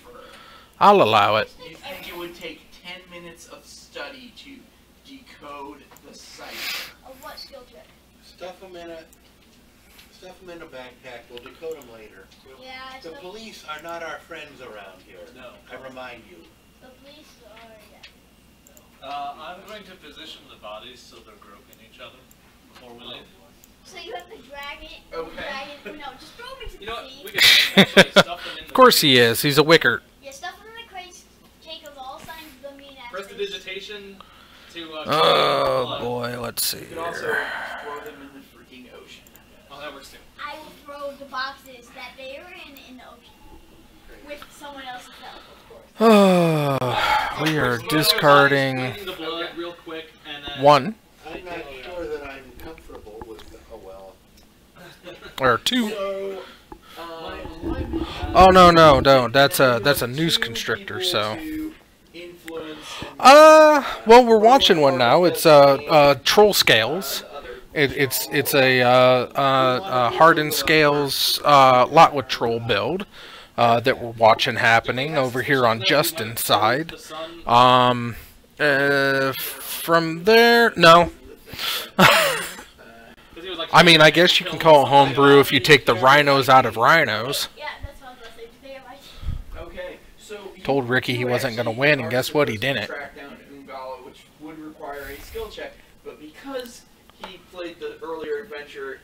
I'll allow it. You think it would take 10 minutes of study to decode the cipher? Of what skill check? Stuff them in a backpack. We'll decode them later. Yeah, The police are not our friends around here. No. I remind you. the police are, yeah. I'm going to position the bodies so they're groping each other before we leave. So you have to drag it. Okay. No, just throw them into You know the what? sea. We could actually stuff them in the Of course he is. He's a wickert. Yeah, stuff them in the crates. Take of all signs of the main actors. Prestidigitation to. Oh boy, let's see You could also here. throw them in the freaking ocean. Oh, that works too. I will throw the boxes that they are in the ocean. With someone else's help, of course. Oh, we are discarding Squeezing the blood real quick and then. 1 I'm not sure that I'm comfortable with. Oh well. or 2. So, Oh no, that's a noose constrictor. So. to influence Well, we're watching one now. It's Troll Scales. It's a hardened scales Lotleth Troll build that we're watching happening over here on Justin's side. From there, no. I mean, I guess you can call it homebrew if you take the rhinos out of rhinos. Yeah, that's what I was going to say. They are right. Okay, so Told Ricky he wasn't going to win, and guess what? He didn't. Track down Ungala, which would require a skill check, but because he played the earlier adventure,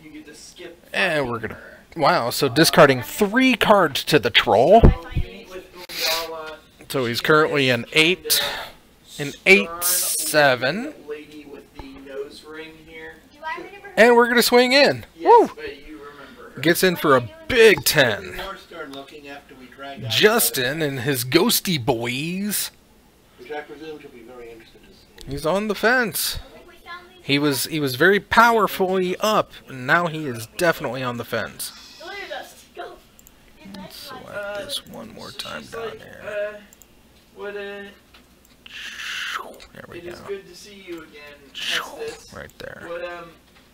you get to skip. And we're gonna. Wow, so discarding 3 cards to the troll. You meet with Ungala. So he's currently an 8, an 8-7, Lady with the nose ring here. Do I remember? and we're gonna swing in. Yes, Woo! but you remember her. Gets in for a big 10. More stern looking after we drag out Justin and his ghosty boys. which I presume to be very interested to see. He's on the fence. I think we found these. He was very powerfully up, and now he is definitely on the fence. Look at us. Go. And that's Select why- this one more time She's down like, here. what There we it go. is good to see you again. How's this? Right there.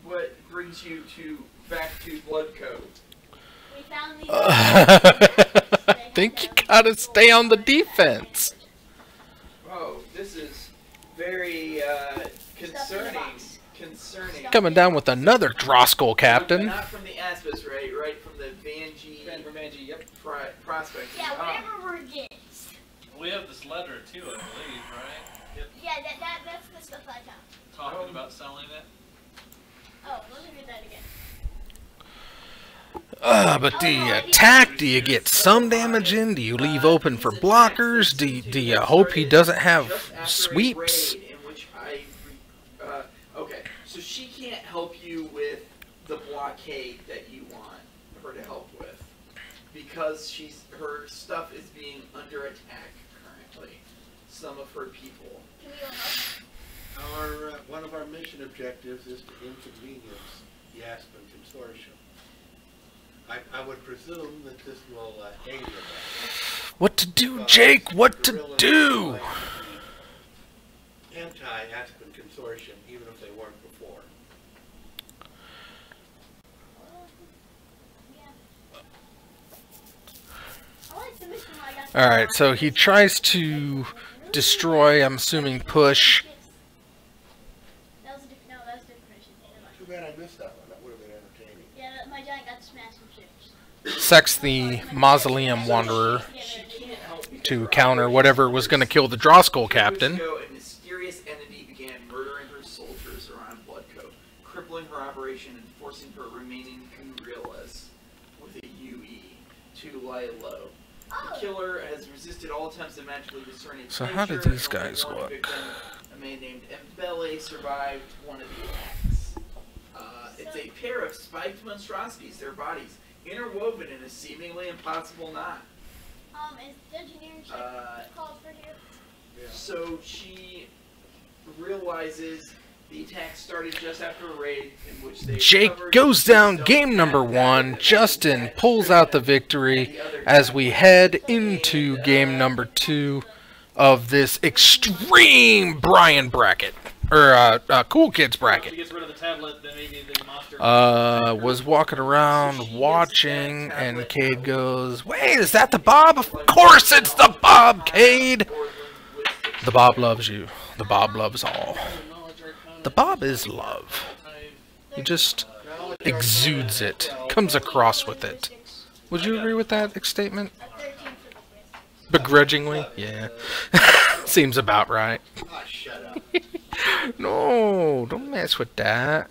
What brings you back to Blood Cove? We found these. I think you gotta stay on the defense. Oh, this is very concerning. Coming down with another Droskol captain. Not from the Aspis, right from the Vanjie. Van from Vanjie, yep. Prospect. Yeah, whatever we're against. We have this letter too, I believe, right? Yep. Yeah, that's the stuff I found. Talking about selling it. Oh, let me read that again. But do you attack? Do you get some damage in? Do you leave open for blockers? Do you hope he doesn't have sweeps? Okay, so she can't help you with the blockade that you want her to help with, because her stuff is being under attack currently. Some of her people. Can we go help? One of our mission objectives is to inconvenience the Aspen Consortium. I would presume that this will aid in that. What to do, Jake? What to do? Anti-Aspen Consortium, even if they weren't before. Alright, so he tries to destroy, I'm assuming, push. That was a different, no, that was a different mission. Too bad I missed that one. That would have been entertaining. Yeah, my giant got to smash some ships. Sex the Mausoleum Wanderer to counter whatever was going to kill the Drawskull captain. A mysterious entity began murdering her soldiers around Bloodcoat, crippling her operation and forcing her remaining guerrillas with a UE to lie low. The killer has resisted all attempts to magically discern its So how do nature, these and only guys one look? victim, a man named Mbele, survived one of the attacks. It's a pair of spiked monstrosities, their bodies interwoven in a seemingly impossible knot. Is engineering called for here? So she realizes the attack started just after a raid in which they Jake goes down game number 1. Justin pulls out the victory as we head into game number 2 of this extreme Brian bracket. Or, Cool Kids bracket. Was walking around watching, and Cade goes, "Wait, is that the Bob? Of course it's the Bob, Cade! The Bob loves you. The Bob loves all. The Bob is love. He just exudes it, comes across with it." Would you agree with that statement? Begrudgingly? Yeah. Seems about right. Ah, shut up. No, don't mess with that.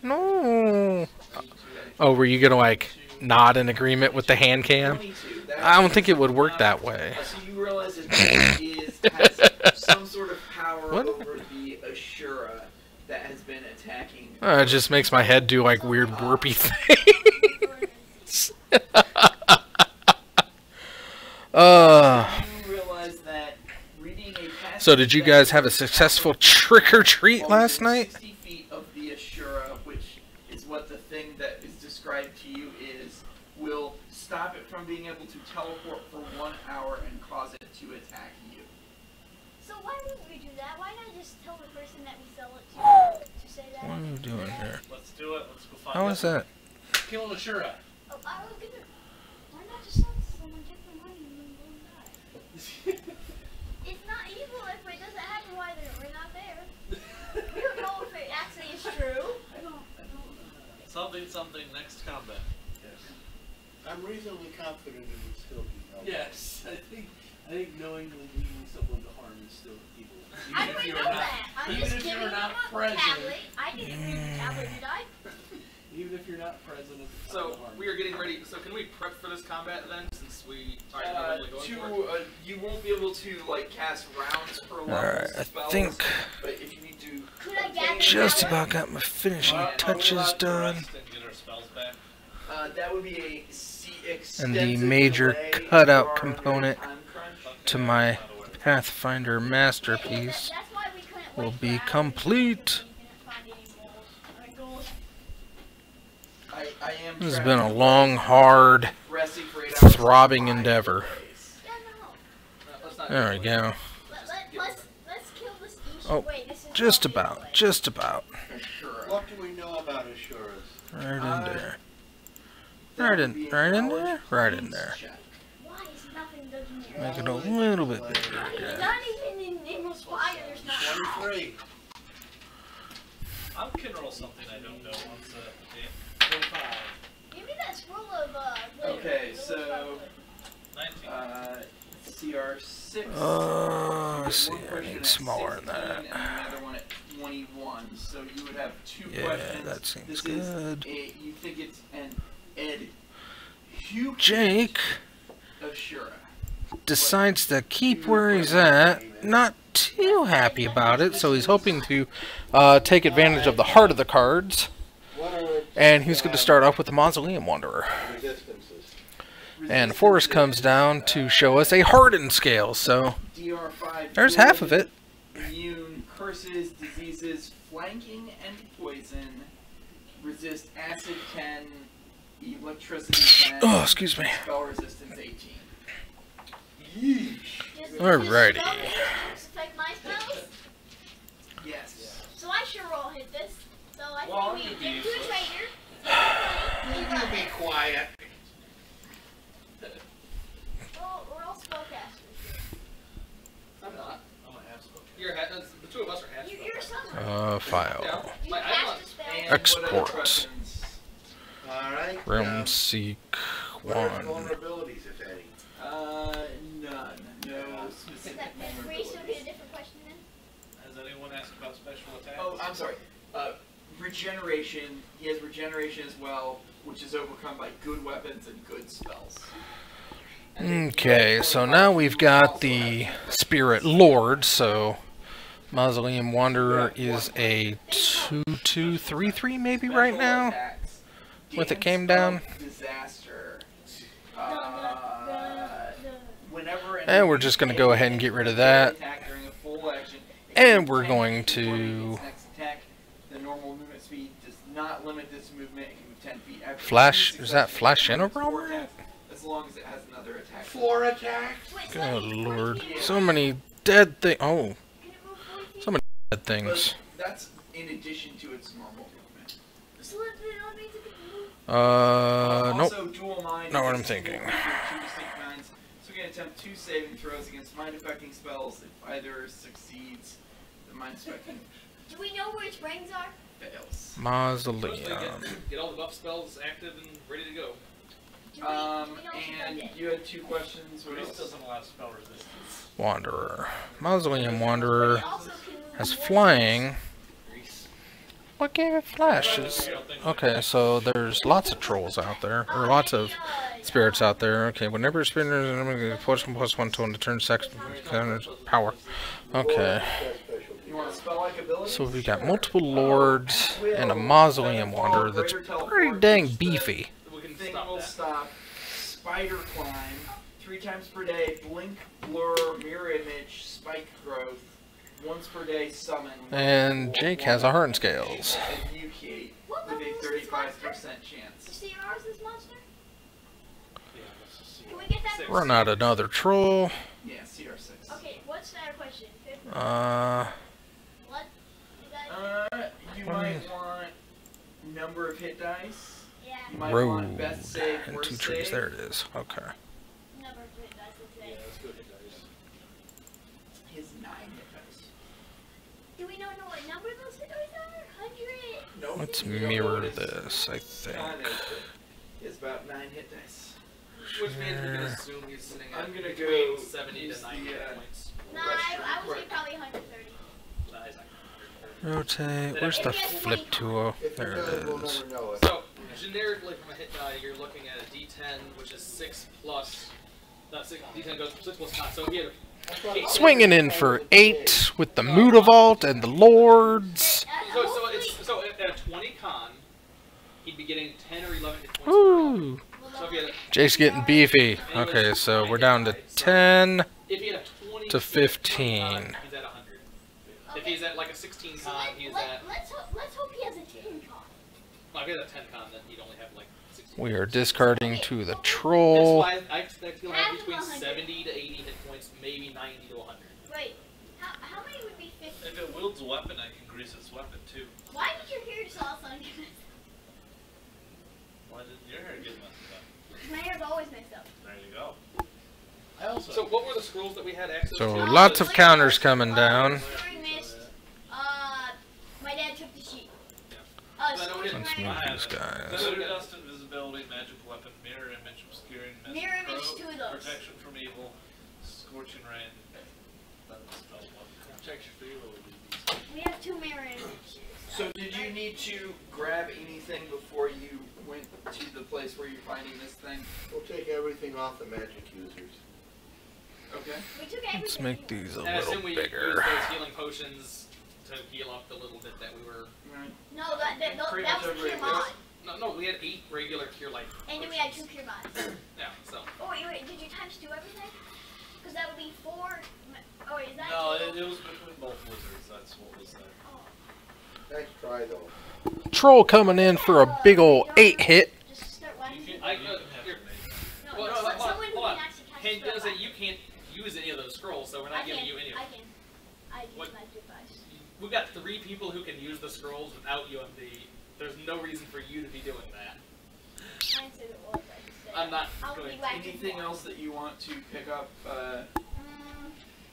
No. Oh, were you gonna like nod in agreement with the hand cam? I don't think it would work that way. So you realize that has some sort of power over the Ashura that has been attacking. It just makes my head do like weird warpy things. You realize that reading a So did you guys have a successful trick-or-treat last night? 60 feet of the Ashura, which is what the thing that is described to you is, will stop it from being able to teleport for 1 hour and cause it to attack you. So why wouldn't we do that? Why not just tell the person that we sell it to say that? What are you doing here? Let's do it. Let's go find How is that? Kill Ashura. Oh, I was gonna. Why not just sell it to someone, get the money, and then go and die? It's not evil if it doesn't happen. Why we're not there? We don't know if it actually is true. I don't Something next combat. Yes. I'm reasonably confident it would still be no. Yes, I think knowingly leading someone to harm is still evil. I don't know that. I'm even just if giving you're them not a present. tablet. I didn't read the tablet, did I? Even if you're not present at the time So of harm. we are getting ready. So can we prep for this combat then, since we are normally going for it? You won't be able to like cast rounds per level. Alright, I spells, think but if you need to, Could I gather just power? about got my finishing We'll touches have to done. rest and get our spells back. that would be a And the extensive major delay cutout if you are component under time crunch. to my Pathfinder masterpiece That's why we couldn't will wait be for hours. complete. We didn't find any goals. I am This has trying been a to long, hard, resting for 8 hours throbbing to find endeavor. plays. Yeah, no. Let's not There we go. Let's kill this Ishi. Oh, Wait, this is just not the about, way. just about. Sure. What do we know about Assuras? Right in there. That Right would in, be a right in knowledge there, right in points there. check. Why is nothing doesn't Make it a little bit bigger. It's not even in Emerald's Fire. There's not. 23. I can roll something I don't know once a game. 25. Give me that scroll of glitter. Okay, It looks so, like glitter. 19. let's CR6. Let's see, One I question need at smaller than 16 that. and another one at 21. So you would have two Yeah, questions. that seems this good. Is you think it's an Ed Hugh Jake of Shura. decides to keep where he's at. Not too happy about it, so he's hoping to take advantage of the heart of the cards. And he's going to start off with the Mausoleum Wanderer. Resistances. And Forrest comes down to show us a hardened scale, so DR5 there's half of it. Immune, curses, diseases, flanking, and poison. Resist acid 10, electricity 10. Oh, excuse me. Spell resistance 18. Alrighty. Affect my spells? Yes. So I sure will hit this. So I Well, think I'm we gonna get be two trader. You be quiet. We're all spellcasters. I'm not. I'm gonna have spell. You're the two of us are half. You're a summoner. File. You Like, cast a spell. And Export. what other questions? Alright. Realm Seek What are 1. vulnerabilities, if any? None. No specific Except that Reese will get a different question then. Has anyone asked about special attacks? Oh, I'm sorry. Regeneration. He has regeneration as well, which is overcome by good weapons and good spells. Okay, so now we've got the Spirit Lord, so Mausoleum Wanderer is a 2-2-3-3 maybe right now, with it came down. Disaster. The Whenever And we're just going to go ahead and get rid of that. attack during a full action, And we're going to next attack, the normal movement speed does not limit this movement. It can move 10 feet after Flash, each is that successive Flash attack, Integral? four attacks, as long as it has another attack. 4 attacks? Wait, so Good that means lord. 14 So many dead things. Oh, Can it move 14? so many dead things. But that's in addition to its normal movement. So it all means it can move. Nope. Also, dual mind. Not what I'm is thinking. two distinct minds. So we can attempt 2 saving throws against mind affecting spells. If either succeeds, the mind affecting Do we know where its brains are? fails. Mausoleum. Get all the buff spells active and ready to go. Do we know what's And dead? you had 2 questions. What Reese else? doesn't allow spell resistance. Wanderer. Mausoleum Wanderer Also can move has more flying. Reese. What gave it flashes? Okay, so there's lots of trolls out there, or lots of spirits out there. Okay, whenever a spirit is, I'm going to get +1/+1 to the turn second power. Okay, You want a spell-like ability? so we've got multiple lords and a Mausoleum Wanderer that's pretty dang beefy. We can Thing stop will that. stop. Spider climb. 3 times per day. Blink, blur, mirror image, spike growth. Once per day summon. And Jake has a heart and scales. And mutate What with level a is this 35% monster? chance. CR's this monster? Yeah, let's just see. Can we get that? Six. Run out another troll. Yeah, CR6. Okay, what's that question? What? You guys? You might want number of hit dice. Yeah. You might Road want best save, and worst 2 trees. save. There it is. Okay. Number of hit dice, let's say. Yeah, let's go hit dice. His 9 hit dice. Do we know what number those hit dice are? 100? Nope. Let's You don't know mirror what his this, I con think. is, but it's about 9 hit dice. Which means we can assume he's sitting at I'm gonna between go 70 use to 90 the, points. Nah, I would say probably 130. Nah, he's not. Rotate. Where's the flip tool? If There it does, we'll it is. never know it. So, generically from a hit die, you're looking at a D10, which is 6 plus. Not 6, D10 goes 6 plus 9. So if you had Swinging in for 8 with the Mutavault and the Lords. so at a 20 con, he'd be getting 10 or 11 hit points. Woo! So if you had Jake's getting beefy. Okay, so we're down to 10 if you had a 20 to 15. con, he's at 100. If he's at like a 16 So con, he's at. let's hope he has a 10 con. Well, if he has a 10 con, then he'd only have like 16. We are discarding to the That's troll. why I expect he'll have Half of between 100. 70 to 80 hit points, maybe 90 to 100. Wait, how many would be 50? If it wields a weapon, I can grease its weapon too. Why did your hair just all of a sudden get messed Why did your hair get messed up? up? My hair's always messed up. There you go. I also. So what were the scrolls that we had access So to? lots of counters coming down. During mist, my dad took the sheet. Let's Let's move these guys. Consider dust, invisibility, magic weapon, mirror image, obscuring, Mirror image, pro, 2 of those. protection from evil, Scorching Ray. That was spell one. Protection for you, or would it be? We have 2 mirror images. So did you need to grab anything before you went to the place where you're finding this thing? We'll take everything off the magic users. Okay. We took everything. Let's make these a And I assume little we bigger. used those healing potions to heal up the little bit that we were. Right. No, that Pretty was much Cure everybody Mod. No, we had 8 regular cure light. And then we had 2 Cure Mods. Yeah, so. Oh, wait, did you times 2 everything? Because that would be 4. Oh, wait, is that No, 2? it was between both wizards. That's what was there. Oh. Nice try, though. Troll coming in for a big ol' 8 hit. Just start whacking. You can, I you can could- have here. to make it. No, Well, no, hold on, someone who hold on. can actually catch Hey, spell does it? back. You can't use any of those scrolls, so we're I not giving can. you any of I them. can. I can What? use my device. We've got 3 people who can use the scrolls without UMD. There's no reason for you to be doing that. I didn't say there was. I just said. I'm not I'll going be to. whacking Anything more. else that you want to pick up?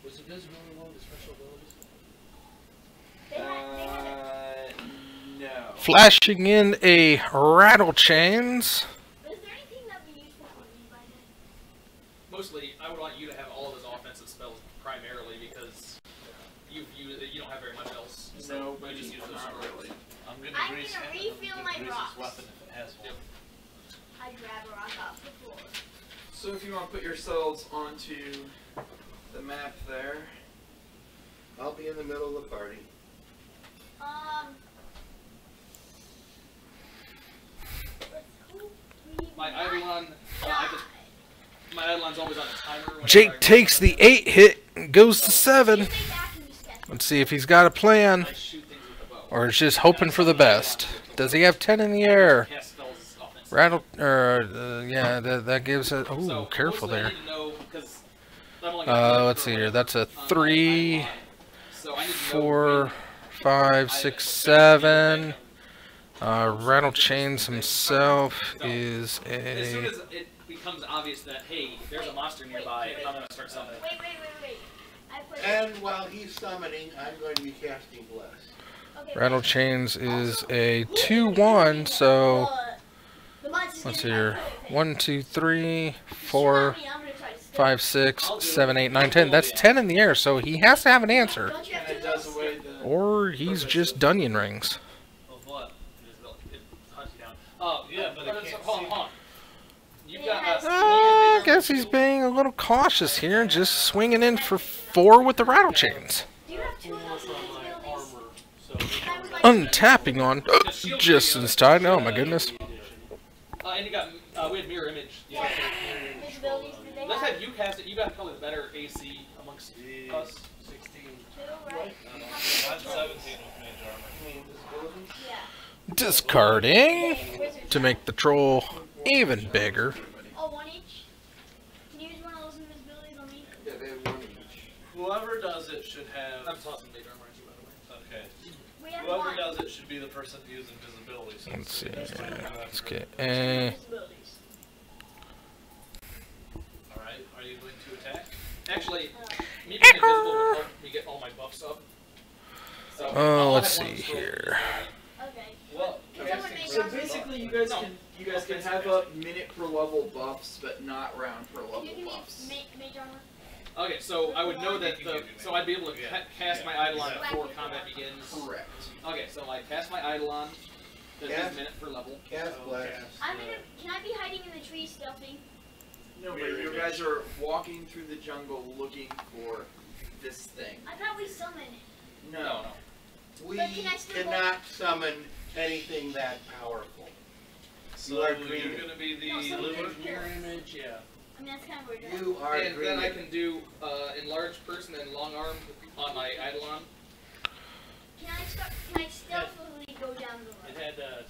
Was invisibility one of the special abilities? They had No. Flashing in a rattle chains. but is there anything that would be useful for me by then? Mostly, I would want you to have all of his offensive spells primarily because you don't have very much else. So No, you but just use those not scrolls. really. I'm gonna I'm grease gonna him. refill I'm my gonna grease rocks. his weapon if it has one. Yep. I grab a rock off the floor. So if you want to put yourselves onto the map there. I'll be in the middle of the party. My Eidolon, my Eidolon's always on a timer. whenever I Jake roll takes the something. 8 hit and goes to 7. Let's see if he's got a plan. I shoot things with the bow. Or is just hoping for the best. Does he have 10 in the air? Cast spells offensive. Rattle, yeah, that gives it. Ooh, So, careful mostly I there. need to know, 'cause I'm only gonna Let's see here. That's a on my 3, Eidolon. So I need to know 4, when 5, 6, 7. Rattle Chains himself is As soon a. as it becomes obvious that, hey, there's a monster nearby, I'm gonna start summoning. Wait. I put And while he's summoning, I'm going to be casting Bless. okay, Rattle Chains is a 2-1, so the monster's let's see gonna here. be 1, 2, 3, Shoot 4, at me, I'm gonna try to steal 5, 6, 7, 8, 9, 10. That's 10 in the air, so he has to have an it. answer. Don't you have And it two does those? away the. Or he's just Dunyan Rings. Of what? It hunts you down. Oh, Yeah, but it can't hold see. on. You've Yeah, got it's- I guess he's being a little cautious here and just swinging in for 4 with the Rattle Chains. Do you have 2 of Four those from my invisibilities? armor, so I would like Untapping on Justin's tide. Oh my goodness. And you got, we had Mirror Image. Yeah. Invisibilities, do they Let's have have you cast it. You got probably the better AC amongst us. 16. 2, right? I'm 17 with mage armor. Invisibility? Yeah. Discarding Okay, wizards. to make the troll even bigger. Oh, 1 each? Can you use one of those invisibilities on me? Yeah, they have 1 each. Whoever does it should have. I'm tossing mage armor at you, by the way. Okay. We have Whoever 1. does it should be the person to use invisibility. So Let's see. it's Let's get Invisibilities. Alright, are you going to attack? Actually, me being invisible would help me get all my buffs up. So, Oh, I'll let's have one see scroll. here. Okay. Well, Can someone make So armor? basically, you guys can have up minute per level buffs, but not round per Can level you give me buffs. mage armor? Okay, so I would know that so I'd be able to cast my Eidolon Yeah. before combat begins. Correct. Okay, so I cast my Eidolon. There's Cast. a minute per level. Cast Bless. I'm gonna. Can I be hiding in the trees stealthing? No, but you guys are walking through the jungle looking for this thing. I thought we summoned it. No. We But can I still go- cannot summon anything that powerful. So are you're green. going to be the No, so lure? there's mirror image, yeah. I mean, that's kind of weird. You are And then I green. can do enlarged person and long arm on my Eidolon. Can I stealthily go down the It road? had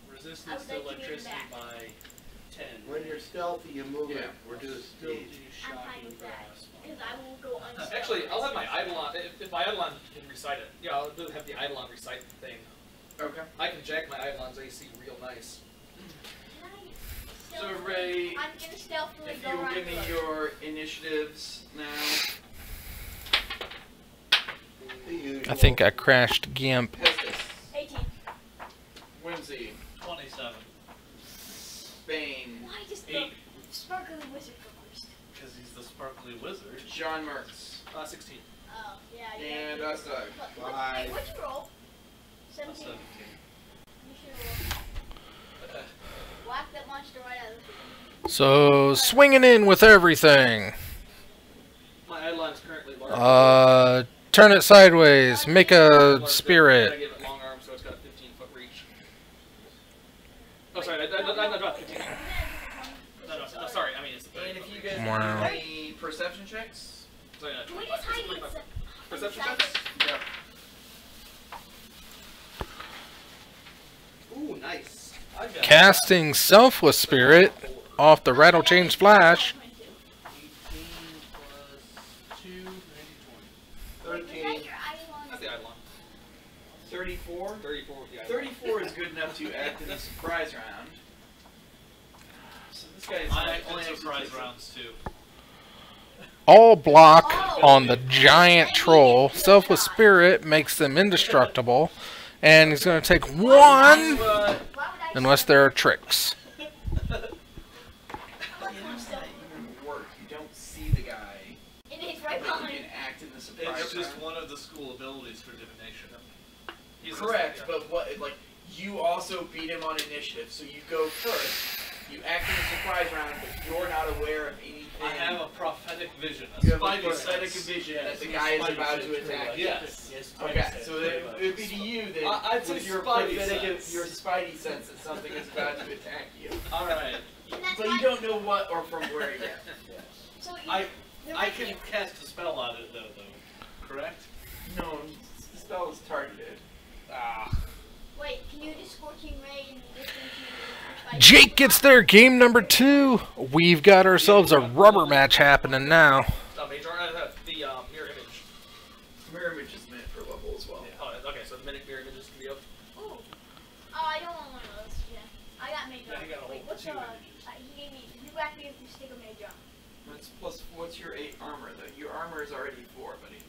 resistance I to would like to be in the electricity back. by 10. When you're stealthy, you move Yeah. at reduced Still speed. do I'm fine shocking with that. grasp. Because I will go unstealth. Actually, I'll have my Eidolon. If my Eidolon can recite it, yeah, I'll have the Eidolon recite the thing. Okay. I can jack my Eidolon's AC real nice. Can I So stealthily- Ray, I'm gonna stealthily if go you around give the me road. your initiatives now. The usual. I think I crashed Gimp. Pestis, 18. Whimsy, 27. Spain, Why just the 8. sparkly wizard go first? Because he's the sparkly wizard. Johnny 16. Oh, yeah, And yeah. us dog. Wait, what'd you roll? 17. 17. You should roll. Whack that monster right out of the So, swinging in with everything. My Eidolon is currently large. Turn it sideways. Make a I spirit. give it long arms, so it's got a 15-foot reach. Oh, sorry, not 15. No, sorry, I mean it's 30. And if you guys Wow. do any perception checks? Sorry, Can we just hide it? Perception checks? Yeah. Ooh, nice. I got Casting Selfless Spirit off the Rattle Chains Flash. 18 plus 2, 90, 20. 13, That's the Eidolon. 34. 34 with the Eidolon. 34 is good enough to act in the surprise round. So this guy is I only only surprise takes- rounds too. All block on the giant troll. Selfless Spirit makes them indestructible. And he's going to take 1 unless there are tricks. It doesn't even work. You don't see the guy. And it's right But you behind. can act in the surprise It's just round. one of the school abilities for divination. Correct, but what, like, you also beat him on initiative, so you go first, you act in the surprise round, but you're not aware of anything. I have a prophetic vision. A You have a spidey prophetic sense. vision Yes, that the a guy is spidey about to sense. attack you. Yes. Okay, so it would be to you that I'd say with your spidey prophetic, sense. your spidey sense that something is about to attack you. All right. And that's But you why- don't know what or from where yet. So you, I there I might can be- cast a spell on it though. Correct? No, the spell is targeted. Ah. Wait, can you do Scorching Ray and distance you? Jake gets their game number 2. We've got ourselves a rubber match happening now. Major, the mirror image. Mirror image is meant for level as well. Oh, okay, so the minute mirror images can be up. Oh, I don't want one of those. Yeah, I got Major. Yeah, you got a Wait, whole what's two he images. gave me? You whacked me with your stick of Major. What's your 8 armor though? Your armor is already 4, buddy.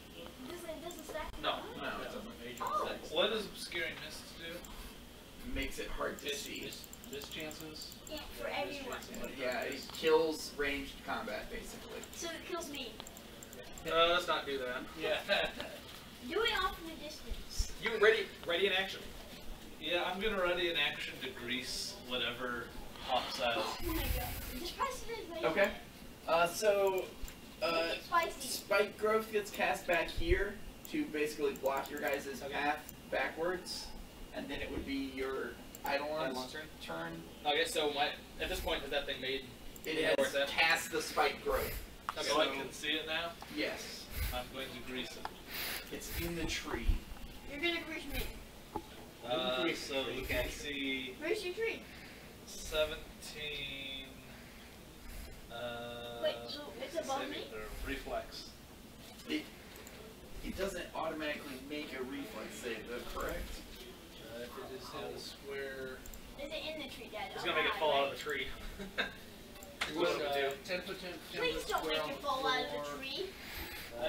Doesn't stack? No. No, it doesn't. Oh. What does obscuring mist do? Makes it hard to see. Miss chances? Yeah, for everyone. Yeah, it kills ranged combat basically. So it kills me. Let's not do that. Yeah. Do it off in the distance. You ready in action. Yeah, I'm gonna ready an action to grease whatever pops out. Oh my god. Just press it in, Major. Okay. So, Make it spicy. spike growth gets cast back here to basically block your guys' path backwards, and then it would be your Eidolon's Eidolon's turn. Okay, so at this point, has that thing made? It Yeah, where's has that? cast the spike growth. Okay, So I can see it now? Yes, I'm going to grease it. it's in the tree. You're gonna grease me. So you can see Grease your tree. 17. Wait, so it's above me? Reflex. It doesn't automatically make a reflex save, though, correct? If it is in a square. Is it in the tree, Dad? It's gonna make it fall out of the tree. What would it do? 10 foot 10, 10 Please foot don't square make on it the fall out of floor. the tree.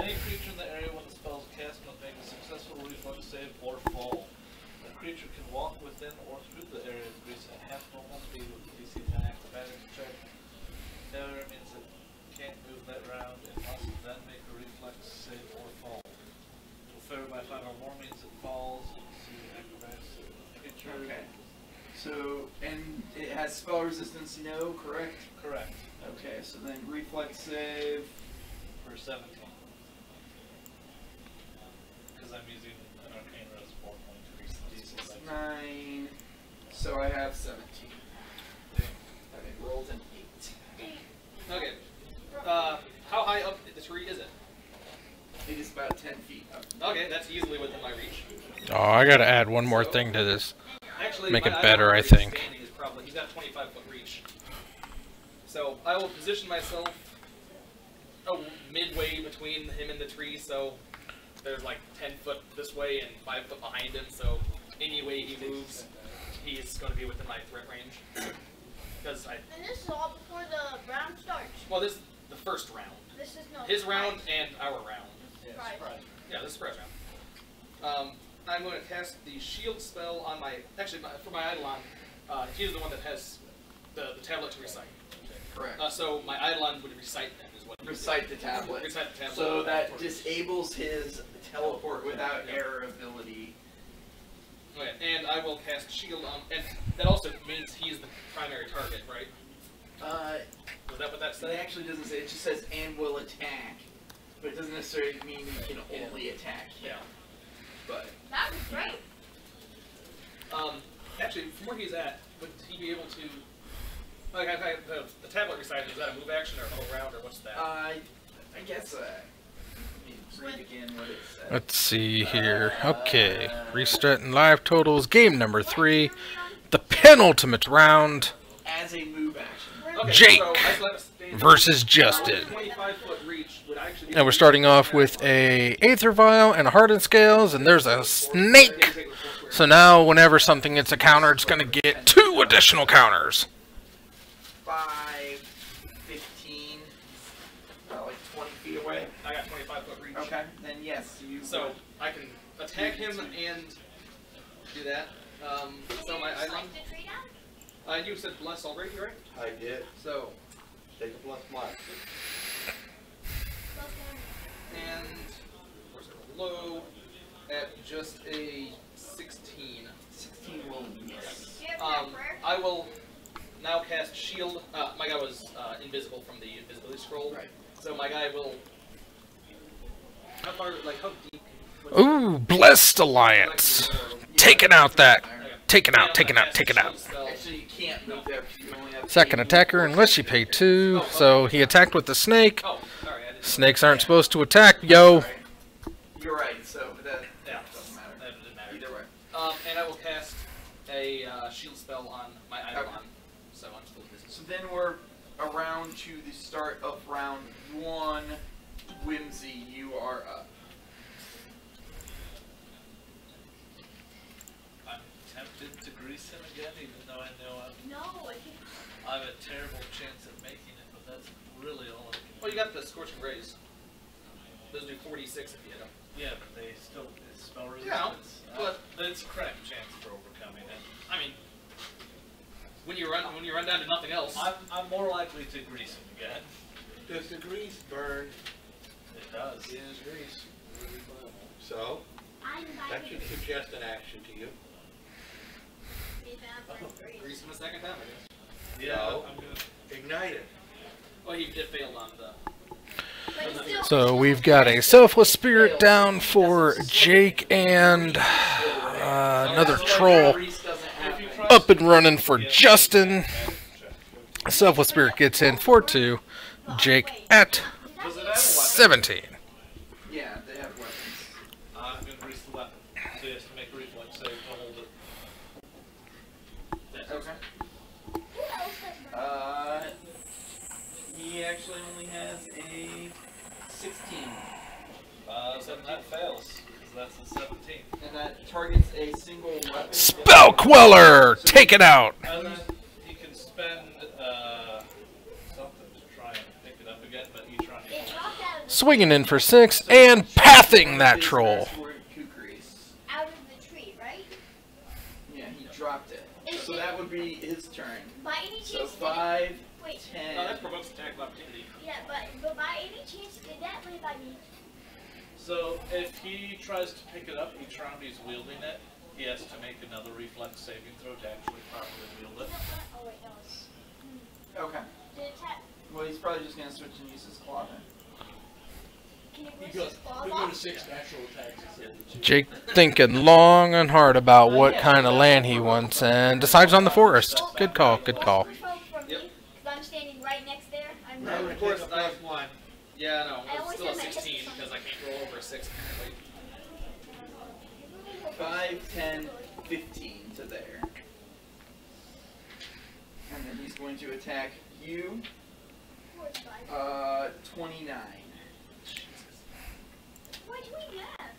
Any creature in the area when the spell is cast must make a successful reflex save or fall. A creature can walk within or through the area of grease at half normal speed with a DC 10 acrobatics check. Failure means it can't move that round and must then make a reflex save or fall. To fail by 5 or more means it falls. See acrobatics save of the creature. Okay. So, and it has spell resistance, no, correct? Correct. Okay, so then reflex save. For 17. Because I'm using an arcane res 4.3 DC. 9. So I have 17. Having rolled an 8. Okay. How high up the tree is it? It is about 10 feet up. Okay, that's easily within my reach. Oh, I gotta add one more thing to this. Actually, Make my it better, Eidolon I is think. standing is probably he's got 25-foot reach. So I will position myself midway between him and the tree. So there's like 10 foot this way and 5 foot behind him. So any way he moves, he's going to be within my threat range. Because And this is all before the round starts. well, this is the first round. This is no His surprise. round and our round. Surprise. Yeah, this is the first round. I'm going to cast the shield spell on my. Actually, for my Eidolon, he's the one that has the tablet to recite. Correct. So my Eidolon would recite them as well. recite the tablet. Recite the tablet. So that disables his teleport without error ability. Okay, and I will cast shield on, and that also means he's the primary target, right? Was that what that said? It actually doesn't say. It just says and will attack, but it doesn't necessarily mean he can only attack him. But That was great. Actually, from where he's at, would he be able to? Like, the tablet recited, is that a move action or a whole round, or what's that? I guess. Let me read again what it says. Let's see here. Okay. Restarting live totals. Game number 3. The penultimate round. As a move action. Okay, Jake so I still have to stand versus Justin. 25-foot reach would actually be And we're starting off with a Aether Vial and a Hardened Scales, and there's a snake. So now, whenever something gets a counter, it's going to get 2 additional counters. 5, 15, like 20 feet away. I got 25-foot reach. Okay, then yes, you. So I can attack him and do that. So my item. You said bless already, right? I did. So Take a plus black. and where's it low at just a 16. 16 will miss. I will now cast shield. My guy was invisible from the invisibility scroll. Right. So my guy will. How far? Like how deep? Ooh, Blessed Alliance. Taking out that. Taking out. Actually, you can't move there because you only have. Second attacker, unless you pay 2. So he attacked with the snake. Oh, sorry. I didn't. Snakes aren't supposed to attack, yo. You're right. So that Yeah. doesn't matter. That didn't matter. Either way. And I will cast a shield spell on my Eidolon. Okay. So I'm still busy. So then we're around to the start of round 1. Whimsy, you are up. I'm tempted to grease him again, even though I know No, I can't. I have a terrible chance at making it, but that's really all I can Well, you got the Scorching Rays. Those do 46 if you hit them. Yeah, but they still it's spell Yeah, resistance. but- it's a crap chance for overcoming it. I mean, when you run down to nothing else. I'm more likely to grease him again. Does the grease burn? It does. It is grease. Really flammable. So, I'm that should suggest an action to you. Grease him a second time, I guess. Yeah, No. I'm gonna. Ignite it. Well, he did fail on the. So we've got a Selfless Spirit down for Jake and another troll up and running for Justin. Selfless Spirit gets in for 2. Jake at 17. Yeah, they have weapons. I'm gonna grease the weapon. So he has to make a reflex save to hold it. Okay. He actually only has a 16. So that fails, because that's a 17. And that targets a single weapon. Spell Queller! Take it out! And then he can spend something to try and pick it up again, but you try and Swinging in for 6 and pathing that His troll. last word, Kukris. Out of the tree, right? Yeah, he dropped it. So that would be his turn. By any chance, So did it- 5, Wait. 10. No, that provokes attack of opportunity. Yeah, but by any chance, did that live by me? So if he tries to pick it up each round he's wielding it, he has to make another reflex saving throw to actually properly wield it. Oh wait, no. It's, Okay. did it tap? Well, he's probably just going to switch and use his claw then. Can it You push go, his claw you go off? to 6 natural attacks instead of 2. Jake thinking long and hard about what kind of land he wants and decides on the forest. Good call, good call. From me, 'cause I'm standing right next there. I'm No, Of course, take a plus 1. Yeah, no, I it's always still a have my 16 hips on. because I can't roll over a 6 apparently. 5, 10, 15 to there. And then he's going to attack you. 29. Why'd you eat that?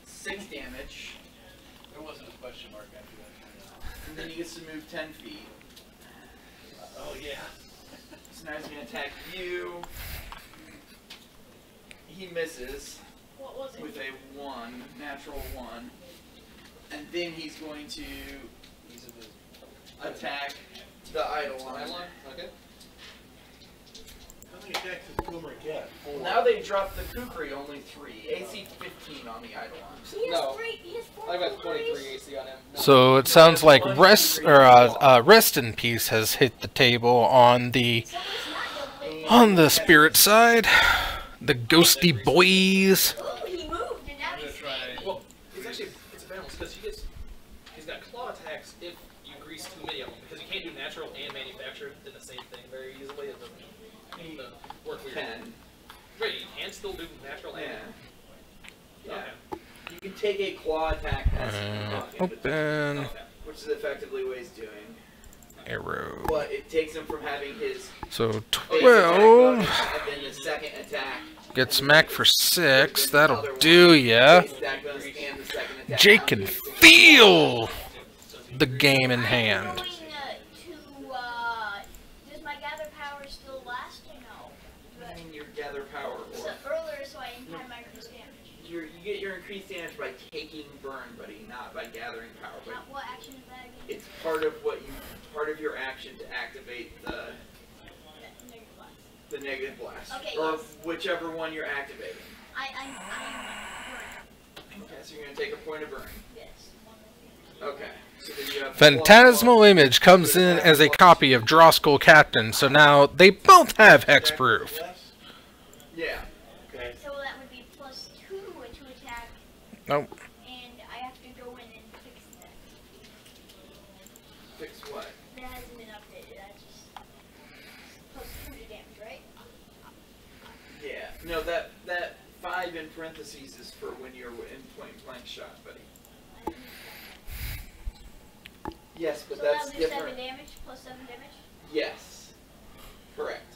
6 damage. There wasn't a question mark after that. And then he gets to move 10 feet. Oh yeah. So now he's going to attack you. He misses What was it? with a 1, natural 1. And then he's going to attack the Eidolon. Okay. many attacks does Boomer get? 4. Now they dropped the Kukri only 3. AC 15 on the Eidolon. He has No. 3. He has 4 I've got Kukris. 23 AC on him. No. So it sounds like Rest in Peace has hit the table on the spirit side. The ghosty boys. Ooh, he moved and now he's Well, it's a balance because he's got claw attacks if you grease too many of them because you can't do natural and manufactured in the same thing very easily. It doesn't work weird. Wait, you can still do natural and Yeah. You can take a claw attack as Open. which is effectively what he's doing. Arrow. But it takes him from having his So base attack 12 bonus and then the second attack. gets smacked for 6. That'll do ya. Base attack bonus and the second attack. Jake can feel the game in hand. going does my gather power still last or no? I mean, your gather power, So or earlier, so I didn't have my increased damage. you get your increased damage by taking burn, buddy, not by gathering power. But What action is that again? it's part of your action to activate the Negative blast. negative blast, Okay, or yes. whichever one you're activating. I'm Okay, so you're gonna take a point of burn. yes. Okay. So then you have Phantasmal Image comes in as a copy of Drawskull Captain, so now they both have hexproof. Yeah. Okay. So that would be +2 to attack, Nope. and I have to go in and fix that. Fix what? That hasn't been updated. I just +2 to damage, right? Yeah. No, that 5 in parentheses is for when you're in point blank shot, buddy. Yes, but So that's that'll do 7 different. damage, +7 damage. Yes. Correct.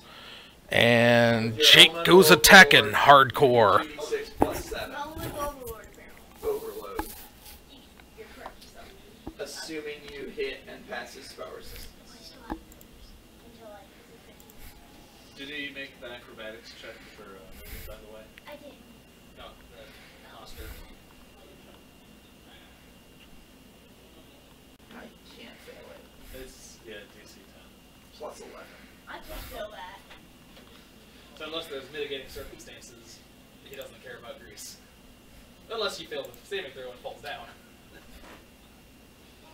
And Jake goes attacking hardcore. 2d6 plus 7. Well, with Overlord, apparently. Overload. You're correct. So Assuming you hit and pass his spell resistance. I still have until I Did he make the acrobatics check for moving, by the way? I did. no, the monster. I can't fail it. It's, yeah, DC 10. Plus 11. I can feel that. So unless there's mitigating circumstances, he doesn't care about grease. Unless you fail the saving throw and falls down. But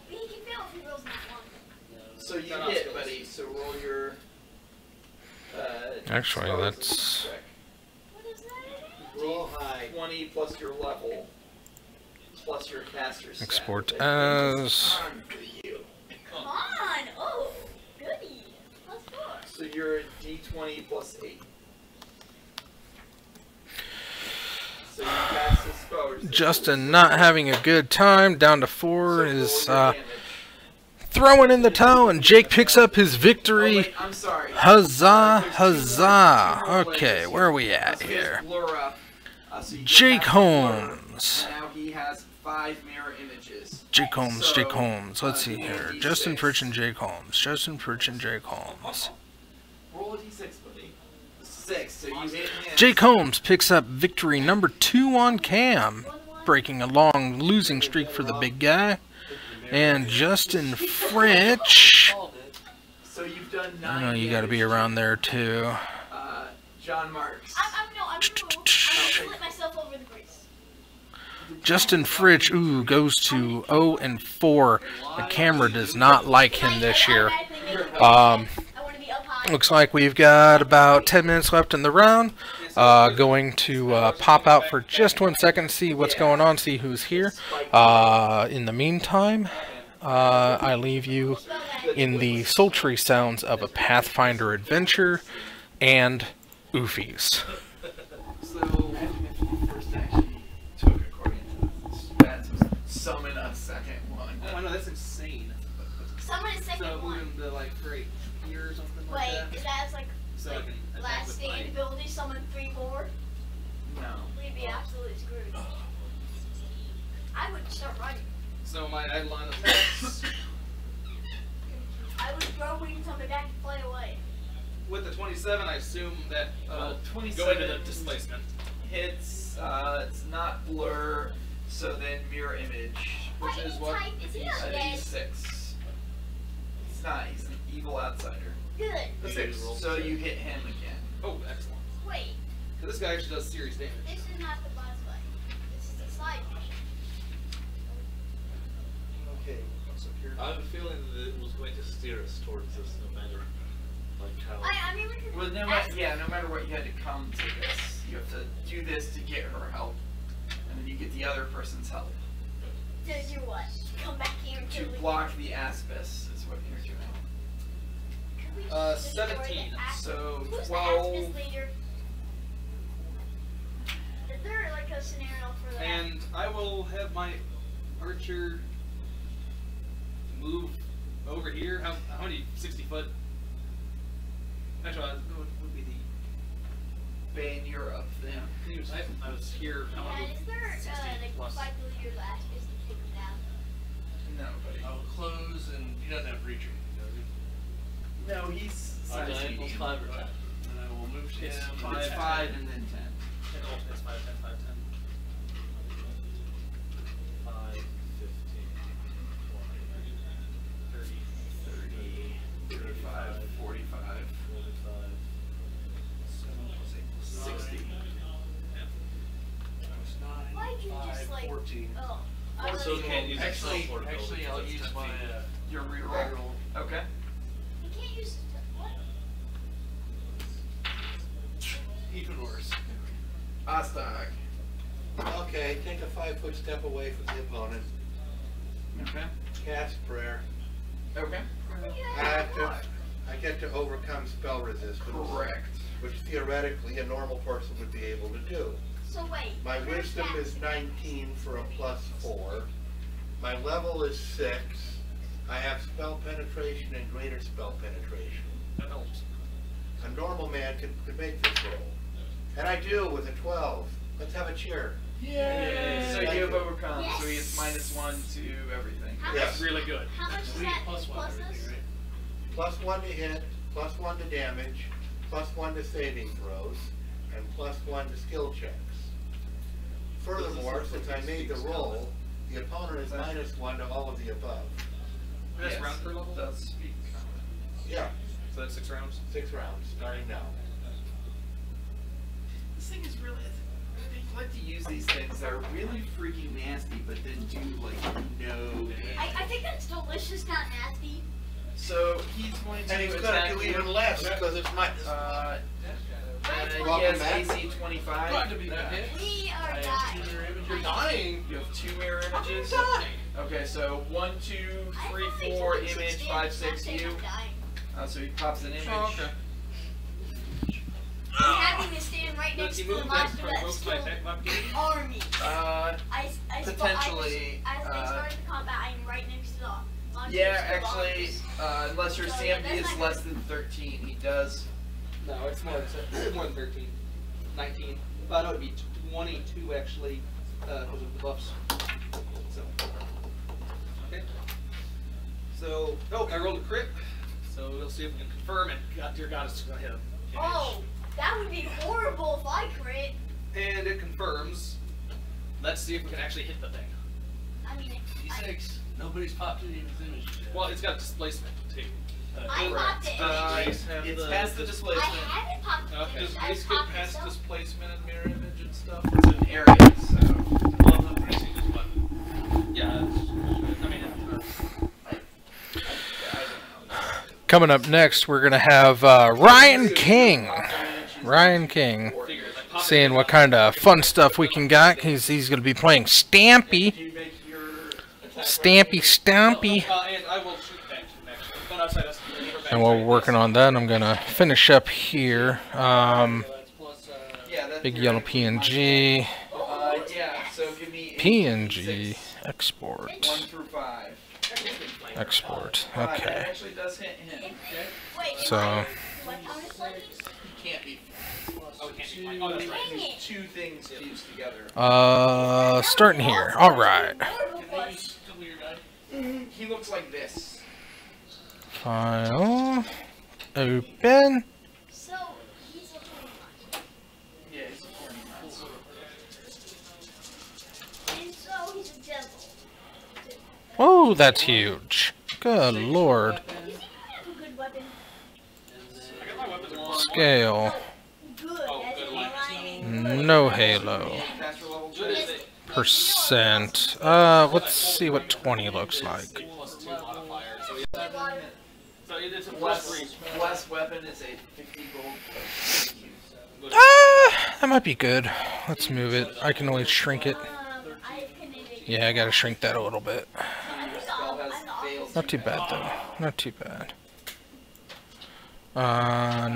he can fail if he rolls that one. So you Not hit, skills. buddy. So roll your. Actually, spell that's- resistance check. What is that? Roll high. 20 plus your level. Plus your caster stat. Export It as- is on for you. Come on! Oh, goody. +4. So you're a d20 plus 8. So you pass the spell resistance. Justin not having a good time, down to 4, So is roll your damage. throwing in the towel, and Jake picks up his Oh, victory. wait, I'm sorry. Huzzah, There's huzzah. two more Okay, players where are we here. at So he has here? Blur up, so you Jake can pass Blur, Holmes. and now he has 5 mirror images. Jake Holmes, So, Jake Holmes. Let's see roll here. a Justin d6. Fritch and Jake Holmes. Justin Fritch and Jake Holmes. Roll a d6, buddy. 6, so you hit him. Jake Holmes picks up victory number 2 on Cam, breaking a long losing streak for the big guy. And Justin Fritch. So you've done 9 I know you got to be damage around there too. John Marks. I'm gonna split myself over the grease. Justin Fritch, ooh, goes to 0 and 4. The camera does not like him this year. I want to be up high. Looks like we've got about 10 minutes left in the round. Going to pop out for just 1 second, see what's going on, see who's here. In the meantime, I leave you in the sultry sounds of a Pathfinder adventure and Oofies. So, imagine if you first actually took according to the stats was summon a second one. Oh, I know, that's insane. Someone is second So one. move him to like for 8 years or something like Wait, that. that's like So I can attack last with stand my- ability, summon 3 more. No. We'd be absolutely screwed. I would start running. So my Eidolon attacks I would throw wings on my back and fly away. with the 27. I assume that Well, go into 27 the displacement. hits, it's not blur, so then mirror image. What is is what? type? Is he not A dead? d6. It's not, he's an evil outsider. Good. So you hit him again. Oh, excellent. Wait, Because this guy actually does serious damage. this is not the boss fight. This is the side mission. Okay. I have a feeling that it was going to steer us towards this no matter like how. I mean, we could Well, no matter, yeah, no matter what, you had to come to this. You have to do this to get her help, and then you get the other person's help. to do what? Come back here and To kill me. block the Aspis is what you're doing. Could we just destroy the 17, Aspis? so Who's 12. the Aspis leader? Is there like a scenario for that? And I will have my archer move over here. How many? 60 foot? Actually, what would be the... Bane, you're up then. I was here. How Yeah, many? is there 60 like plus. fight the leader of the Aspis to take him down? No, buddy. I'll close, and he doesn't have reach or anything, does he? No, he's size Diagonals medium. 5 or 10. And I will move him. It's It's 5 and then 10. It's 5, 10, 5, 10. 5, 15, 20, 30, 30, 35, 45, 45. 60. Why'd you just like? 14. Oh, I So was- you can't use a spell Actually, portal actually, because I'll it's use 10 my feet. Your reroll. Okay. You can't use what? even worse. Ostag. Okay, take a 5-foot step away from the opponent. Okay. Cast prayer. Okay. I get to overcome spell resistance. Correct. Which theoretically a normal person would be able to do. So wait. My where's wisdom that? is 19 for a +4. My level is 6. I have spell penetration and greater spell penetration. That helps. A normal man could make this roll. And I do with a 12. Let's have a cheer. Yay! So Thank you have you. overcome, so he gets -1 to everything. How Yes. much? Really good. How much is Three that? plus one, Plus everything, us? right? +1 to hit, +1 to damage, +1 to saving throws, and +1 to skill checks. Furthermore, since I made the roll, the opponent is -1 to all of the above. That's Yes, round per level? does speak. Yeah, So that's 6 rounds? 6 rounds, starting now. This thing is really. I like to use these things that are really freaking nasty, but then do like no damage. I think that's delicious, not nasty. So he's going to And he's attack gonna do you. even less, because it's my, He Welcome has back. AC 25. Glad to be back. We are I have dying. two mirror images. You're dying. You have 2 mirror How can you images. die? Okay, so 1, 2, I 3, only 4, took 6 image, damage, 5, not 6 saying you. I'm dying. So he pops an image. Oh, okay. I'm having to stand right Does next he to the move that monster provokes that's my killed attack opportunity? army. Potentially, As they started the combat, I'm right next to the monster. Yeah, that's killed actually, armies. unless your So, yeah, CMD that's is not less good. than 13, he does. No, it's more than 13. 19. But it would be 22 actually, because of the buffs. So. Okay. So, Oh, I rolled a crit. So we'll see if we can confirm it. God, dear God, it's gonna hit him. Oh, that would be horrible if I crit. And it confirms. Let's see if we can actually hit the thing. I mean, D6. Nobody's popped any of his images yet. Well, it's got displacement too. I popped it. It's past the I displacement. haven't popped Okay. it. Does I Grace get popped past it. displacement and mirror image and stuff? It's an area, so. Well, I'm pressing this button. Yeah, I mean, Coming up next, we're going to have Ryan King. Ryan King. Seeing what kind of fun stuff we can got. He's going to be playing Stampy. You make your attack Stampy, Stampy. and I will shoot back to him actually. But outside us, And while we're working on that, I'm going to finish up here. That's plus, Yeah, that's Big your- yellow PNG. Yeah, so give me PNG. 6, Export. 1 through 5. Export. 5, Okay. that actually does hit him. Wait, So- do I count as lucky? He can't be. Oh, that's right. Dang it. 2 things fused together. Starting here. All right. Horrible can I luck. use double your die? He looks like this. File. Open. So, he's a 21. Yeah, he's a 41. And so, he's a devil. Oh, that's huge. Good lord. He's gonna have a good weapon. I got my weapons on. Scale. no halo. Caster level Good check. as it. Percent. Let's see what 20 looks like. +2 modifier. So it's a Bless, +3. bless weapon is a 50 gold. That might be good. Let's move it. I can only shrink it. Yeah, I gotta shrink that a little bit. Spell has failed. Not too bad though. Not too bad.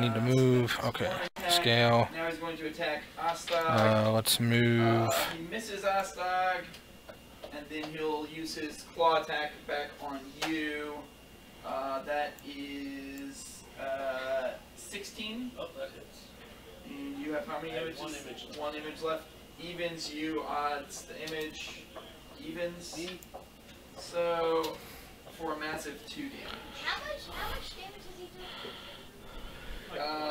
Need to move. Okay. Scale. Now he's going to attack Astag. Let's move. He misses Astag, and then he'll use his claw attack back on you. That is 16. Oh, that hits. And you have how many images? One image left. One image left. Evens you, odds the image. Evens. So for a massive 2 damage. How much damage does he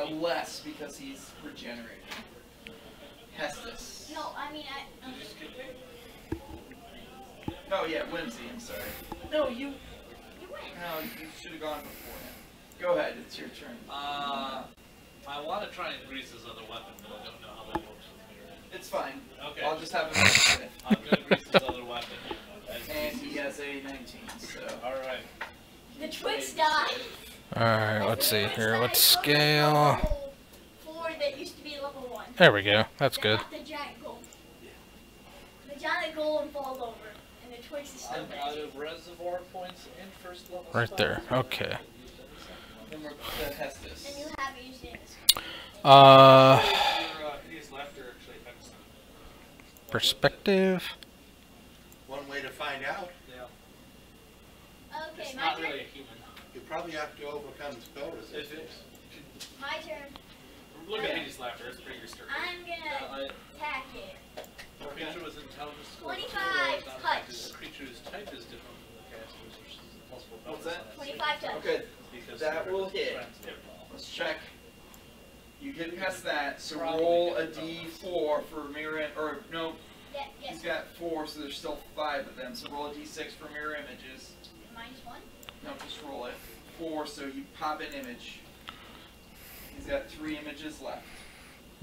do? Less because he's regenerating. Hestus. No, I mean Oh yeah, Whimsy, I'm sorry. you win. No, you should have gone before him. Go ahead, it's your turn. I want to try and grease his other weapon, but I don't know how that works with mirror. It's fine. Okay. I'll just have him finish it. I'm going to grease his other weapon. And he has a 19, so. Alright. The Twix die. Alright, let's see here. Let's scale. 4 that used to be level 1. There we go. That's good. The giant gold. The giant golem falls over, and the Twix is still I'm out of reservoir points in first level. Right there. Okay. Then we're to Hestus. And you have used it. His laughter actually affects them. Perspective. One way to find out, Yeah. Okay, It's my not turn. really a human. you probably have to overcome spell resistance. My turn. Look at Hades' laughter, it's pretty restricted. I'm gonna attack it. The creature was intelligence score 25 not affected. touch. The creature's type is different from the caster's, which is a possible What's bonus that? on 25 touch. Okay, Because that will hit. friends get involved. Let's check. You get past that, so roll a d4 for mirror, or no, Yeah, he's yes. got 4, so there's still 5 of them. So roll a d6 for mirror images. -1. No, just roll it. 4, so you pop an image. He's got 3 images left.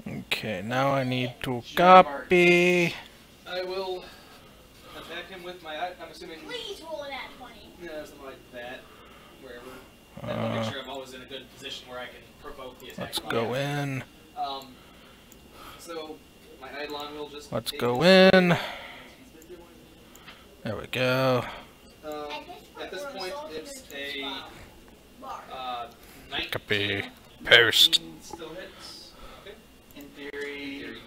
Okay, now I need to copy. I will attack him with my, I'm assuming, Please roll an at 20. something like that, wherever. And I'll make sure I'm always in a good position where I can provoke the attack. Let's go in. So, my Eidolon will just Let's take go his- in. There we go. At this point, it's a Bar. 19. Copy. Paste. Still hits. Okay. In theory,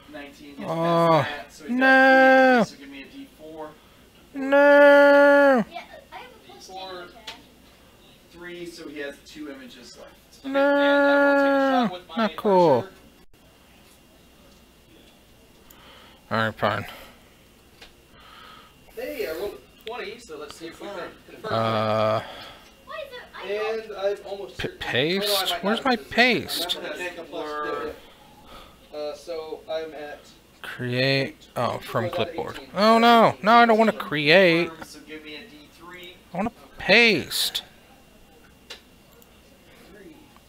19 gets Oh, past that, so he's no. got 3 images, so give me a d4. No. Yeah, I have a +10 Four. attack. 3, so he has 2 images left. And I will take a shot with my Not cool. archer. Alright, fine. Hey, I rolled a 20, so let's see if we can confirm. Why is it? I don't. And I've almost P- certainly- paste? Oh, no, I might Where's not, my because paste? I'm gonna Take a blur. So I'm at. Create. Oh, from clipboard. Oh no. No, I don't want to create. So give me a d3. I want to paste.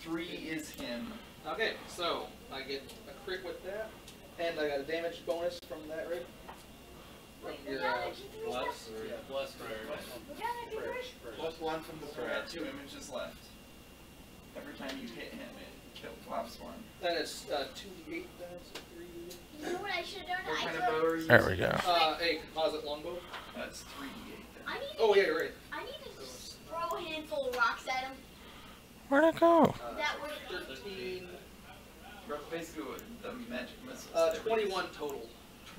3 is him. Okay, so I get a crit with that, and I got a damage bonus from that, right? Wait, From we your got a D3 Bless stuff? or bless prayer. We got a D3? Plus 1 from the So I prayer. got 2 images left. Every time you hit him, it killed Flopsworn. Then it's 2d8, then so 3. You know what I should have done? What I kind took. of bow are you There we using? go. A composite longbow. That's 3d8 then. I need to. Oh yeah, you're right. I need to just throw a handful of rocks at him. Where'd it go? That would. 13. Basically, what the magic missiles. 21 total.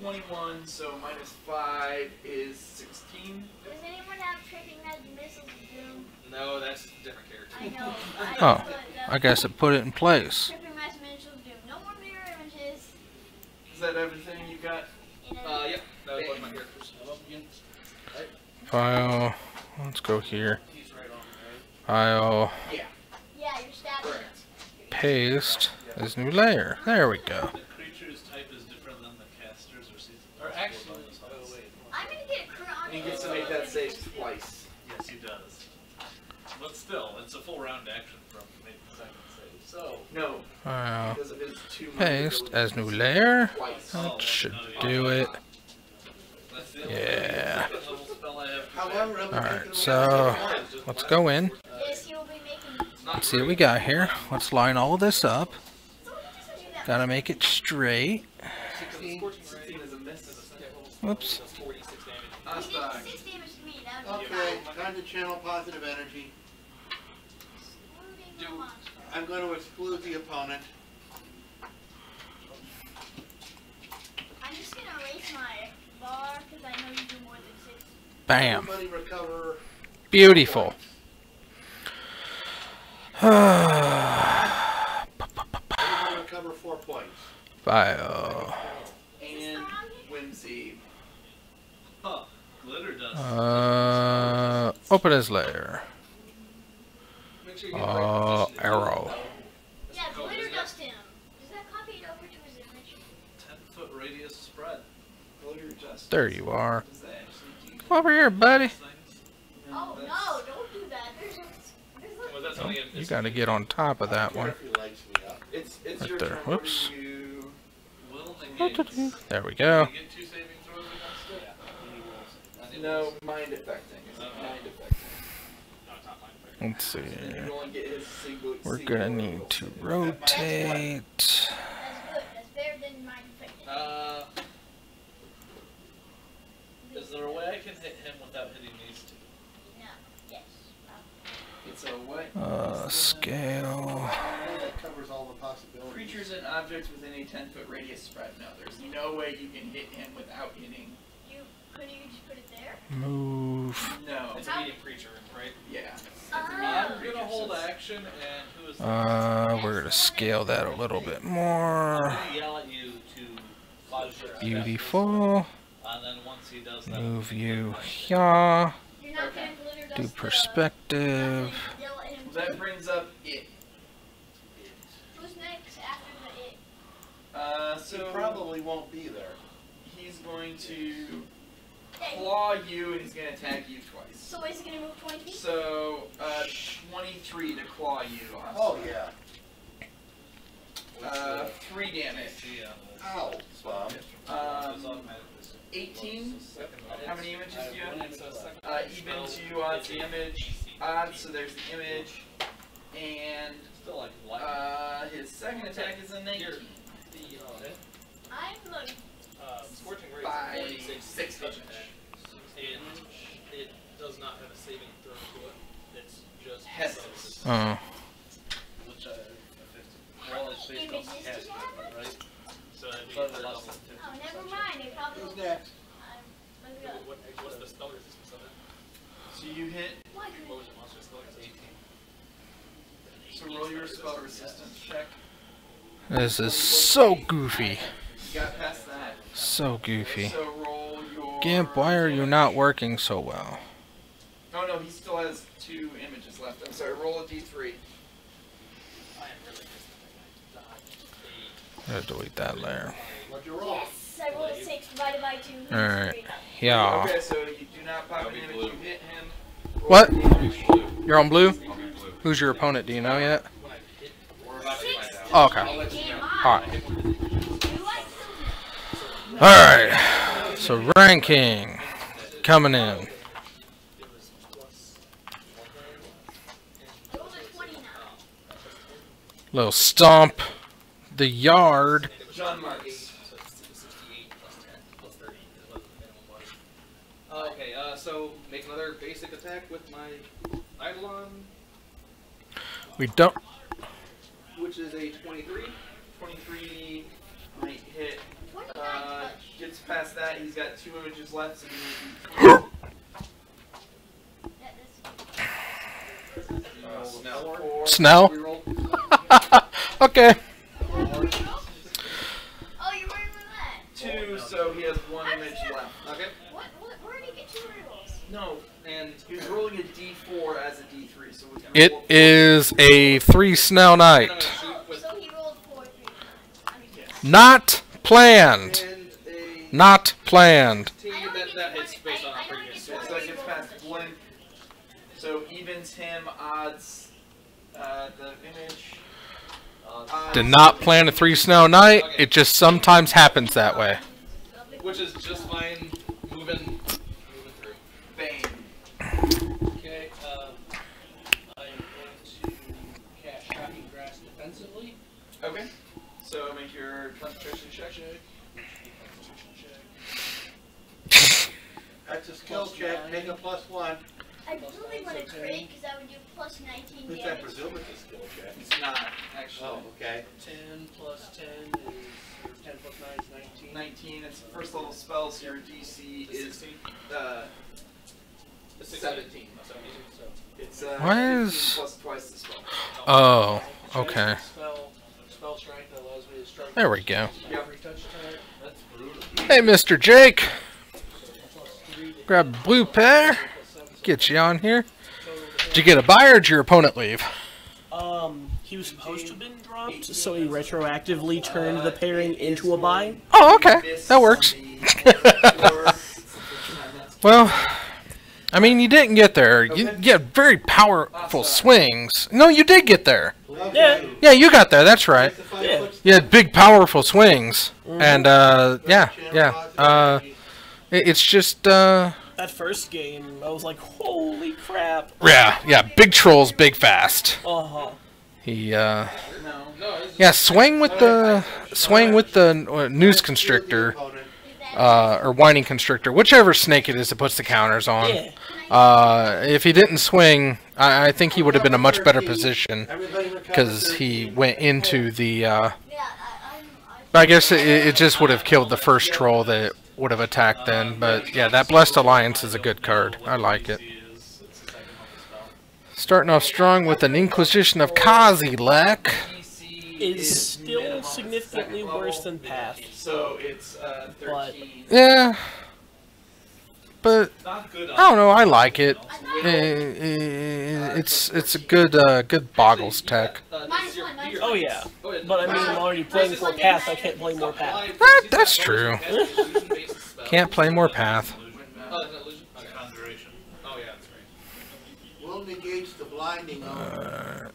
21, so minus 5 is 16. Does anyone have tripping magic missiles of doom? No, that's a different character. I know. Oh, but, I guess it put it in place. Tripping magic missiles of doom. No more mirror images. Is that everything you got? In a, Yep, that was one of my characters. File. Let's go here. He's right on, right? File. yeah, you're stabbing. Correct. Paste. This new layer. There we go. The creature's type is different than the caster's or season's. Or actually, oh wait. I'm gonna get a crit on He it. gets to make that save twice. Yes, he does. But still, it's a full round action from making the second save. So. No. Uh, Because of his 2 paste as new layer. twice. That should do it. That's the Yeah. second level spell I have. However, I'm Alright, thinking so let's go in. Yes, you'll be making. Let's see what we got here. Let's line all this up. So what did you do that? Gotta make it straight. 16 is a miss. Whoops. Does 46 damage. You did 6 damage to me. That would be Okay, time to channel positive energy. excluding the monster. I'm going to exclude the opponent. I'm just gonna erase my bar because I know you do more than 6. Bam. Everybody recover. Beautiful. Everybody recover 4 points. Bio. And Whimsy. Huh. Glitter dust. Open his lair. Make sure you get the right position to do it. Arrow. Yeah, glitter dust him. Is that copied over to his image? 10-foot radius spread. Glitter Justice. There you are. What does that actually do? Come over here, buddy. Things. Oh That's- no! Don't do that. There's Was that something in- You gotta get on top of that one. If he lights me up. It's Right your there. turn. Whoops. What do you... Will negate. There we go. You get 2 saving throws against it. No, mind affecting. It's Uh-oh. mind affecting. No, it's not mine. Let's see. You can only get his single. We're single gonna roll. need to rotate. That's good. That's better than mine affecting. Is there a way I can hit him without hitting these 2? No. Yes. It's a what? Scale. That covers all the possibilities. Creatures and objects within a 10-foot radius spread. No, there's no way you can hit him without hitting. Couldn't you just put it there? Move. No. It's a medium creature, right? Yeah. I'm gonna hold action, and who is that? We're gonna scale that a little bit more. I'm gonna yell at you to 5 foot step Beautiful. and then once he does that, Move you here. You're not Okay. gonna glitter dust Do the- perspective. Yell at him That too. brings up it. Who's next after the it? He So probably won't be there. he's going to Hey, claw you and he's going to attack you twice. so is it gonna move 20 feet? So 23 to claw you. I'm Oh, sorry. yeah. 3 damage. Ow. Bum. 18. How many images do you have? Even to odds damage. Odds, so there's the image. And still like light. his second attack is a 19. I'm the Scorching Ray By is 46 6 touch damage. attack. And it does not have a saving throw to it. It's just Hesses. Oh. Which how it's many based off images cast, do you have? right? So that'd be So third less level. than 50. Oh, never mind. It probably Who's will. next? Look it up. What's the spell resistance of it? So you hit. Why What couldn't was your monster spell resistance? 18. So roll your spell resistance check. This is so goofy. You got past that. So goofy. So roll your. Gimp, why are you not working so well? Oh no, he still has 2 images left. I'm sorry. Roll a d3. I am really pissed. I'm gonna delete that layer. What'd you roll? Yes, I rolled a 6 divided by 2. Alright. Yeah. Okay, so you do not pop an image. You hit him. Roll What? a damage. You're on blue? Who's your opponent? Do you know yet? Oh, Okay. Alright. Alright. Alright. So ranking. Coming in. Little stomp. The yard. John Marks. So it's 68 plus 10 plus 30 is what the minimum was. Okay, so make another basic attack with my Eidolon, We don't. which is a 23. 23 might hit. 29 Uh, touch. gets past that. He's got 2 images left, so he will be Snell? Okay. Oh, you're ready for that? 2, so he has 1 image left. Okay. Where did he get 2 rolls? No, and he was rolling a d4 as a d3, so we can It roll is a 3 Snell I'm gonna night. shoot with So he rolled 4 3 times. I mean, Not planned. and a Not planned. that hits based on our previous. so it gets past blink. So evens him odds. The image Did not plan a 3 snow night. It just sometimes happens that way. Which is just fine. Moving through. Bang. Okay, I am going to cast Shocking Grass defensively. Okay. So make your concentration check. That's a skill check, take a +1. I really want to crit because I would do plus 19 Which I damage. presume it's a skill check. It's not, actually. Oh, okay. 10 plus 10 is, or 10 plus 9 is 19. 19. It's first level spell, so your DC is 16. 17. So, It's Why 15 is- plus twice the spell. Oh, okay. Spell strength that allows me to strike. There we go. Every touch attack. That's brutal. Hey, Mr. Jake. Plus 3 to Grab a blue pair. plus 7. Get you on here. Did you get a buy or did your opponent leave? He was supposed to have been dropped, so he retroactively turned the pairing into a buy. Oh, okay. That works. Well, I mean, you didn't get there. You had very powerful swings. No, you did get there. Yeah. Yeah, you got there. That's right. Yeah. You had big, powerful swings. And, yeah. It's just, That first game, I was like, holy crap. yeah. Big trolls, big fast. Uh-huh. He, No. yeah, swing with the noose constrictor, or whining constrictor, whichever snake it is that puts the counters on. Yeah. If he didn't swing, I think he would have been in a much better position because he went into the. Yeah, I guess it just would have killed the first troll that would have attacked then. But yeah, that Blessed Alliance is a good card. I like it. It's the second level spell. Starting off strong with an Inquisition of Kozilek. DC Is still significantly second level. worse than Path. So it's 13. Yeah, but Not good I don't know. I like it. It's a good Boggles tech. minus 1, minus 1. Oh, yeah. But I mean, I'm already playing for Path, I can't play more Path. That's true. Can't play more Path. Conjuration. Oh yeah, that's right. Will negates the blinding on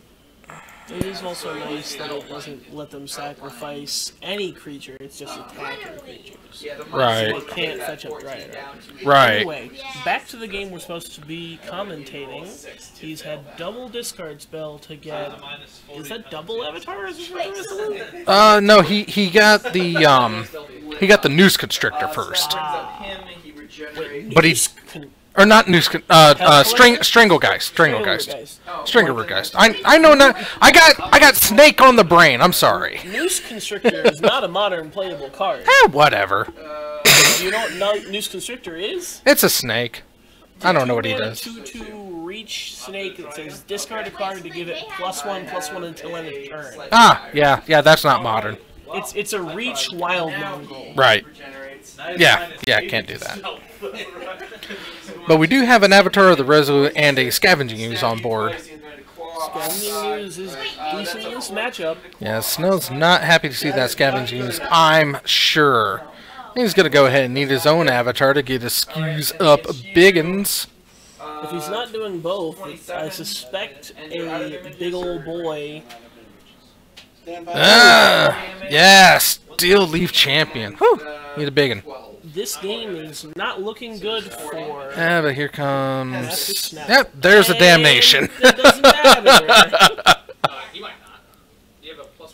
It is also nice that it doesn't let them sacrifice any creature, it's just attacking creatures. Yeah, the Right. So it can't fetch up 14 Drider. down to Right. Anyway, back to the game we're supposed to be commentating. He's had double discard spell to get. Is that double avatar? Is this what it is? No, he got the noose constrictor first, Turns out him, he regenerates. but he's or not noose Stranglegeist. Stringergeist. I know not. I got snake on the brain. I'm sorry. Noose Constrictor is not a modern playable card. Whatever. Do you know what Noose Constrictor is? It's a snake. I don't know what he Two-mana, does. 2/2 reach snake that says discard a card to give it +1/+1 until end of turn. Yeah. That's not modern. It's a reach wild mongrel. Right. Regenerates. Yeah. Can't do that. But we do have an Avatar of the Resolute and a Scavenging Ooze on board. Scavenging Ooze is decent in this matchup. Yeah, Snow's not happy to see that Scavenging Ooze, I'm sure. He's going to go ahead and need his own Avatar to get his skews up biggins. If he's not doing both, I suspect a big old boy. Yeah, Steel Leaf Champion. Whew, need a biggin. This game is not looking good for. Yeah, but here comes. Yep, there's a damnation. It doesn't matter. He might not. Do you have a +1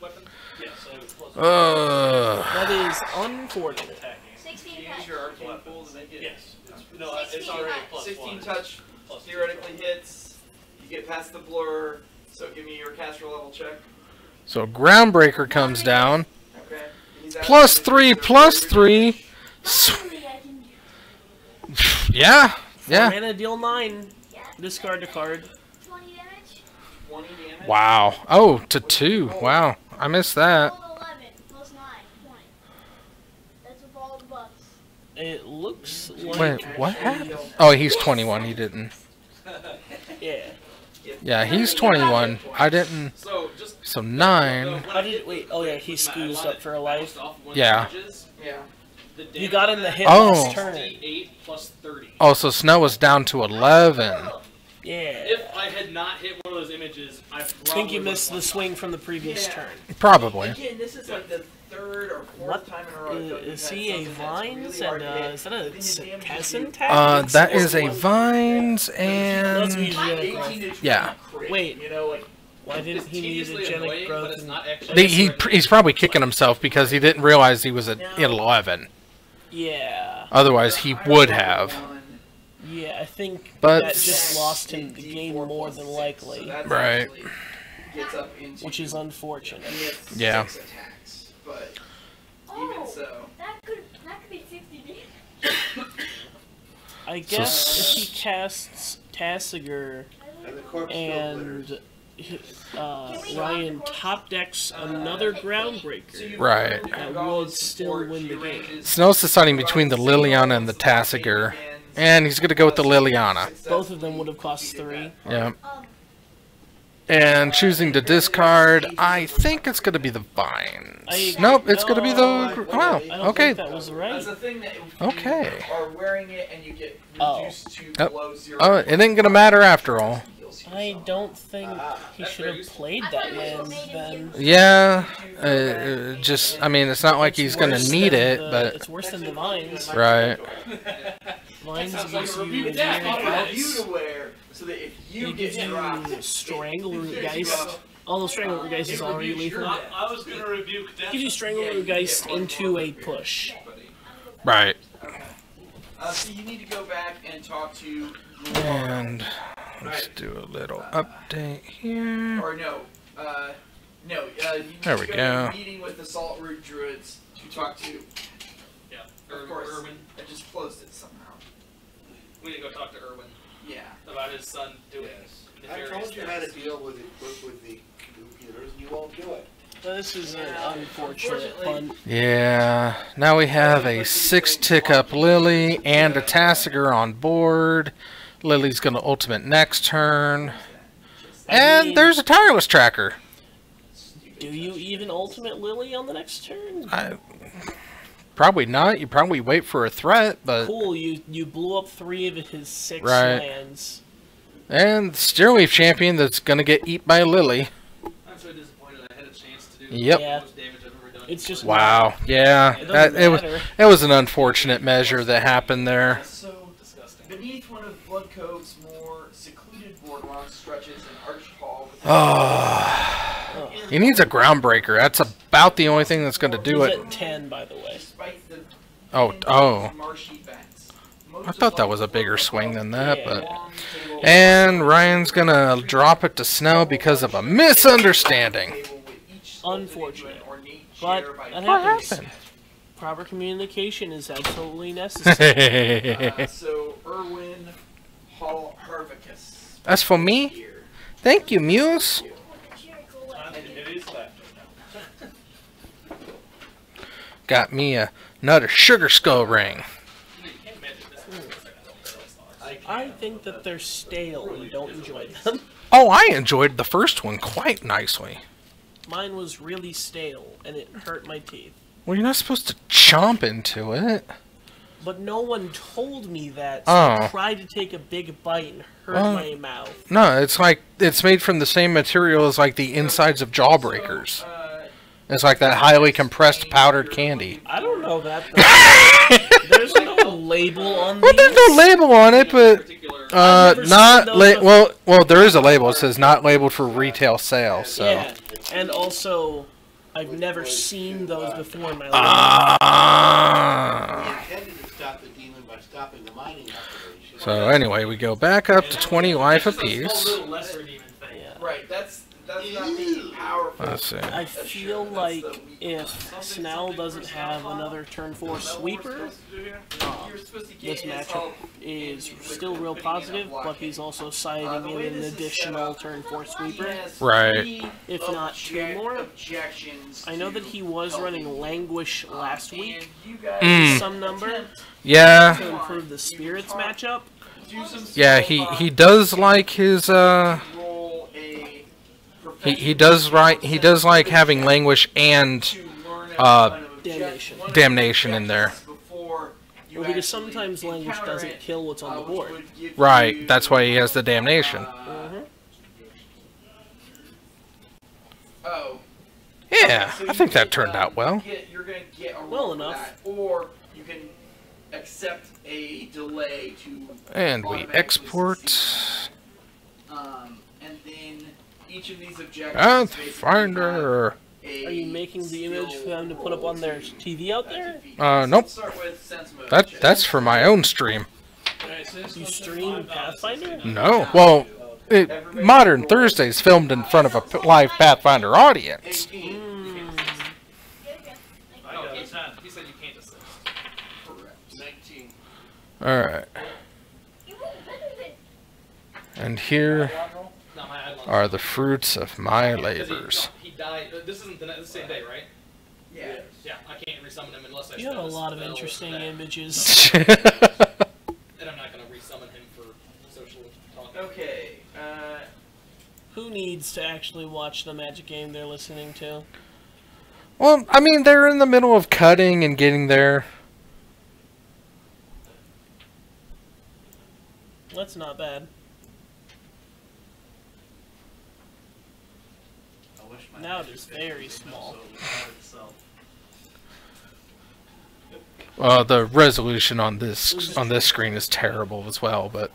weapon? Yes, I have +1. That is unfortunate. 16 Use touch. your arcane pool to make it. Yes. No, it's already +1. 16 touch theoretically hits. You get past the blur. So give me your caster level check. So Groundbreaker comes down. Okay. He's out +3/+3. Yeah. Mana deal 9. Discard a card. 20 damage. 20 damage. Wow. Oh, to 2. Wow. I missed that. Roll 11 plus 9. 20. That's with all the buffs. It looks like. Wait, what happened? Oh, he's 21. He didn't. Yeah. Yeah, he's 21. I didn't. So 9. How did wait? Oh yeah, he skews up for a life. Yeah. Yeah. You got in the hit Oh. last turn. 8 plus 30. Oh, so Snow was down to 11. Yeah. If I had not hit one of those images, I think you missed the swing from the previous turn. Probably. Again, this is like the third or fourth What time in a row. is he a Vines and is that a Kessin tactic? That is a Vines That's and usually a yeah. Wait, You know, like, why didn't he need a Tediously genic annoying, growth? but it's and- not actually. He's probably kicking himself because he didn't realize he was at 11. Yeah, Otherwise, he would have. yeah. I think But- that just lost him the game more than likely, Right. Gets up into which is unfortunate. Yeah. 6 attacks, but Oh, even so. that could be 60 damage. I guess if he casts Tassiger And the corpse and Ryan top decks another Groundbreaker, Right. that would still win the game. Snell's deciding between the Liliana and the Tassiger, and he's going to go with the Liliana. Both of them would have cost 3. Yeah. And choosing to discard, I think it's going to be the Vines. Nope, it's going to be the... Wow, I don't okay. think that was right. That's the thing that if Okay. you are wearing it and you get Oh. reduced to Oh. below 0. Oh, it ain't going to matter after all. I don't think he should have played that land then. Yeah, just, I mean, it's not like he's going to Worse need than it, the- but... it's worse than the Vines. Right. Vines gives you Review Genic that for you growths. to wear so that if you He gives get dropped, you Strangleroot Geist. Although Strangleroot Geist is already lethal. I was gonna rebuke death. Gives you Strangleroot Geist into a push. Right. so you need to go back and talk to And let's do a little update here. or no, you need There to we go go. to a meeting with the Salt Root Druids to talk to. Yeah. Of course, Irwin. I just closed it somehow. We need to go talk to Irwin Yeah. about his son doing I nefarious told you how to things. deal with the computers, and you won't do it. This is an unfortunate pun. Yeah, now we have a 6-tick-up Lily and a Tassiger on board. Lily's going to ultimate next turn. And there's a Tireless Tracker. Do you even ultimate Lily on the next turn? Probably not. You probably wait for a threat, but... Cool, you blew up 3 of his 6 Right. lands. And the Steerleaf Champion that's going to get eat by Lily. I'm so disappointed I had a chance to do Yep. the most damage I've ever done. It's just Wow. Yeah, It doesn't it was matter. it was an unfortunate measure that happened there. So beneath one of Bloodcoat's more secluded boardwalk stretches an arched hall with Oh, he needs a Groundbreaker. That's about the only thing that's going to do He's it. at 10, by the way. despite the Oh. marshy banks. I thought that was a bigger swing than that, but... Long table- And Ryan's gonna drop it to Snell because of a misunderstanding. table with each Unfortunate. an ornate But chair by that What happens. happened? Proper communication is absolutely necessary. So Irwin Harvicus. That's for me? Here. Thank you, Muse. It is laughter now. Got me another Sugar Skull ring. I think that they're stale and don't enjoy them. Oh, I enjoyed the first one quite nicely. Mine was really stale, and it hurt my teeth. Well, you're not supposed to chomp into it. But no one told me that, so I Oh. tried to take a big bite and hurt Oh. my mouth. No, it's like, it's made from the same material as like the insides of Jawbreakers. It's like that highly compressed powdered candy. I don't know that. Though. There's no label on Well, these. there's no label on it, but I've never not seen those well, there is a label. It says not labeled for retail sale. So. Yeah, and also, I've never seen those before in my life. Ah. We intended to stop the demon by stopping the mining operation. So anyway, we go back up to 20 life It's apiece. just a small little lesser demon thing. Right, that's not the powerful. Let's see. I feel like if Snell doesn't have another turn 4 sweeper, this matchup is still real positive, but he's also siding in an additional turn 4 sweeper. Right. If not 2 more. Objections. I know that he was running Languish last week, Mm. some number, Yeah. to improve the Spirits matchup. Yeah, he does like his Roll a he does like having Languish and Damnation. Damnation in there. before you Well, because actually sometimes Languish encounter doesn't it, kill what's on the which board. would give Right, you, that's why he has the Damnation. Mhm. Oh. Yeah, So I think that you turned can, out well. You're going to get a roll Well for enough. that, or you can accept a delay to. And we automatically export. succeed. And then each of these objectives. Pathfinder. Are you making the image for them to put up on their TV out there? Nope. Start with sense mode. That's for my own stream. You stream Pathfinder? No. Well, Modern Thursdays filmed in front of a live Pathfinder audience. 18. I got a 10. He said you can't assist. Correct. 19. Alright. And here No, my ad are the fruits of my Because labors. He died. This isn't the same day, right? Yeah. Yeah, I can't resummon him unless I You have a spend lot of spell interesting that. images. And I'm not going to resummon him for social talk. Okay. Who needs to actually watch the Magic game they're listening to? Well, I mean, they're in the middle of cutting and getting there. That's not bad. I wish my Now it is very small. The resolution on this screen is terrible as well, but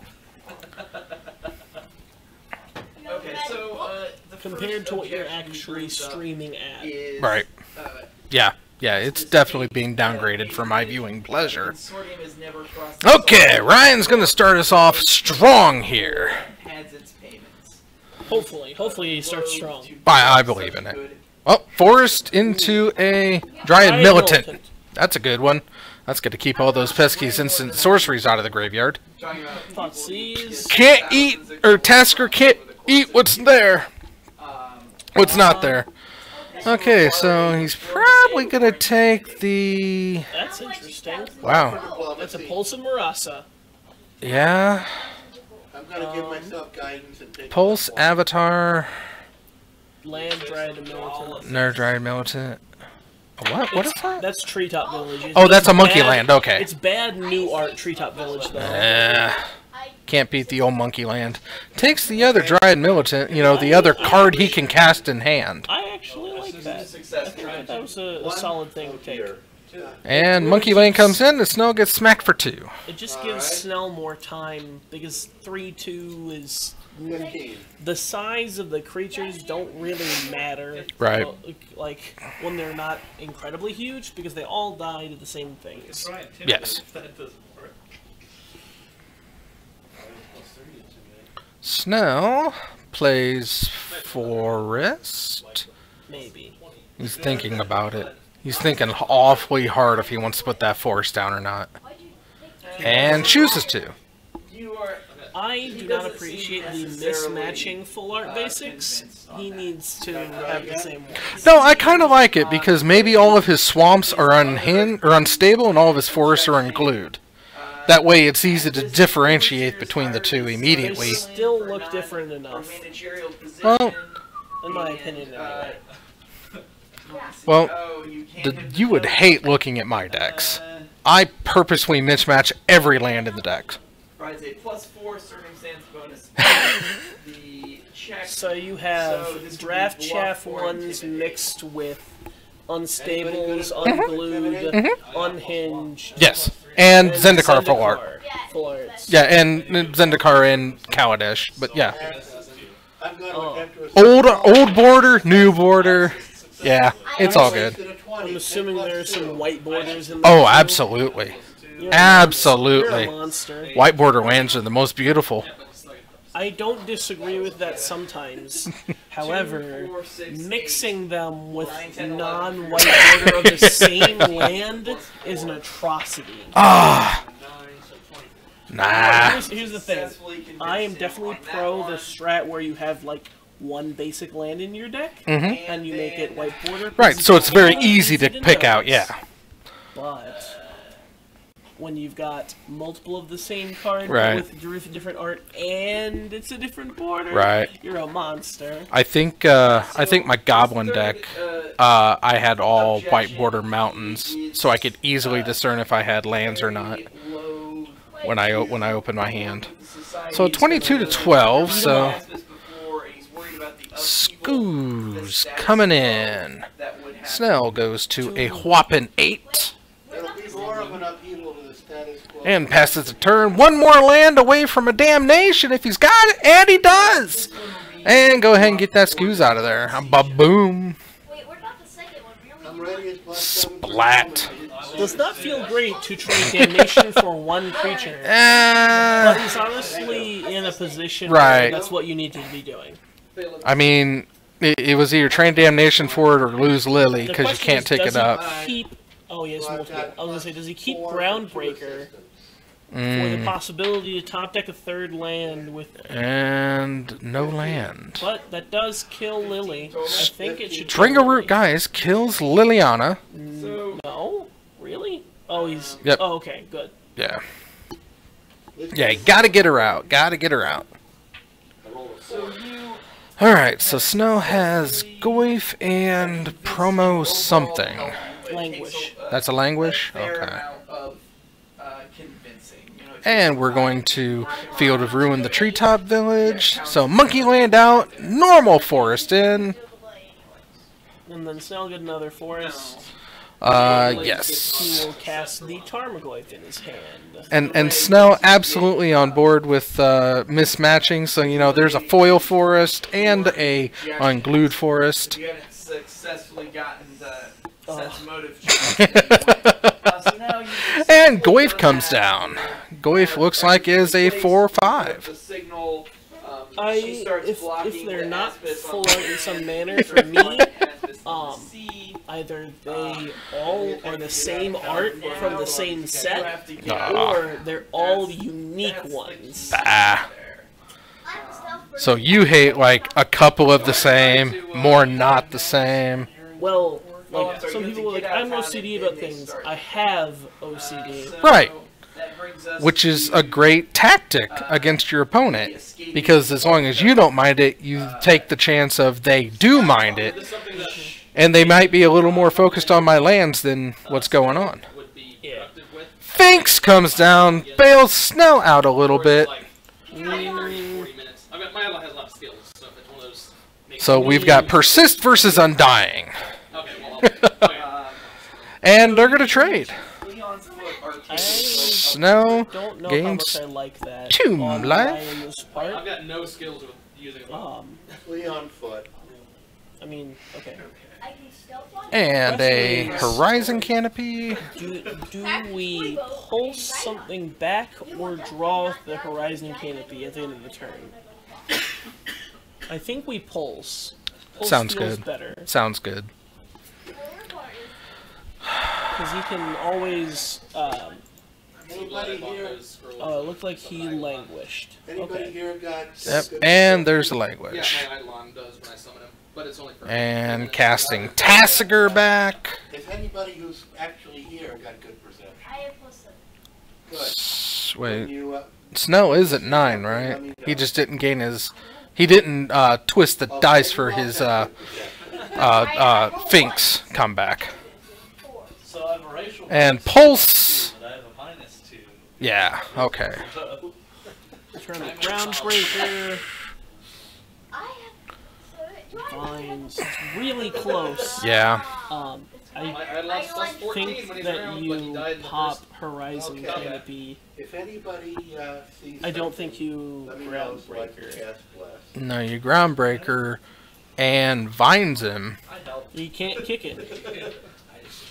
Okay, so the Compared first to what you're objection actually brings up streaming at. is, right. Yeah, it's definitely being downgraded for my viewing pleasure. Consortium has never crossed Okay, Ryan's gonna start us off strong here. pads its payments. Hopefully he starts strong. I believe in it. Oh, forced into a Dryad Militant. That's a good one. That's good to keep all those pesky instant sorceries out of the graveyard. Thoughtseize. Can't eat, or Tasker can't eat what's there. What's not there. Okay, so he's probably gonna take the... That's interesting. Wow. That's a Pulse of Marasa. Yeah. I'm gonna give myself guidance and take Pulse, Avatar, Land Dryad and Militant. Nerd Dryad Militant. What? What is that? That's Treetop Village. Oh, that's a Monkey bad- Land, okay. It's bad new art Treetop Village, though. Can't beat the old Monkey Land. Takes the other Dryad Militant, you know, the other card he can cast in hand. I actually like that. I think that was a solid thing to take. And Monkey Land comes in, and Snow gets smacked for 2. It just gives Snell more time, because 3/2 is... 15. The size of the creatures don't really matter. Right. Like, when they're not incredibly huge, because they all die to the same things. Yes. That doesn't work. Snell plays Forest. Maybe. He's thinking about it. He's thinking awfully hard if he wants to put that forest down or not. And chooses to. I do not appreciate the mismatching full art basics. He needs to have the same ones. No, I kind of like it because maybe all of his swamps are unstable and all of his forests are unglued. That way it's easy to differentiate between the two immediately. They still look different enough. Well, in my opinion, anyway. Well, you would hate looking at my decks. I purposely mismatch every land in the deck. Provides a +4 circumstance bonus. The check. So you have draft chaff ones mixed with unstables, unglued, unhinged. Yes, and Zendikar full art. Full arts. Yeah, and Zendikar and Kaladesh, but yeah. Oh. Old border, new border. Yeah, it's all good. I'm assuming there's some white borders in there. Oh, absolutely. Absolutely. You're a monster. White border lands are the most beautiful. I don't disagree with that sometimes. However, mixing them with non-white border of the same land is an atrocity. Ah. Nah. Here's the thing. I am definitely pro the strat where you have like one basic land in your deck and you make it white border. Right, so it's very easy to pick out, yeah. But when you've got multiple of the same card Right. with different art and it's a different border, Right. you're a monster. I think my Goblin deck, I had all white border mountains, so I could easily discern if I had lands or not when I open my hand. So 22 to 12, so Scoos coming in. Snell goes to a whopping 8. It'll be more of an upheaval to the status quo. And passes the turn. One more land away from a damnation if he's got it. And he does. And go ahead and get that Scoos out of there. Ba-boom. Wait, what about the second one? I'm ready as Splat. Does not feel great to trade damnation for one creature. But he's honestly in a position where that's what you need to be doing. I mean, it was either train damnation for it or lose Lily because you can't take it up. Oh, he has multiple. I was going to say, does he keep Groundbreaker for the possibility to top deck a third land with... And no land. But that does kill Lily. I think it should... Dringaroot, guys, kills Liliana. No? Really? Oh, he's... Yep. Oh, okay, good. Yeah. Yeah, gotta get her out. Gotta get her out. Alright, so Snow has Goif and promo something. Languish. That's a languish? Okay. And we're going to Field of Ruin, the Treetop Village. So Monkey Land out, normal forest in. And then Snell get another forest. Yes. He will cast the Tarmogoyf in his hand. And Snell absolutely on board with mismatching. So, you know, there's a foil forest and a unglued forest. You haven't successfully gotten the sense motive. And Goif comes down. Goif looks like is a 4/5. If they're not full out in some manner for me, either they all are the same art from the same set, or they're all unique ones. So you hate like a couple of the same, more not the same. Well, like some people are like, I'm OCD about things. I have OCD. Right. Which is a great tactic against your opponent, because as long as you don't mind it, you take the chance of they do mind it, and they might be a little more focused on my lands than what's going on. Finks comes down, bails Snell out a little bit. So we've got Persist versus Undying. And they're going to trade. Snow gains like 2 life. I've got no skills with using it. Leon Foot. I mean, okay. And a Horizon Canopy. Do we pulse something back or draw the Horizon Canopy at the end of the turn? I think we pulse. Sounds good. Better. Sounds good. Because he can always... Anybody here? Oh, it looked like he languished. Anybody here got... Yep, and there's the language. Yeah, my Eidolon does when I summon him, but it's only for... And casting Tassiger back. Is anybody who's actually here got good perception? I have plus 7. Good. Wait, Snow is at 9, right? He just didn't gain his... He didn't twist the dice for his Finks comeback. So I have a racial And Pulse... but I have a -2. Yeah, okay. Turn the Groundbreaker. Finds really close. Yeah. I think that you pop Horizon Canopy. If anybody sees... I don't think you Groundbreaker. No, you Groundbreaker and Vines him. You can't kick it.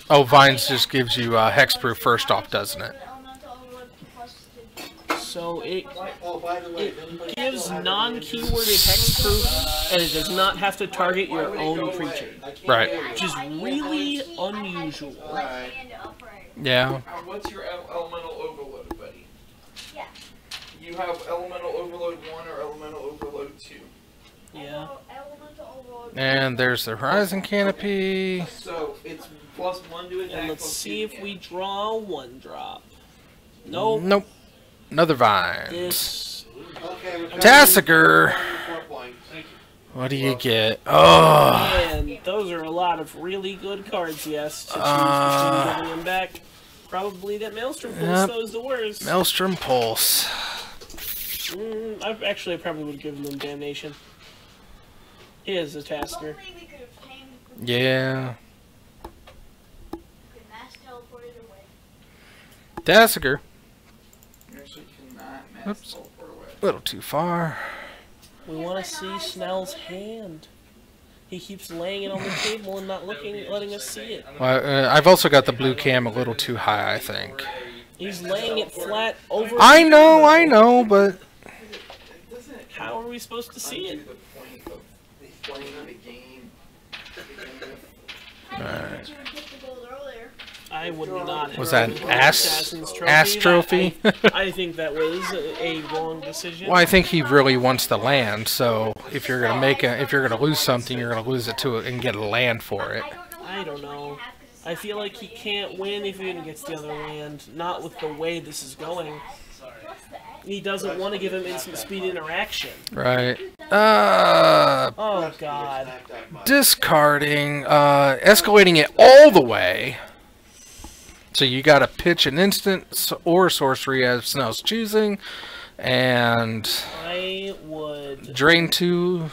Oh, Vines just gives you Hexproof first off, doesn't it? So it gives non-keyworded hexproof, and it does not have to target your own creature. Right. Which is really unusual. Yeah. What's your elemental overload, buddy? Yeah. You have elemental overload 1 or elemental overload 2. Yeah. And there's the Horizon Canopy. So it's +1 to attack. And let's see if we draw a 1-drop. Nope. Nope. Another Vine. This. Tassiger. What do you get? Oh. And those are a lot of really good cards, yes. To choose between getting them back. Probably that Maelstrom Pulse, though, is the worst. Maelstrom Pulse. I probably would have given them Damnation. He is a tasker. Hopefully we could have tamed. Yeah. Could mass teleport either way. Tasker. You actually cannot mass Oops. teleport away. A little too far. We want to see Snell's hand. He keeps laying it on the table and not letting us see it. Well, I've also got the blue cam a little too high, I think. He's laying it flat over. I know, but How are we supposed to see it? The point of playing the game. I didn't think you would get the gold earlier. I would not. Was have that an won Assassin's ass trophy? I think that was a wrong decision. Well, I think he really wants the land. So if you're gonna lose something, you're gonna lose it to it and get a land for it. I don't know. I feel like he can't win if he even gets the other land. Not with the way this is going. He doesn't want to give him instant speed interaction. Right. Oh God. Discarding, escalating it all the way. So you gotta pitch an instant or sorcery as Snell's choosing, and I would drain 2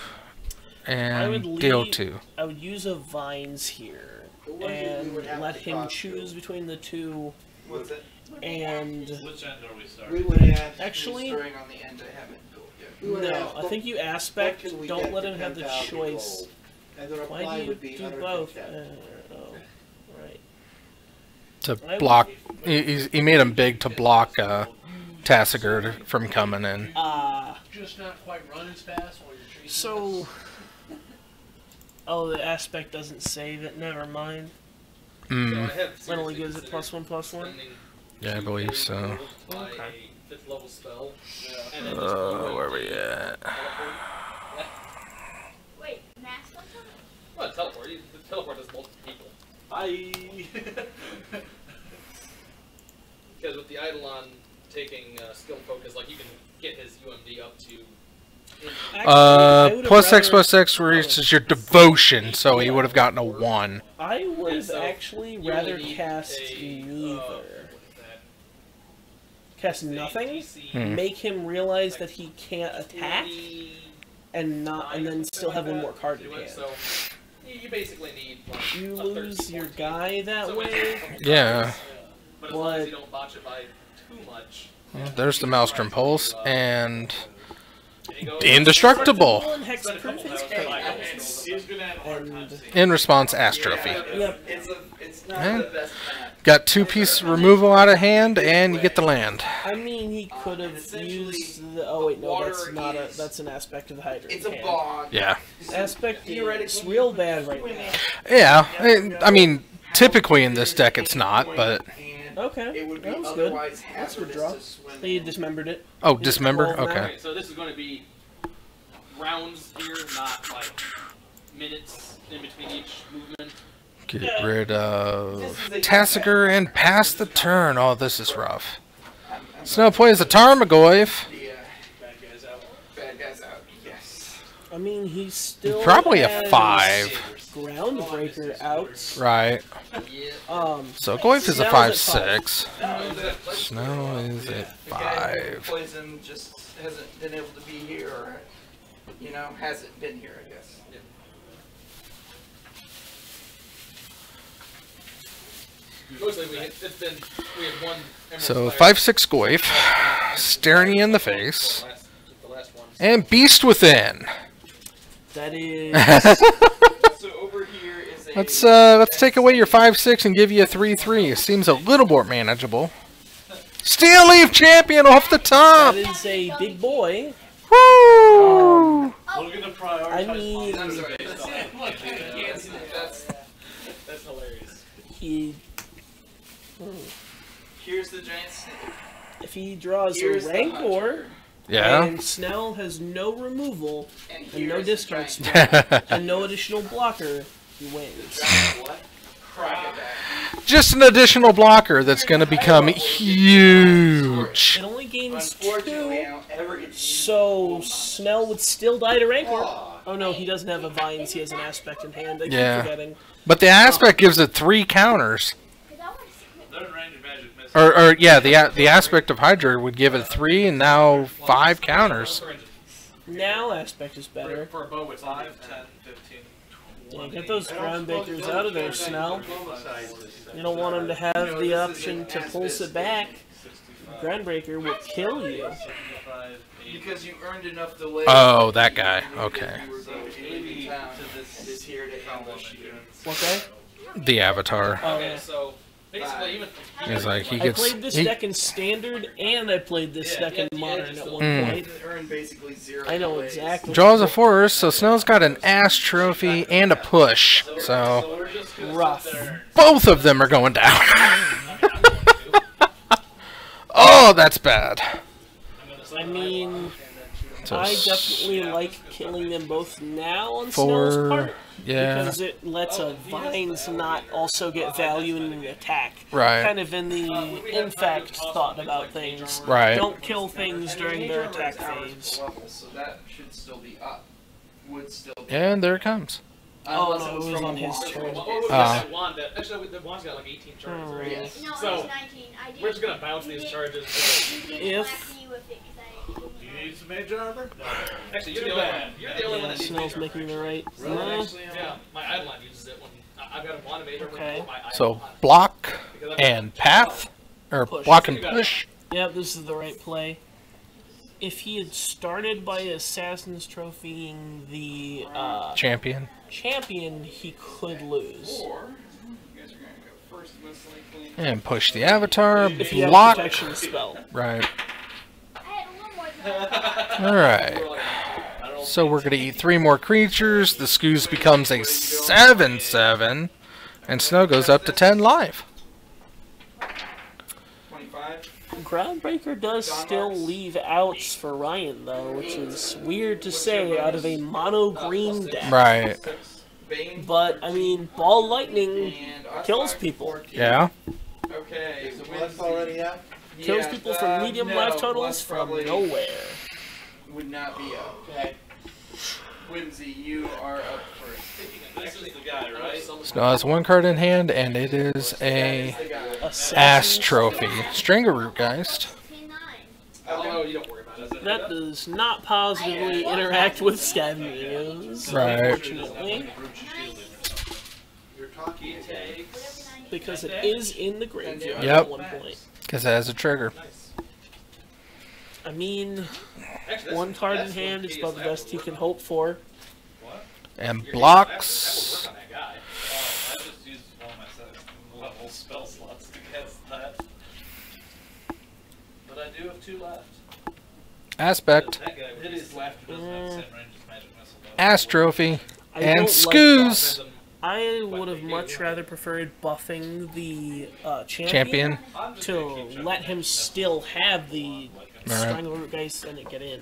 I and would deal leave- 2. I would use a vines here and let him choose between the two. What's it? And Which end are we We starting? would ask. Actually- Starting on the end, I haven't built yet. no, I think you aspect. What can we Don't get let for him have the 10,000 choice. gold? And the Why reply do you would be do utter both? contempt. Oh, right. To block, he made him big to block Tassiger from coming in. Just not quite run as fast while you're chasing. So. Oh, the aspect doesn't save it. Never mind. Mm. It only gives it +1/+1. Yeah, I believe so. Okay. Fifth level spell. Where are we at? Wait, mass teleport? Well, teleport. The teleport does multiple people. Because with the Eidolon taking skill focus, like you can get his UMD up to. Plus X reaches your devotion, so he would have gotten a 1. I would have so actually you rather only need cast a, neither. Cast nothing, Hmm. make him realize that he can't attack, and then still have one more card in hand. So you basically need. Like, You a lose 13, your 14. guy that way. Yeah. But as long as you don't botch it by too much. Well, there's the Maelstrom Pulse, and there you go. indestructible. And hexproof is great. And In response, Ass Trophy. yep, It's not Yeah. the best map. Got 2-piece removal out of hand, and you get the land. I mean he could have used the. Oh wait, no, that's not a. That's an aspect of the Hydra. It's a bog. Yeah. Aspect is real bad right now. Yeah. I mean, typically in this deck it's not, but... Okay, It would be that was good. otherwise That's a good hazardous draw. to swim He in. dismembered it. Oh, dismember? Well, Okay. Okay, so this is going to be rounds here, not like minutes in between each movement. Get rid of Tassiger and pass the turn. Oh, this is rough. Snow plays a Tarmogoyf. The Bad guys out. bad guys out. Yes. I mean, he's still Probably a has 5. Groundbreaker out. Right. So Goyf is a Snell's at 5/6. The Snow is at guy who 5. poison just hasn't been able to be here, or hasn't been here, I guess. Mostly we had one. Emerald So Fire. 5/6 Goyf, staring you in the face, The last one. and Beast Within. That is. So over here is a. Let's take away your 5/6 and give you a 3/3. It seems a little more manageable. Steel Leaf Champion off the top. That is a big boy. Woo! We're gonna prioritize. I mean, I'm sorry. That's hilarious. he. Here's the giant snake. If he draws Here's a the Rancor, hunter. Yeah. and Snell has no removal, And and no here's the discard giant spell, and no additional blocker, he wins. what? Crocodile. Just an additional blocker that's going to become huge. It only gains Unfortunately, I 2, don't ever get to use so Snell would still die to Rancor. Oh no, he doesn't have a Vines, he has an Aspect in hand. I keep Yeah. forgetting. But the aspect gives it 3 counters. Third range of magic missile. Or yeah, the aspect of Hydra would give it 3 and now 5 counters. Now aspect is better. For a bow, it's 5, 10, 15, 20. Yeah, get those ground breakers out of there, Snell. You don't want them to have the option to pulse it back. Groundbreaker will kill you. Because you earned enough delay. Oh, that guy. Okay. Is here to ambush you. What guy? The Avatar. Oh, Okay, yeah. so basically, even He's like, he I gets... played this he- deck in Standard, and I played this deck in Modern at one point. Earn basically 0 I know delays. exactly. Draws a forest, so Snell's got an ass trophy and a push. So we're just gonna Rough. sit there. both of them are going down. Oh, that's bad. I mean, So I definitely like killing them both now on four, Snell's part. yeah. Because it lets a Vines not also get value in an attack. Right. Kind of in the in fact thought about things. Right. Don't kill things during their attack phase. So that should still be up. Would still be And there it comes. Oh Unless no, it was from on a his wand. turn. that wand, actually, the wand's got like 18 charges, right? Yes. No, So, it was 19. I did. We're just gonna bounce these charges. If- You need some mage armor? Actually, you're the only one. You're the only one Yeah, that needs Snell's major making the right. armor. Yeah, my Eidolon uses it when I've got a wand of major Okay. armor. My So Eidolon. block Because I've got and path, or Push. block and push. Yep, this is the right play. If he had started by Assassin's Trophying the Champion. champion, he could lose. Or you guys are gonna go first instantly clean. And push the Avatar. If he had a Block. protection spell. Right. I had a little more than that. Alright. So we're going to eat 3 more creatures. The Scoos becomes a 7/7. And Snow goes up to 10 live. 25. Groundbreaker does still leave outs for Ryan, though, which is weird to say out of a mono green deck. Right. Bane. But, I mean, Ball Lightning And kills people. Yeah. Okay. Is the bless already up? Kills Yeah, people from medium life no, totals Bless from probably nowhere. Would not be up. Okay. Whimsy, you are up first. This is the guy, right? Snow has 1 card in hand, and it is a The guy. ass Assassin's trophy. Strangle Rootgeist. 10-9. Oh, you don't worry about it. That does not positively interact with Scavengers, Right. unfortunately, You're talking because it is in the graveyard Yep. at one point. Because it has a trigger. I mean, Actually, 1 card in hand is about the best he can hope for. And That blocks. will work on that guy. I just used one of my second level spell slots to cast that. But I do have 2 left. Aspect. That guy hit his left doesn't have the same range as magic missile. Ass trophy. I And don't like Scoos. I would have much rather preferred buffing the Champion. to let him still have the Alright. Strangler Geist and it get in.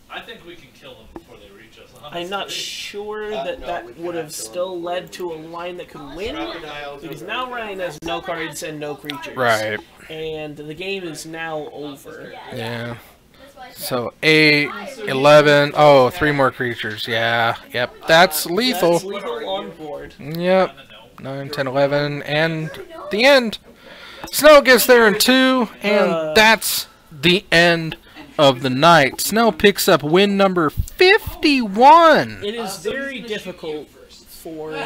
I think we can kill them before they reach us. I'm not honestly. sure that no, that we would have cannot kill still led to a line that could win, Crocodiles because are now very Ryan has no cards and no creatures. Right. And the game is now over. Yeah. That's why I said. So 8, 11. Oh, 3 more creatures. Yeah. Yep. That's lethal. That's lethal on board. Yep. 9, 10, 11. And the end. Snow gets there in 2. And that's the end of the night. Snow picks up win number 51. It is very difficult for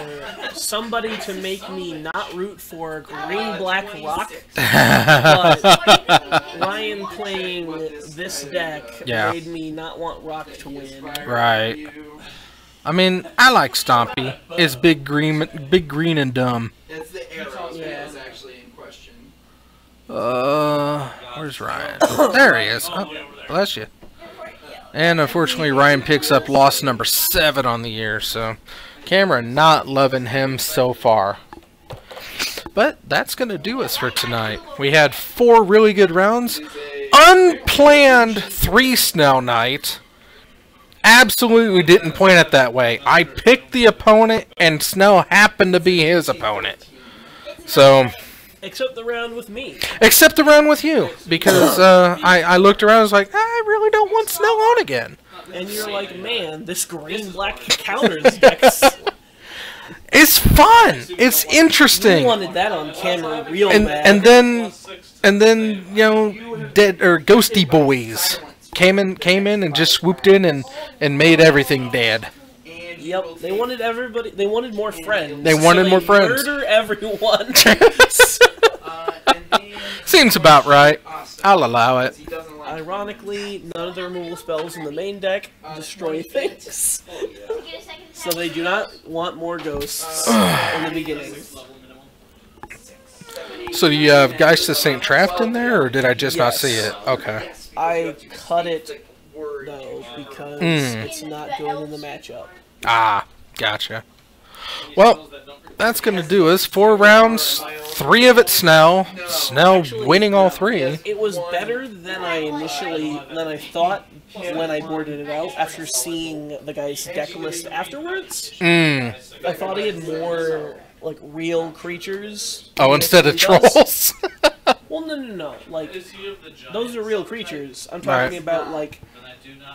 somebody to make me not root for green-black rock, but Ryan playing this deck Yeah. made me not want rock to win. Right. I mean, I like Stompy. It's big green and dumb. It's the arrow Yeah. that is actually in question. Where's Ryan? There he is. Oh, bless you. And unfortunately, Ryan picks up loss number 7 on the year, so Cameron not loving him so far. But that's going to do us for tonight. We had 4 really good rounds. Unplanned 3 Snell night. Absolutely didn't plan it that way. I picked the opponent, and Snell happened to be his opponent. So, Except the round with me. except the round with you, because I looked around and was like, I really don't want Snell on again. And you're like, man, this green-black counters decks. It's fun. It's You interesting. wanted that on camera real And bad. and then you know, dead or ghosty boys. came in and just swooped in and made everything dead. Yep, they wanted everybody. They wanted more friends. They wanted more friends. Murder everyone. Seems about right. I'll allow it. Ironically, none of the removal spells in the main deck destroy things, so they do not want more ghosts in the beginning. So do you have Geist of St. Trapped in there, or did I just not see it? Okay. I cut it though because it's not good in the matchup. Ah, gotcha. Well, that's going to do us. 4 rounds, 3 of it Snell. Snell winning all 3. It was better than I thought when I boarded it out after seeing the guy's deck list afterwards. I thought he had more, like, real creatures. Oh, instead of trolls? Well, no. Like, those are real creatures. I'm talking about, like,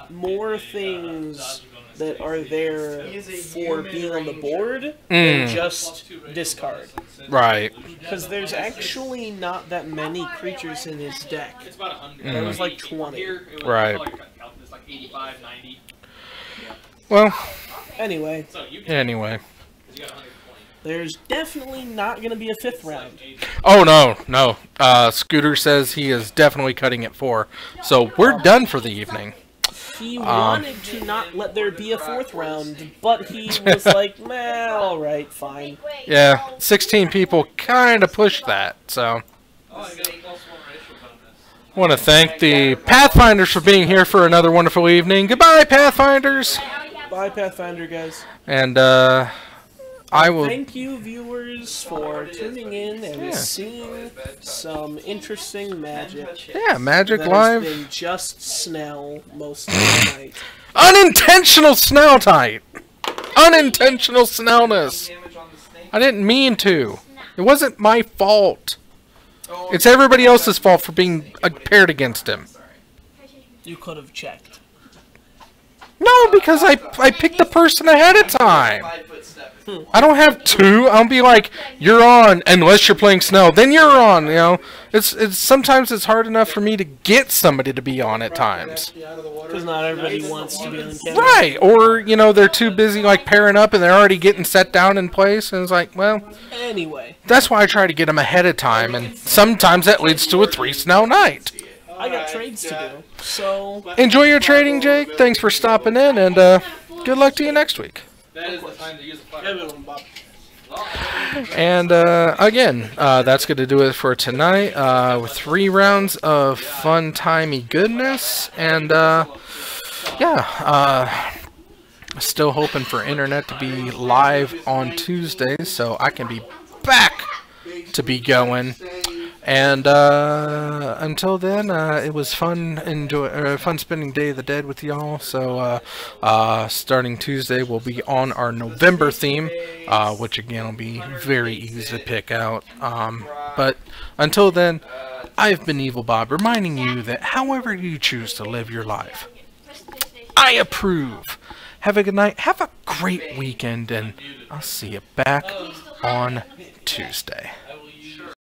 more things that are there for being on the board than just discard. Right. Because there's actually not that many creatures in his deck. It's about 100. There was like 20. Right. It's like 85, 90. Well. Anyway. There's definitely not going to be a 5th round. Oh, no. Scooter says he is definitely cutting it 4. So we're done for the evening. He wanted to not let there be a 4th round, but he was like, meh, alright, fine. Yeah, 16 people kind of pushed that, so. I want to thank the Pathfinders for being here for another wonderful evening. Goodbye, Pathfinders! Bye, Pathfinder, guys. And, I will... Thank you, viewers, for tuning in and seeing some interesting magic. Yeah, Magic that Live. Has been just Snell most of the night. Unintentional Snell type! Unintentional Snellness! I didn't mean to. It wasn't my fault. It's everybody else's fault for being paired against him. You could have checked. No, because I picked the person ahead of time. I don't have to. I'll be like, you're on, unless you're playing Snell. Then you're on, you know. It's sometimes it's hard enough for me to get somebody to be on at times. Because not everybody wants to be on camera. Right, or, you know, they're too busy, like, pairing up and they're already getting set down in place. And it's like, well, anyway. That's why I try to get them ahead of time. And sometimes that leads to a 3 Snell night. I got trades to do, so... Enjoy your trading, Jake. Thanks for stopping in, and good luck to you next week. That is the time to use the fire. And again, that's going to do it for tonight. With 3 rounds of fun-timey goodness, and yeah, still hoping for internet to be live on Tuesdays, so I can be back to be going. And until then, it was fun spending Day of the Dead with y'all. So starting Tuesday, we'll be on our November theme, which again will be very easy to pick out. But until then, I've been Evil Bob, reminding you that however you choose to live your life, I approve. Have a good night. Have a great weekend, and I'll see you back on Tuesday.